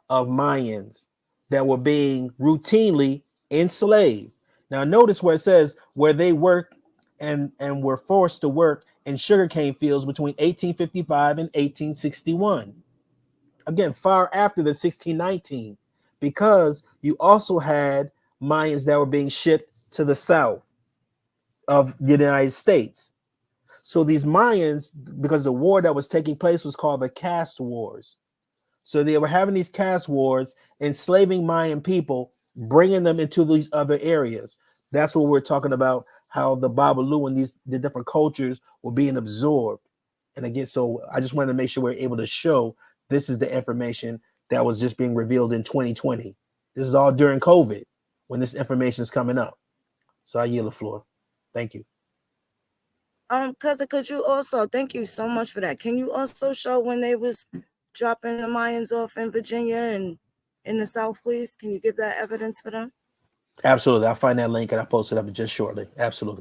of Mayans that were being routinely enslaved. Now notice where it says where they worked and were forced to work in sugarcane fields between 1855 and 1861. Again, far after the 1619, because you also had Mayans that were being shipped to the south of the United States. So these Mayans, because the war that was taking place was called the Caste Wars. So they were having these caste wars, enslaving Mayan people, bringing them into these other areas. That's what we're talking about, how the Babalu and the different cultures were being absorbed. And again, so I just wanted to make sure we're able to show this is the information that was just being revealed in 2020. This is all during COVID when this information is coming up. So I yield the floor. Thank you. Cousin, could you also, thank you so much for that. Can you also show when they was dropping the Mayans off in Virginia and in the South, please? Can you give that evidence for them? Absolutely. I'll find that link and I'll post it up just shortly. Absolutely.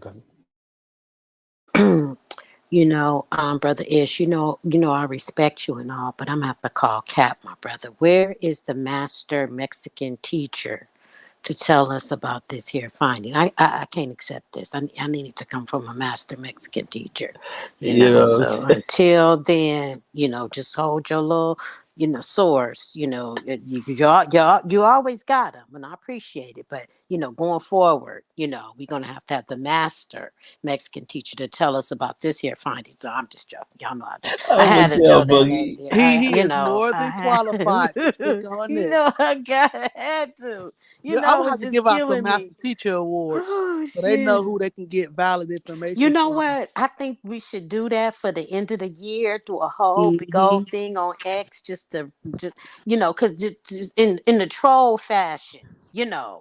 Brother Ish, I respect you and all, but I'm gonna have to call Cap, my brother. Where is the master Mexican teacher to tell us about this here finding? I can't accept this. I need it to come from a master Mexican teacher, So until then, just hold your little, source. You always got them, and I appreciate it. But going forward, we're gonna have the master Mexican teacher to tell us about this here finding. So I'm just joking. Y'all know I I'm had gonna to tell throw that out Boogie. there. He is more I than had qualified to speak on this. I had to. I'm gonna It's have to just give out some killing me. master teacher awards Oh so they know shit. who they can get valid You information know from. what? I think we should do that for the end of the year. Do a whole big Hmm. old thing on X, just because just in the troll fashion.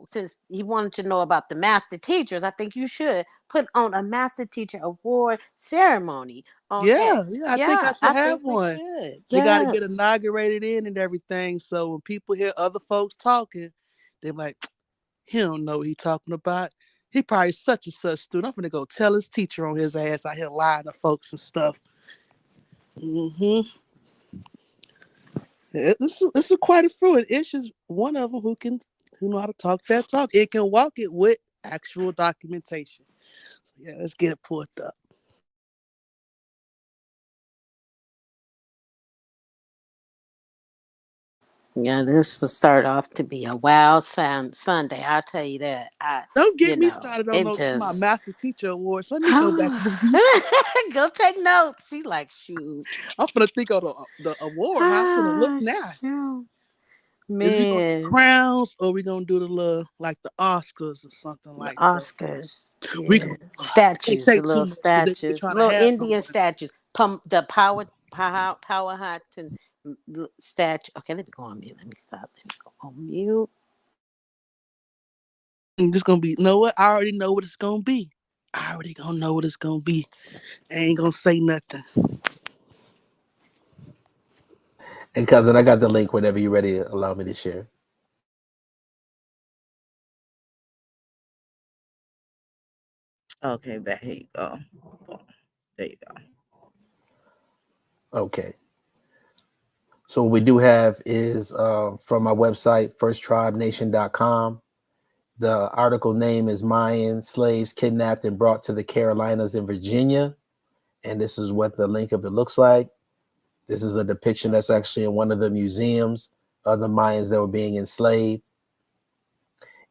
Since he wanted to know about the master teachers, I think you should put on a master teacher award ceremony on Yeah, X. yeah, I think I Yeah, should I have think we one. should. They got to get Yes. inaugurated in and everything. So when people hear other folks talking, they're like, he don't know what he talking about. He probably such and such student. I'm gonna go tell his teacher on his ass out here lying to folks and stuff. Hmm. It's a quite a few. And Ish is one of them who can who know how to talk that talk. It can walk it with actual documentation. So yeah, let's get it pulled up. Yeah, this will start off to be a wild Sunday. I'll tell you that. Don't get me started on It those my just master teacher awards. Let me go back on mute. go take notes. She's like, shoot. I'm gonna think of the award. How I'm gonna look Ah, now. shoot. Is we gonna do Man, crowns or we gonna do the little like the Oscars or something the like that? Oscars. We Yeah. gonna can't Statues, say the too little much because they be statues, trying to little have Indian somebody. statues. The power hot and statue. Okay, let me go on mute. Let me stop. Let me go on mute. I'm just gonna be. You know what? I already know what it's gonna be. I already gonna know what it's gonna be. I ain't gonna say nothing. And cousin, I got the link whenever you're ready to allow me to share. Okay, back here you go. Boom. There you go. Okay. So what we do have is from my website, firsttribenation.com. The article name is Mayan Slaves Kidnapped and Brought to the Carolinas and Virginia. And this is what the link of it looks like. This is a depiction that's actually in one of the museums of the Mayans that were being enslaved.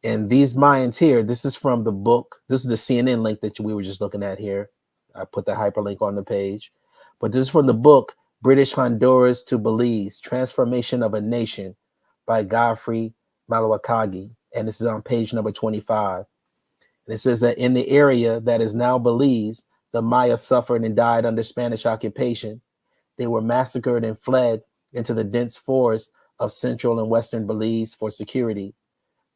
And these Mayans here, this is from the book. This is the CNN link that we were just looking at here. I put the hyperlink on the page. But this is from the book, British Honduras to Belize, Transformation of a Nation by Godfrey Malawakagi. And this is on page number 25. And it says that in the area that is now Belize, the Maya suffered and died under Spanish occupation. They were massacred and fled into the dense forest of central and western Belize for security.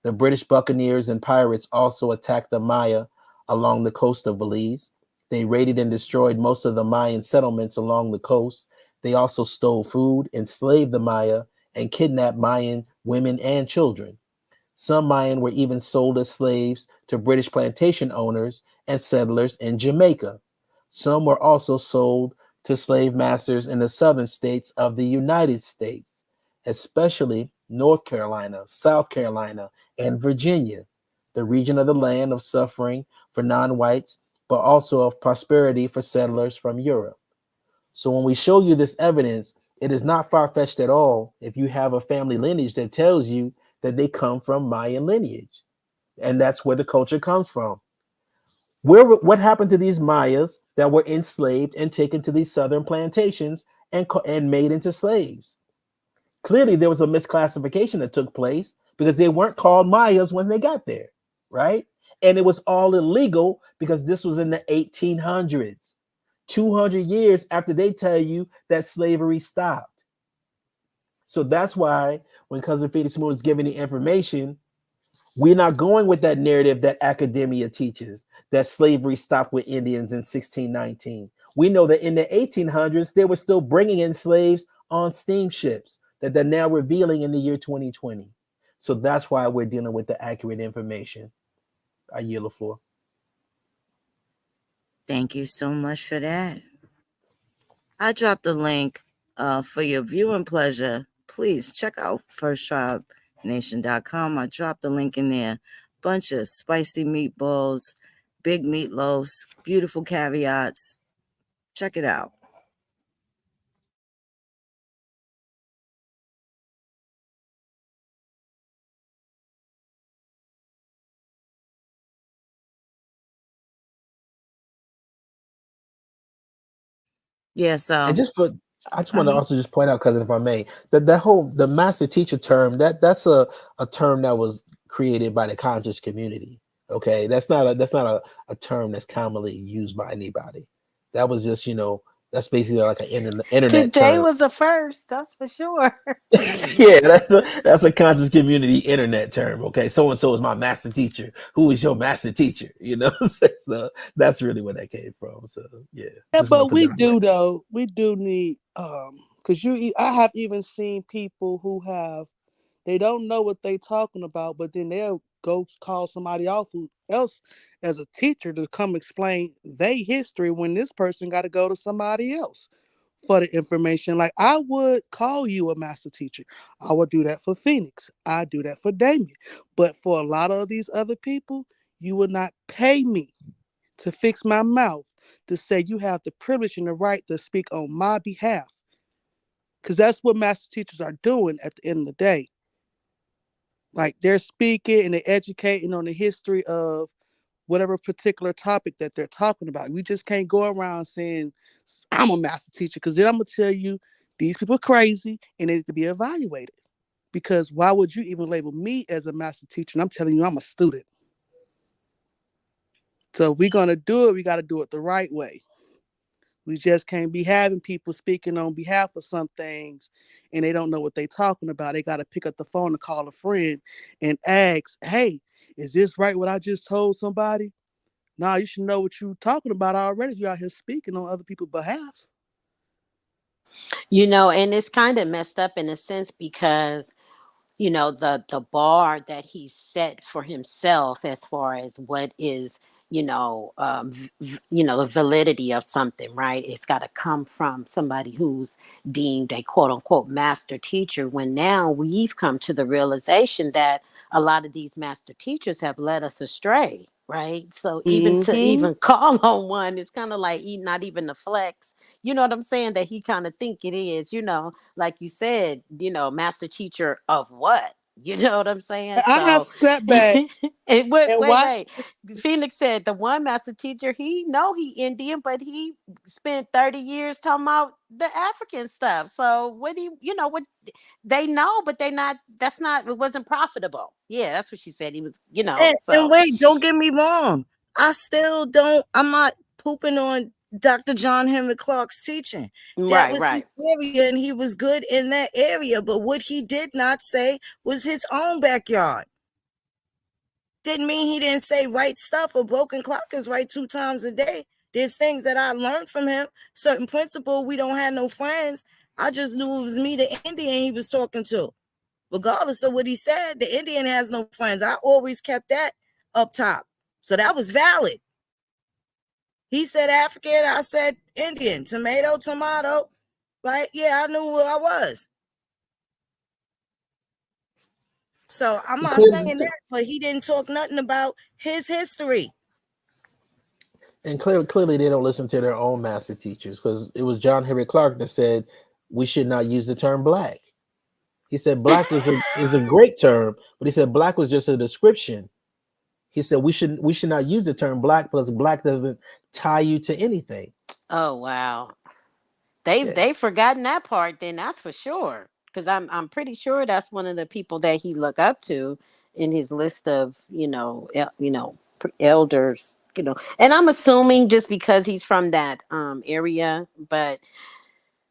The British buccaneers and pirates also attacked the Maya along the coast of Belize. They raided and destroyed most of the Mayan settlements along the coast. They also stole food, enslaved the Maya, and kidnapped Mayan women and children. Some Mayan were even sold as slaves to British plantation owners and settlers in Jamaica. Some were also sold to slave masters in the southern states of the United States, especially North Carolina, South Carolina, and Virginia, the region of the land of suffering for non-whites, but also of prosperity for settlers from Europe. So when we show you this evidence, it is not far-fetched at all if you have a family lineage that tells you that they come from Mayan lineage. And that's where the culture comes from. What happened to these Mayas that were enslaved and taken to these southern plantations and made into slaves? Clearly, there was a misclassification that took place because they weren't called Mayas when they got there, right? And it was all illegal because this was in the 1800s, 200 years after they tell you that slavery stopped. So that's why when Cousin Felix Moon is giving the information, we're not going with that narrative that academia teaches that slavery stopped with Indians in 1619. We know that in the 1800s, they were still bringing in slaves on steamships that they're now revealing in the year 2020. So that's why we're dealing with the accurate information. I yield the floor. Thank you so much for that. I dropped the link for your viewing pleasure. Please check out firsttribenation.com. I dropped the link in there. Bunch of spicy meatballs, big meatloaves, beautiful caveats. Check it out. Yeah, And so just for I just want to uh-huh. also just point out, cousin, if I may, that whole the master teacher term, that's a term that was created by the conscious community. Okay. That's not a term that's commonly used by anybody. That was just, that's basically like an internet Today term. was the first, that's for sure. Yeah, that's a conscious community internet term. Okay. So and so is my master teacher. Who is your master teacher? So that's really where that came from. So yeah, Yeah, just want to but put that we on record. do though. We do need because I have even seen people who have they don't know what they talking about, but then they'll go call somebody else as a teacher to come explain their history when this person got to go to somebody else for the information. Like I would call you a master teacher. I would do that for Phoenix. I do that for Damien. But for a lot of these other people, you will not pay me to fix my mouth to say you have the privilege and the right to speak on my behalf. Because that's what master teachers are doing at the end of the day. Like they're speaking and they're educating on the history of whatever particular topic that they're talking about. We just can't go around saying, I'm a master teacher, because then I'm going to tell you these people are crazy and they need to be evaluated. Because why would you even label me as a master teacher? And I'm telling you, I'm a student. So if we're going to do it, we got to do it the right way. We just can't be having people speaking on behalf of some things and they don't know what they're talking about. They got to pick up the phone and call a friend and ask, hey, is this right what I just told somebody? Nah, you should know what you're talking about already if you're out here speaking on other people's behalf. And it's kind of messed up in a sense because the bar that he set for himself as far as what is the validity of something, right? It's got to come from somebody who's deemed a quote unquote master teacher, when now we've come to the realization that a lot of these master teachers have led us astray, right? So even to Mm-hmm. even call on one, it's kind of like not even a flex, you know what I'm saying, that he kind of think it is, like you said, master teacher of what? You know what I'm saying? I have So, sat back and wait, and wait, watched. wait. Phoenix said the one master teacher, he Indian, but he spent 30 years talking about the African stuff. So what do what they know, but it wasn't profitable. Yeah, that's what she said. He was, And so wait, don't get me wrong. I'm not pooping on Dr. John Henry Clark's teaching. That right, was his right. area and he was good in that area. But what he did not say was his own backyard. Didn't mean he didn't say right stuff. A broken clock is right 2 times a day. There's things that I learned from him. Certain principle, we don't have no friends. I just knew it was me, the Indian he was talking to. Regardless of what he said, the Indian has no friends. I always kept that up top. So that was valid. He said African, I said Indian. Tomato, tomato. Right? Yeah, I knew who I was. So I'm not saying that, but he didn't talk nothing about his history. And clearly they don't listen to their own master teachers, because it was John Henry Clark that said we should not use the term black. He said black is a great term, but he said black was just a description. He said we should not use the term black because black doesn't tie you to anything. Oh wow. Yeah. They've forgotten that part, then that's for sure. Because I'm pretty sure that's one of the people that he look up to in his list of elders. And I'm assuming just because he's from that area, but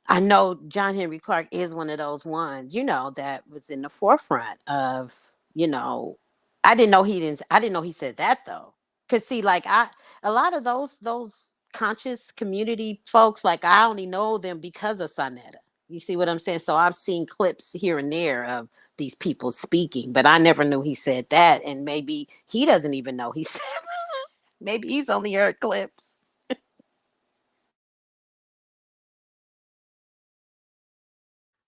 I know John Henry Clark is one of those ones, that was in the forefront of, I didn't know he said that though. Cause see, like a lot of those conscious community folks, like I only know them because of Sonetta. You see what I'm saying? So I've seen clips here and there of these people speaking, but I never knew he said that. And maybe he doesn't even know he said maybe he's only heard clips.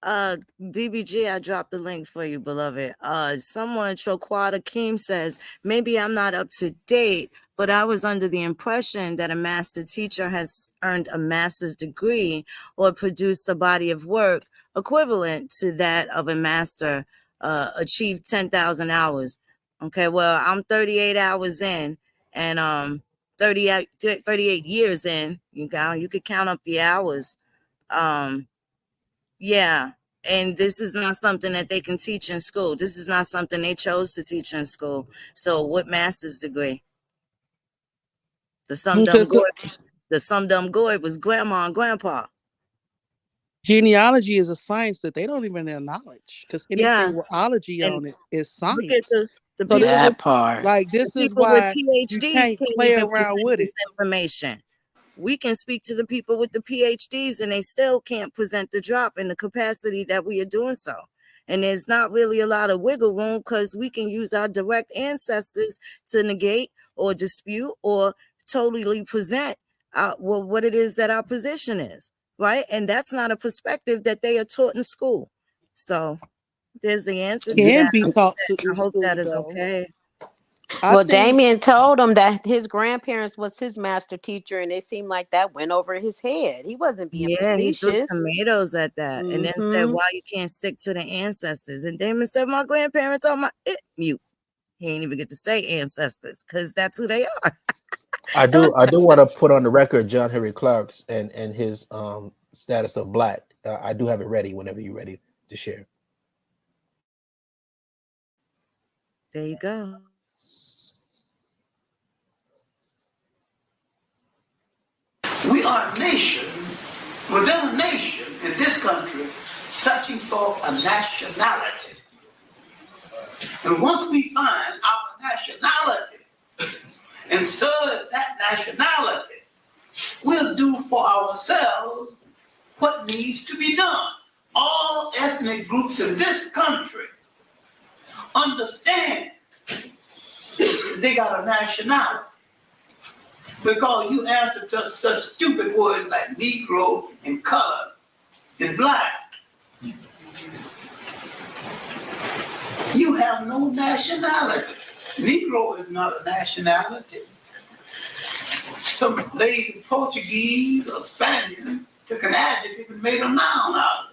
DBG, I dropped the link for you, beloved. Someone, Troquata Keem, says, maybe I'm not up to date, but I was under the impression that a master teacher has earned a master's degree or produced a body of work equivalent to that of a master, achieved 10,000 hours. Okay, well, I'm 38 hours in and 38 years in. You could count up the hours. Yeah. And this is not something that they can teach in school. This is not something they chose to teach in school. So what master's degree? The some dumb Because goy was grandma and grandpa. genealogy is a science that they don't even acknowledge, because anything with Yes. ology And on it is look at science. the So people with That part. this is people with why you PhDs can't can't play even around present with this it. information. We can speak to the people with the PhDs and they still can't present the drop in the capacity that we are doing so. And there's not really a lot of wiggle room because we can use our direct ancestors to negate or dispute or totally present what it is that our position is, right? And that's not a perspective that they are taught in school. So there's the answer to Can that. be taught to I in hope that school is though. okay. I Well, think Damien told him that his grandparents was his master teacher, and it seemed like that went over his head. He wasn't being Yeah, he threw facetious. tomatoes at that and then said, Mm-hmm. why you can't stick to the ancestors? And Damon said, my grandparents are mute. He ain't even get to say ancestors because that's who they are. I do want to put on the record John Henry Clark's and his status of black. I do have it ready whenever you're ready to share. There you go. We are a nation within a nation in this country searching for a nationality. And once we find our nationality and serve that nationality, we'll do for ourselves what needs to be done. All ethnic groups in this country understand they got a nationality. Because you answer to such stupid words like Negro and colored and black. You have no nationality. Negro is not a nationality. Some lazy Portuguese or Spaniard took an adjective and made a noun out of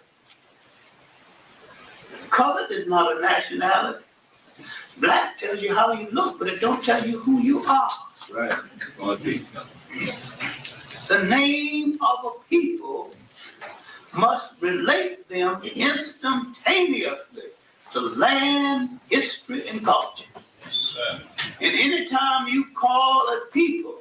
it. Colored is not a nationality. Black tells you how you look, but it don't tell you who you are. Right. The name of a people must relate them instantaneously to land, history, and culture. And anytime you call a people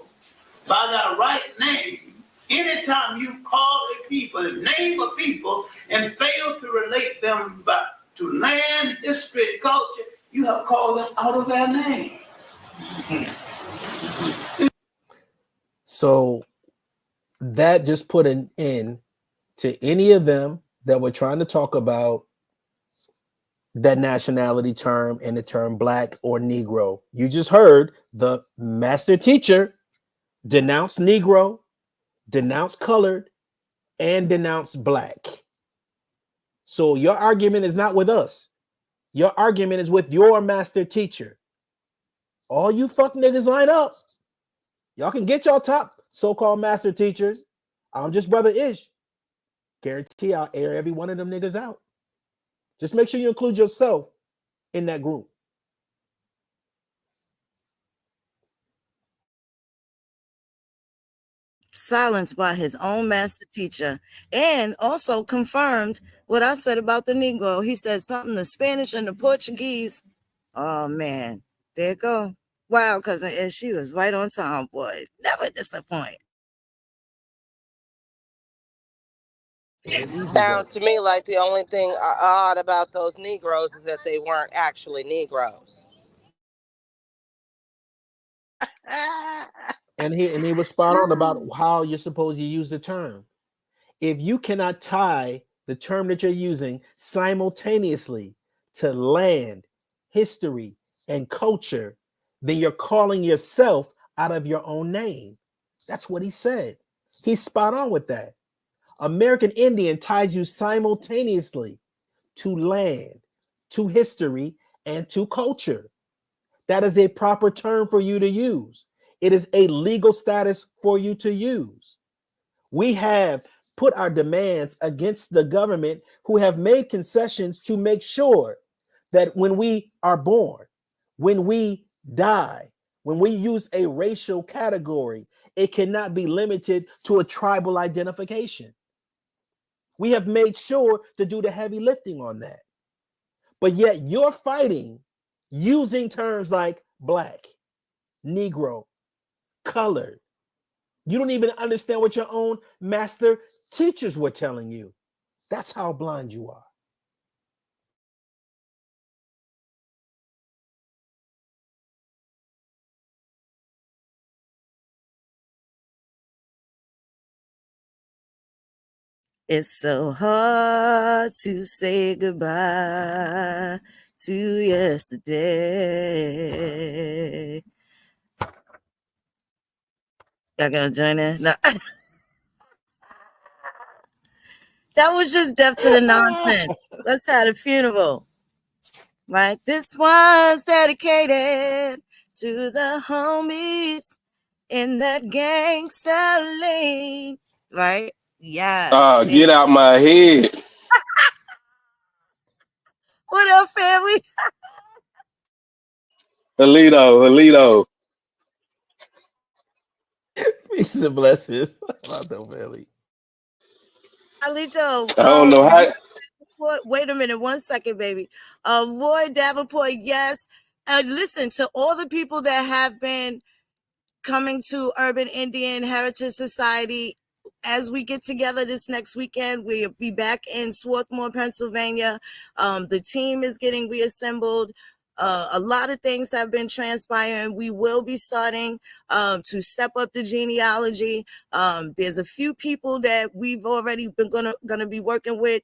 by their right name, anytime you call a people, name a people, and fail to relate them back to land, history, and culture, you have called them out of their name. So that just put an end to any of them that were trying to talk about that nationality term and the term black or Negro. You just heard the master teacher denounce Negro, denounce colored, and denounce black. So your argument is not with us. Your argument is with your master teacher. All you fuck niggas line up. Y'all can get y'all top so-called master teachers. I'm just Brother Ish. Guarantee I'll air every one of them niggas out. Just make sure you include yourself in that group. Silenced by his own master teacher, and also confirmed what I said about the Negro. He said something the Spanish and the Portuguese. Oh man, there you go. Wow, cousin Ish, she was right on time, boy. Never disappoint. Sounds to me like the only thing odd about those Negroes is that they weren't actually Negroes. And he was spot on about how you're supposed to use the term. If you cannot tie the term that you're using simultaneously to land, history, and culture, then you're calling yourself out of your own name. That's what he said. He's spot on with that. American Indian ties you simultaneously to land, to history, and to culture. That is a proper term for you to use. It is a legal status for you to use. We have put our demands against the government who have made concessions to make sure that when we are born, when we die, when we use a racial category, it cannot be limited to a tribal identification. We have made sure to do the heavy lifting on that. But yet you're fighting using terms like black, Negro, colored. You don't even understand what your own master teachers were telling you. That's how blind you are. It's so hard to say goodbye to yesterday. Y'all gonna join in? No. That was just death to the nonsense. Let's have a funeral. Right? This one's dedicated to the homies in that gangsta lane. Right? Yes. Get out my head. What up, family? Alito. Peace and blessings. Not though, family. Alito, I don't know how. wait a minute, 1 second, baby. Roy Davenport, yes. Listen to all the people that have been coming to Urban Indian Heritage Society. As we get together this next weekend, we'll be back in Swarthmore, Pennsylvania. The team is getting reassembled. A lot of things have been transpiring. We will be starting to step up the genealogy. There's a few people that we've already been gonna be working with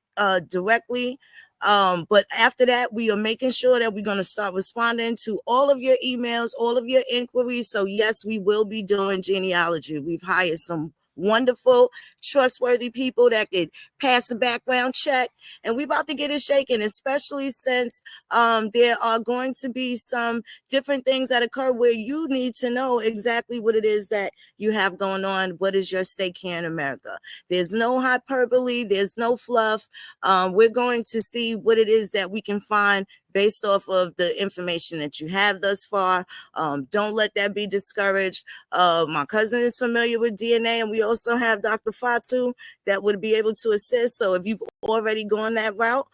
directly. But after that, we are making sure that we're going to start responding to all of your emails, all of your inquiries. So yes, we will be doing genealogy. We've hired some wonderful, trustworthy people that could pass the background check, and we're about to get it shaken, especially since there are going to be some different things that occur where you need to know exactly what it is that you have going on. What is your stake here in America? There's no hyperbole, there's no fluff. We're going to see what it is that we can find based off of the information that you have thus far. Don't let that be discouraged. My cousin is familiar with DNA, and we also have Dr. Fatu that would be able to assist. So if you've already gone that route,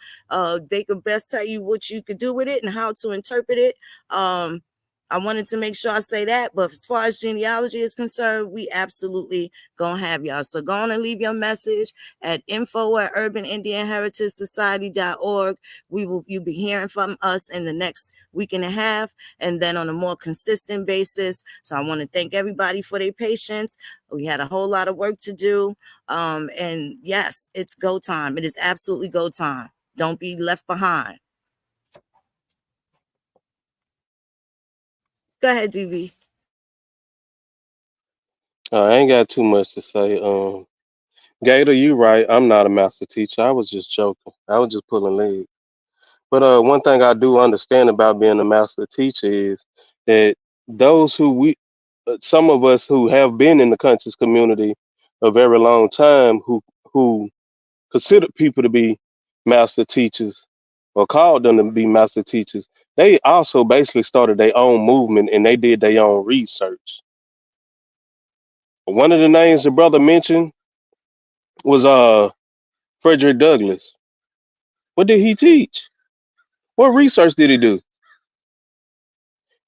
they could best tell you what you could do with it and how to interpret it. I wanted to make sure I say that, but as far as genealogy is concerned, we absolutely gonna have y'all. So go on and leave your message at info@urbanindianheritagesociety.org. You'll be hearing from us in the next week and a half, and then on a more consistent basis. So I want to thank everybody for their patience. We had a whole lot of work to do. And yes, it's go time. It is absolutely go time. Don't be left behind. Go ahead, DB. I ain't got too much to say. Gator, you right. I'm not a master teacher. I was just joking. I was just pulling legs. But one thing I do understand about being a master teacher is that those who some of us who have been in the conscious community a very long time, who consider people to be master teachers or called them to be master teachers, they also basically started their own movement and they did their own research. One of the names the brother mentioned was Frederick Douglass. What did he teach? What research did he do?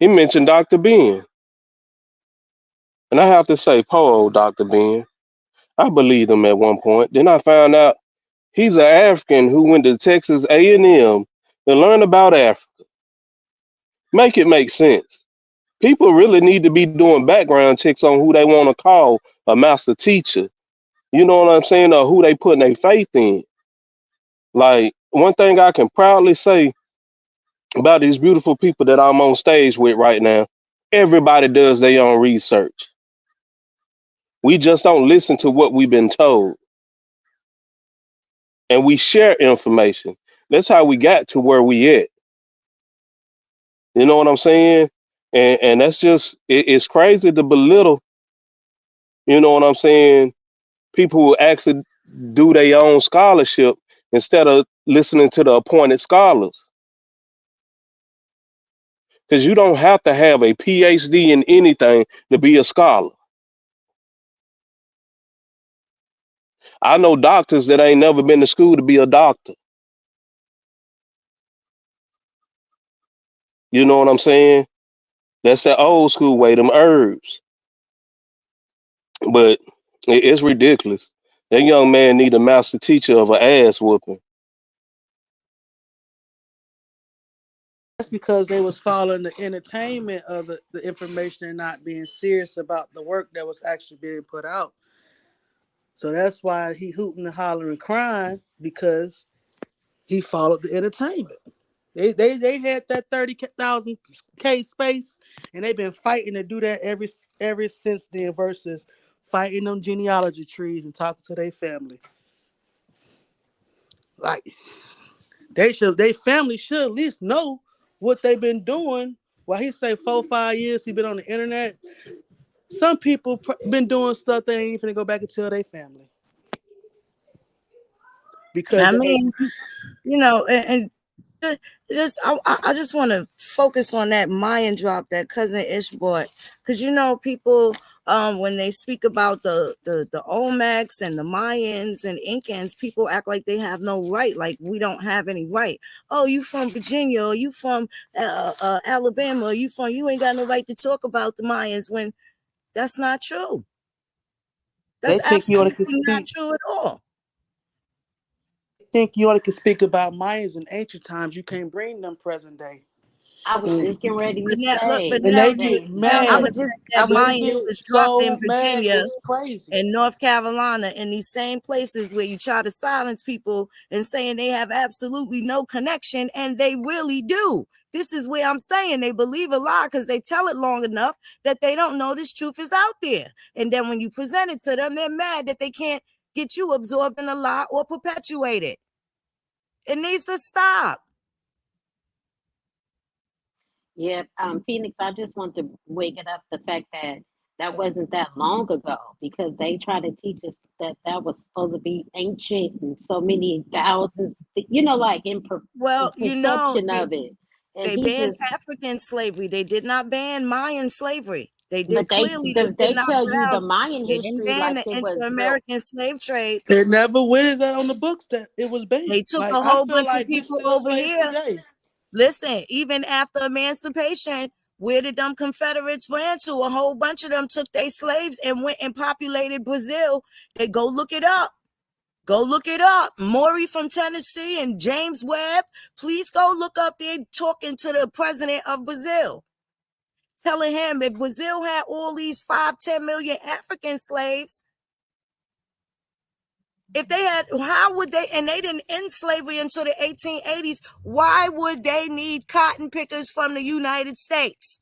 He mentioned Dr. Ben. And I have to say, poor old Dr. Ben, I believed him at one point. Then I found out he's an African who went to Texas A&M to learn about Africa. Make it make sense. People really need to be doing background checks on who they want to call a master teacher. You know what I'm saying? Or who they putting their faith in. Like, one thing I can proudly say about these beautiful people that I'm on stage with right now, everybody does their own research. We just don't listen to what we've been told, and we share information. That's how we got to where we at. You know what I'm saying? And that's just it's crazy to belittle, you know what I'm saying, people who actually do their own scholarship instead of listening to the appointed scholars. Because you don't have to have a PhD in anything to be a scholar. I know doctors that ain't never been to school to be a doctor. You know what I'm saying? That's the old school way, them herbs. But it's ridiculous. That young man need a master teacher of an ass whooping. That's because they was following the entertainment of the information and not being serious about the work that was actually being put out. So that's why he hooting and hollering, crying, because he followed the entertainment. They had that 30,000 K space, and they've been fighting to do that ever since then. Versus fighting them genealogy trees and talking to their family. Like they family should at least know what they've been doing. While he say 4-5 years he been on the internet, some people been doing stuff they ain't even go back and tell their family because I they. mean, you know, just I just want to focus on that Mayan drop that cousin Ish brought, because you know people when they speak about the Olmecs and the Mayans and Incans, people act like they have no right, like we don't have any right. Oh, you from Virginia, or you from Alabama, or you ain't got no right to talk about the Mayans, when that's not true. They That's think you only absolutely can not speak. true at all. Think you only can speak about Mayans in ancient times. You can't bring them present day. I was And, just getting ready to But now, look, say but and now they you get they. now I in mad. the was just. fact I that was They just. Mayans get was dropped in so mad. Virginia, It's crazy. in North Carolina, in these same places where you try to silence people and saying they have absolutely no connection, and they really do. This is where I'm saying they believe a lie because they tell it long enough that they don't know this truth is out there. And then when you present it to them, they're mad that they can't get you absorbed in a lie or perpetuate it. It needs to stop. Yeah, Phoenix, I just want to wake it up the fact that that wasn't that long ago because they try to teach us that that was supposed to be ancient and so many thousands, like in Well, you know, perception of it. And they he banned just, African slavery. They did not ban Mayan slavery. They did but clearly. They did they not tell you the ban. Mayan They didn't history ban like the it was real. inter-American slave trade. It never went that on the books that it was They banned. took Like a I whole feel bunch of like we people still over slaves here. today. Listen, even after emancipation, where did them Confederates ran to? A whole bunch of them took their slaves and went and populated Brazil. They go look it up. Go look it up. Maury from Tennessee and James Webb. Please go look up there talking to the president of Brazil, telling him if Brazil had all these 5-10 million African slaves, if they had, how would they, and they didn't end slavery until the 1880s, why would they need cotton pickers from the United States?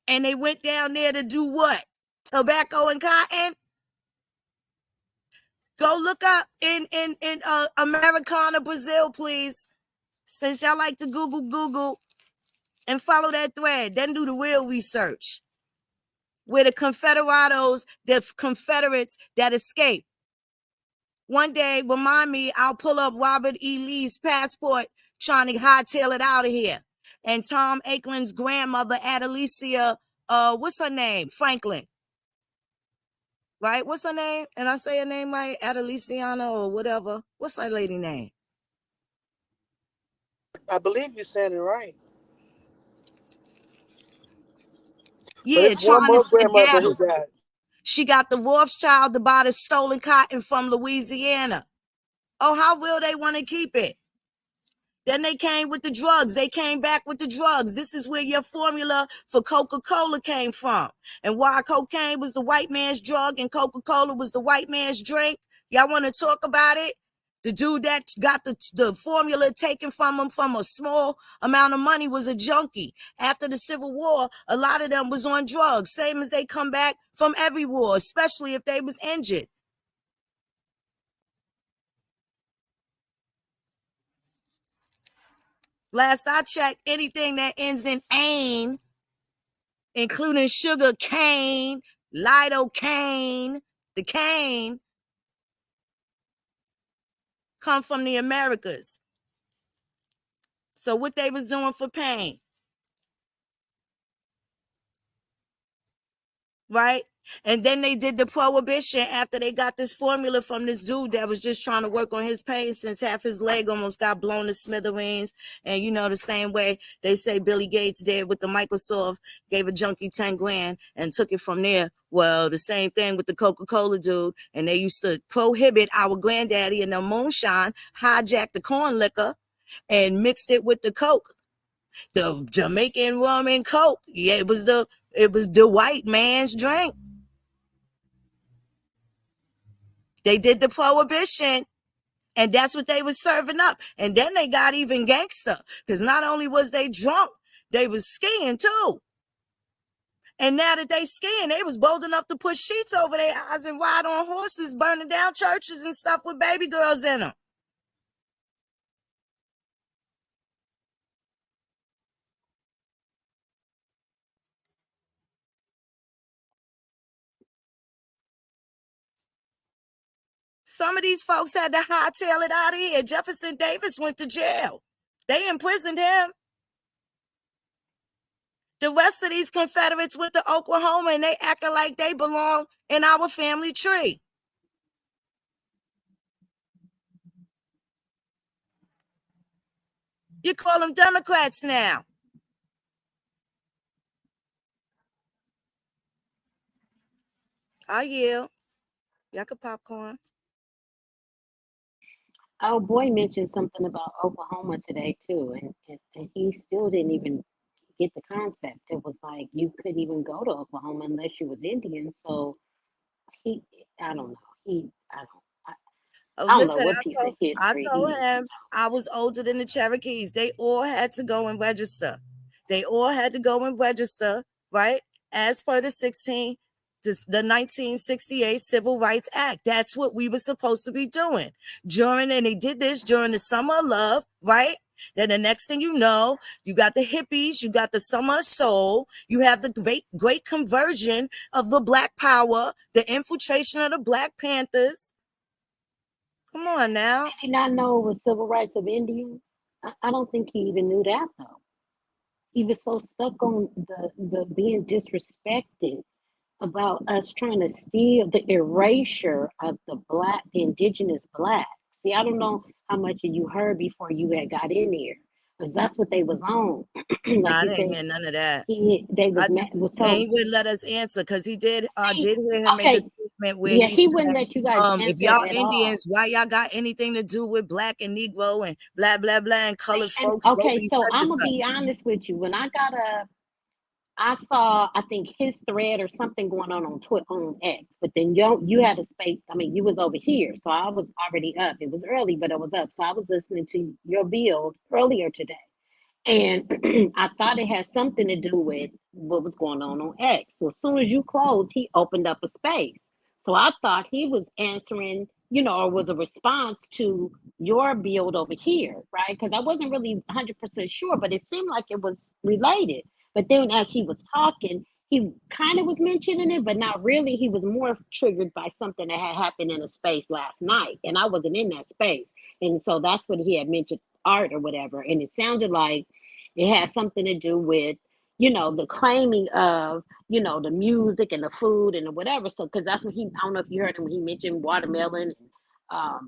And they went down there to do what? Tobacco and cotton? Go look up in Americana, Brazil, please. Since y'all like to Google, and follow that thread. Then do the real research. Where the Confederados, the Confederates that escaped. One day, remind me, I'll pull up Robert E. Lee's passport trying to hightail it out of here. And Tom Akeland's grandmother, Adelicia, what's her name? Franklin. Right? What's her name? And I say her name right? Adeliciana or whatever. What's her lady name? I believe you said it right. But Yeah, it's one more Charlotte grandmother Gabby. who died. She got the Rothschild to buy the stolen cotton from Louisiana. Oh, how will they want to keep it? Then they came with the drugs. They came back with the drugs. This is where your formula for Coca-Cola came from. And why cocaine was the white man's drug and Coca-Cola was the white man's drink. Y'all want to talk about it? The dude that got the formula taken from him from a small amount of money was a junkie. After the Civil War, a lot of them was on drugs, same as they come back from every war, especially if they was injured. Last I checked, anything that ends in "ain," including sugar cane, lidocaine, the cane, come from the Americas. So what they was doing for pain, right? And then they did the prohibition after they got this formula from this dude that was just trying to work on his pain since half his leg almost got blown to smithereens. And you know, the same way they say Billy Gates did with the Microsoft, gave a junkie 10 grand and took it from there. Well, the same thing with the Coca-Cola dude. And they used to prohibit our granddaddy and the moonshine, hijack the corn liquor and mixed it with the Coke. The Jamaican rum and Coke. Yeah, it was the white man's drink. They did the prohibition, and that's what they was serving up. And then they got even gangster, because not only was they drunk, they was skiing too. And now that they scared, they was bold enough to put sheets over their eyes and ride on horses, burning down churches and stuff with baby girls in them. Some of these folks had to hightail it out of here. Jefferson Davis went to jail. They imprisoned him. The rest of these Confederates went to Oklahoma and they acting like they belong in our family tree. You call them Democrats now. I yield. Y'all can popcorn. Our boy mentioned something about Oklahoma today too, and he still didn't even get the concept. It was like you couldn't even go to Oklahoma unless you was Indian. So he, I don't know. I don't know Listen, what piece of I history told he. him I was older than the Cherokees. They all had to go and register. They all had to go and register, right? As per the 1968 Civil Rights Act. That's what we were supposed to be doing. And they did this during the Summer of Love, right? Then the next thing you know, you got the hippies, you got the Summer of Soul, you have the great conversion of the Black Power, the infiltration of the Black Panthers. Come on now. Did he not know it was civil rights of Indians? I don't think he even knew that though. He was so stuck on the being disrespected about us trying to steal the erasure of the indigenous black. See, I don't know how much of you heard before you had got in here, because that's what they was on. Like I he didn't said, hear none of that. they was I mad. just So he wouldn't let us answer because he did see, hear him make a okay, statement where yeah, he he said, wouldn't let you guys if answer y'all at all. Indians, why y'all got anything to do with black and Negro and blah blah blah and colored And folks, go okay, be so such and I'm gonna such. be honest with you. When I got up, I saw, I think his thread or something going on Twitter on X, but then you had a space. I mean, you was over here, so I was already up. It was early, but I was up, so I was listening to your build earlier today. And I thought it had something to do with what was going on X. So as soon as you closed, he opened up a space. So I thought he was answering, or was a response to your build over here, right? Because I wasn't really 100% sure, but it seemed like it was related. But then as he was talking, he kind of was mentioning it, but not really. He was more triggered by something that had happened in a space last night. And I wasn't in that space. And so that's what he had mentioned, art or whatever. And it sounded like it had something to do with, the claiming of, the music and the food and the whatever. So, because that's what I don't know if you heard him when he mentioned watermelon and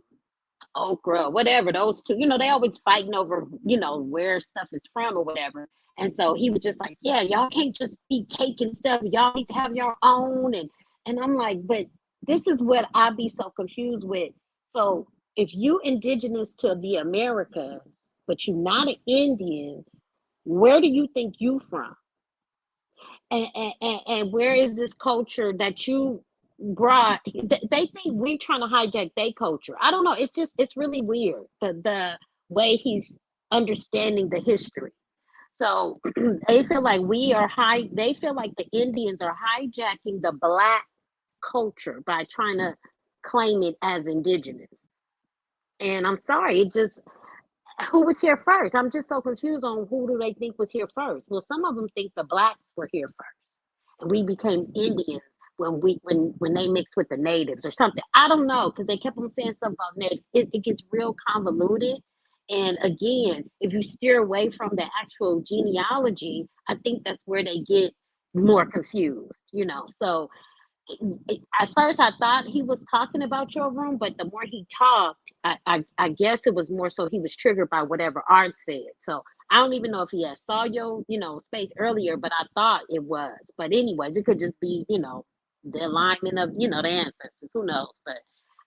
okra, whatever, those two, they always fighting over, where stuff is from or whatever. And so he was just like, yeah, y'all can't just be taking stuff. Y'all need to have your own. And I'm like, but this is what I be so confused with. So if you indigenous to the Americas, but you're not an Indian, where do you think you from? And where is this culture that you brought? They think we're trying to hijack their culture. I don't know. It's really weird the way he's understanding the history. So they feel like they feel like the Indians are hijacking the black culture by trying to claim it as indigenous. And I'm sorry, who was here first? I'm just so confused on who do they think was here first. Well, some of them think the blacks were here first, and we became Indians when they mixed with the natives or something. I don't know because they kept on saying something about natives. It gets real convoluted. And again, if you steer away from the actual genealogy, I think that's where they get more confused. So at first I thought he was talking about your room, but the more he talked, I guess it was more so he was triggered by whatever Art said. So I don't even know if he had saw your, space earlier, but I thought it was. But anyways, it could just be, the alignment of, the ancestors. Who knows? But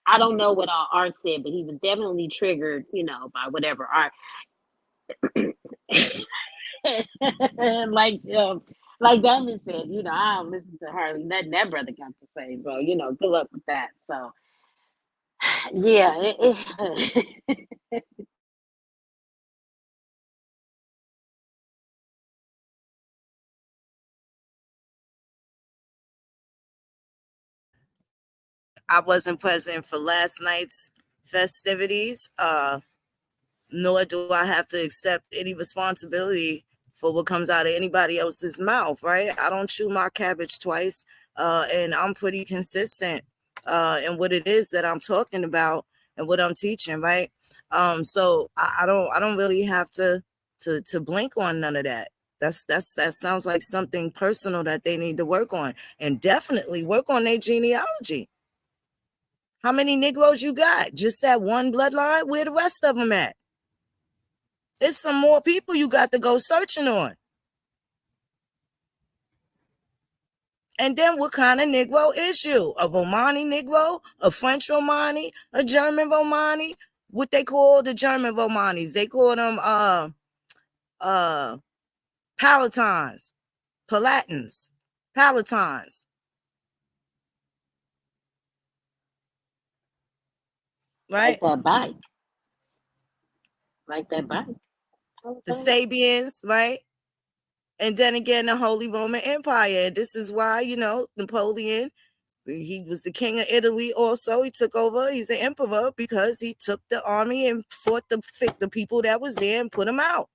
I don't know what all Art said, but he was definitely triggered, by whatever Art. like Diamond said, I don't listen to hardly nothing that brother got to say. So, good luck with that. So yeah, I wasn't present for last night's festivities, nor do I have to accept any responsibility for what comes out of anybody else's mouth, right? I don't chew my cabbage twice, and I'm pretty consistent in what it is that I'm talking about and what I'm teaching, right? So I don't really have to blink on none of that. That sounds like something personal that they need to work on, and definitely work on their genealogy. How many Negroes you got? Just that one bloodline? Where the rest of them at? There's some more people you got to go searching on. And then what kind of Negro is you? A Romani Negro? A French Romani? A German Romani? What they call the German Romanis? They call them Palatines, Palatins, Palatines. Right? Like that bike. Like that bike. The Sabians, right? And then again, the Holy Roman Empire. This is why, Napoleon, he was the king of Italy also. He took over. He's the emperor because he took the army and fought the people that was there and put them out.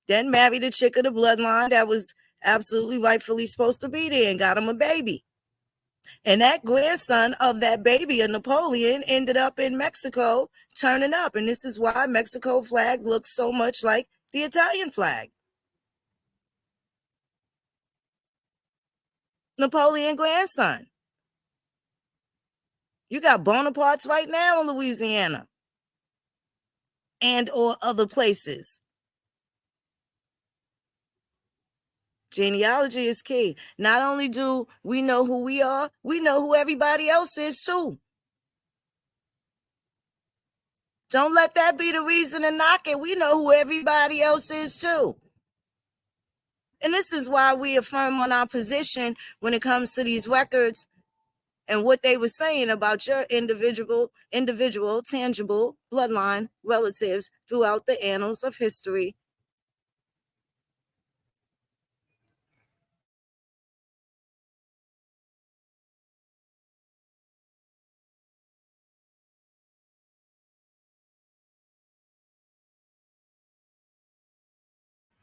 Then married a chick of the bloodline that was absolutely rightfully supposed to be there and got him a baby. And that grandson of that baby of Napoleon ended up in Mexico turning up. And this is why Mexico flags look so much like the Italian flag. Napoleon grandson. You got Bonapartes right now in Louisiana and or other places. Genealogy is key. Not only do we know who we are, we know who everybody else is too. Don't let that be the reason to knock it. We know who everybody else is too. And this is why we affirm on our position when it comes to these records and what they were saying about your individual, tangible bloodline relatives throughout the annals of history.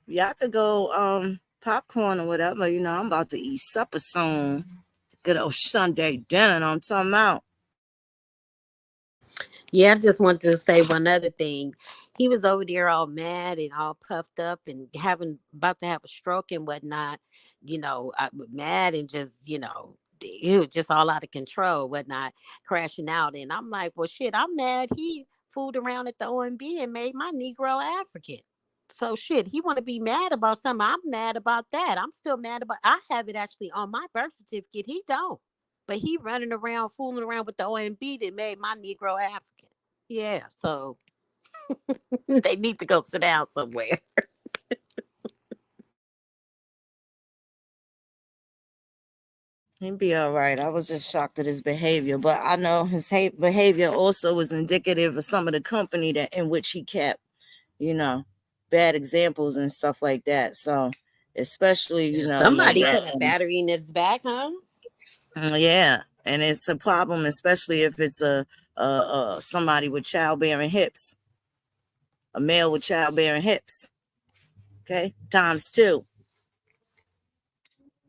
Y'all could go popcorn or whatever. I'm about to eat supper soon. Good old Sunday dinner, I'm talking about. Yeah, I just wanted to say one other thing. He was over there all mad and all puffed up and about to have a stroke and whatnot. Mad and just he was just all out of control, whatnot, crashing out. And I'm like, well, shit, I'm mad. He fooled around at the OMB and made my Negro African. So shit, he want to be mad about something. I'm mad about that. I'm still mad about. I have it actually on my birth certificate. He don't. But he running around, fooling around with the OMB that made my Negro African. Yeah, so they need to go sit down somewhere. He'd be all right. I was just shocked at his behavior, but I know his behavior also was indicative of some of the company that in which he kept, bad examples and stuff like that. So, especially, somebody put a battery in its back, huh? Yeah, and it's a problem, especially if it's a somebody with childbearing hips, a male with childbearing hips. Okay, ×2.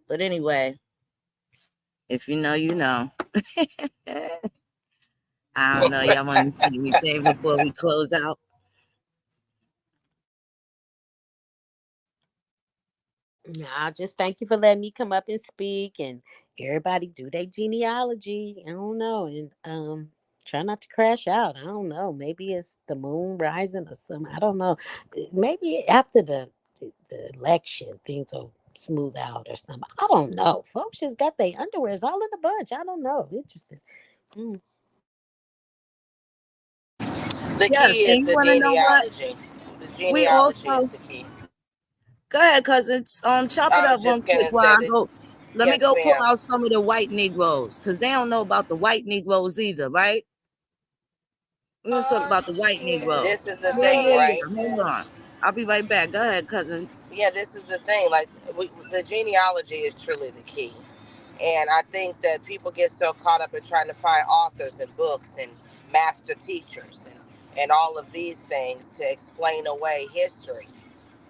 But anyway, if you know, you know. I don't know. Y'all want to see anything before we close out? Nah, just thank you for letting me come up and speak, and everybody do their genealogy. I don't know, and try not to crash out. I don't know. Maybe it's the moon rising or something. I don't know. Maybe after the election, things will smooth out or something. I don't know. Folks just got their underwears all in a bunch. I don't know. Interesting. The Yes, key and is you the want to know what? genealogy. The We genealogy also is the key. go ahead, cousins. Chop it I up was one just quick gonna while say I that. go. Let me Yes, go pull ma'am. out some of the white Negroes because they don't know about the white Negroes either, right? We're gonna talk about the white Negroes. This is the thing, Yeah. right? Hold on. I'll be right back. Go ahead, cousin. Yeah, this is the thing. Like the genealogy is truly the key. And I think that people get so caught up in trying to find authors and books and master teachers and all of these things to explain away history.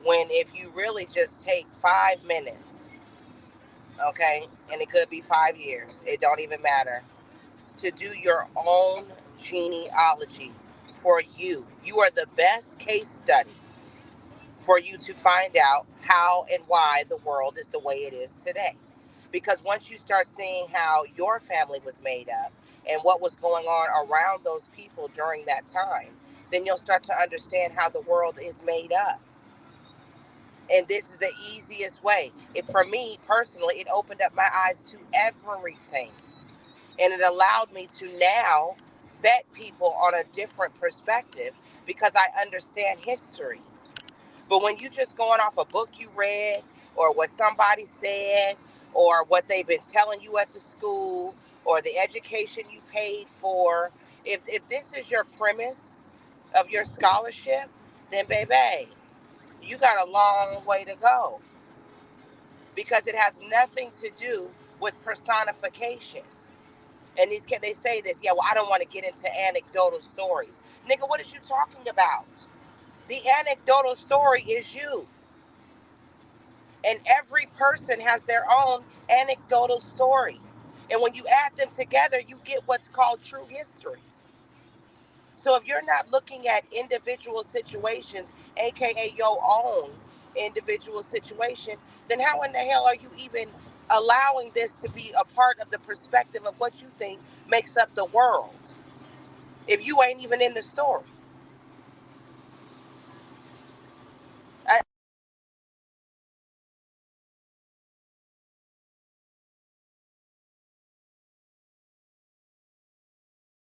When if you really just take 5 minutes, okay, and it could be 5 years, it don't even matter, to do your own genealogy for you. You are the best case study for you to find out how and why the world is the way it is today. Because once you start seeing how your family was made up and what was going on around those people during that time, then you'll start to understand how the world is made up. And this is the easiest way. For me personally, it opened up my eyes to everything. And it allowed me to now vet people on a different perspective because I understand history. But when you just going off a book you read or what somebody said or what they've been telling you at the school or the education you paid for, if this is your premise of your scholarship, then baby, you got a long way to go because it has nothing to do with personification. And these kids, they say this, yeah, well, I don't want to get into anecdotal stories. Nigga, what is you talking about? The anecdotal story is you. And every person has their own anecdotal story. And when you add them together, you get what's called true history. So if you're not looking at individual situations, aka your own individual situation, then how in the hell are you even allowing this to be a part of the perspective of what you think makes up the world if you ain't even in the story?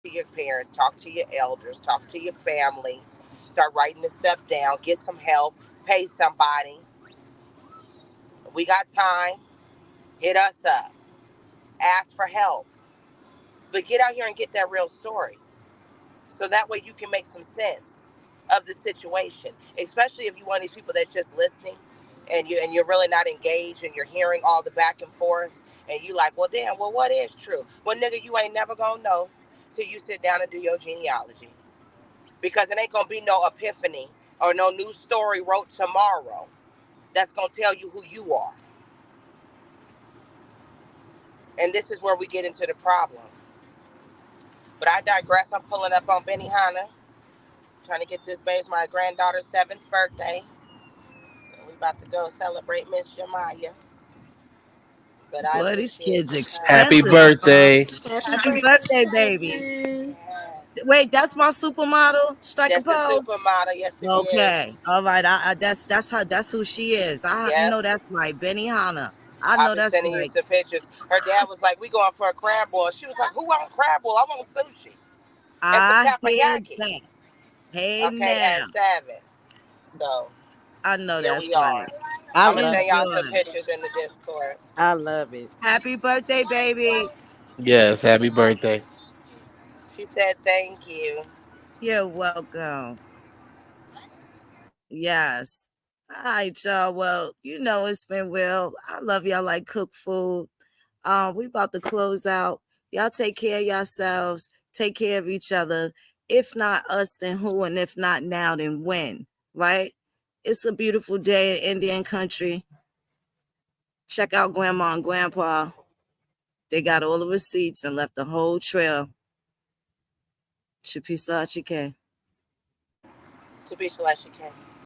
To your parents, talk to your elders, talk to your family, start writing this stuff down, get some help, pay somebody. We got time, hit us up, ask for help. But get out here and get that real story. So that way you can make some sense of the situation. Especially if you want these people that's just listening and you're really not engaged and you're hearing all the back and forth and you like, well damn, well what is true? Well nigga, you ain't never gonna know till you sit down and do your genealogy. Because it ain't gonna be no epiphany or no new story wrote tomorrow that's gonna tell you who you are. And this is where we get into the problem. But I digress. I'm pulling up on Benihana, trying to get this baby my granddaughter's 7th birthday. So we about to go celebrate Miss Jemiah. But I Boy, these appreciate kids the time. Happy expensive, huh? birthday. Happy birthday, baby. Yes. Wait, that's my supermodel. Strike a That's the pose. supermodel. Yes, it is. Okay, all right. That's who she is. I Yep. know that's right, Benihana. I I'll know be that's sending you right. some pictures. Her dad was like, we going for a crab boil. She was like, who want crab boil? I want sushi. And some I hear takoyaki. that. Hey Okay, now, at 7. So I know here that's we right. are. I I'm gonna love send it. y'all some Enjoy. pictures in the Discord. I love it. Happy birthday, baby. Yes, happy birthday. She said thank you. You're welcome. Yes. All right, y'all. Well, it's been well. I love y'all like cook food. We about to close out. Y'all take care of yourselves. Take care of each other. If not us, then who? And if not now, then when? Right? It's a beautiful day in Indian country. Check out Grandma and Grandpa. They got all the receipts and left the whole trail. Chipisa Chike. To be Shalashike.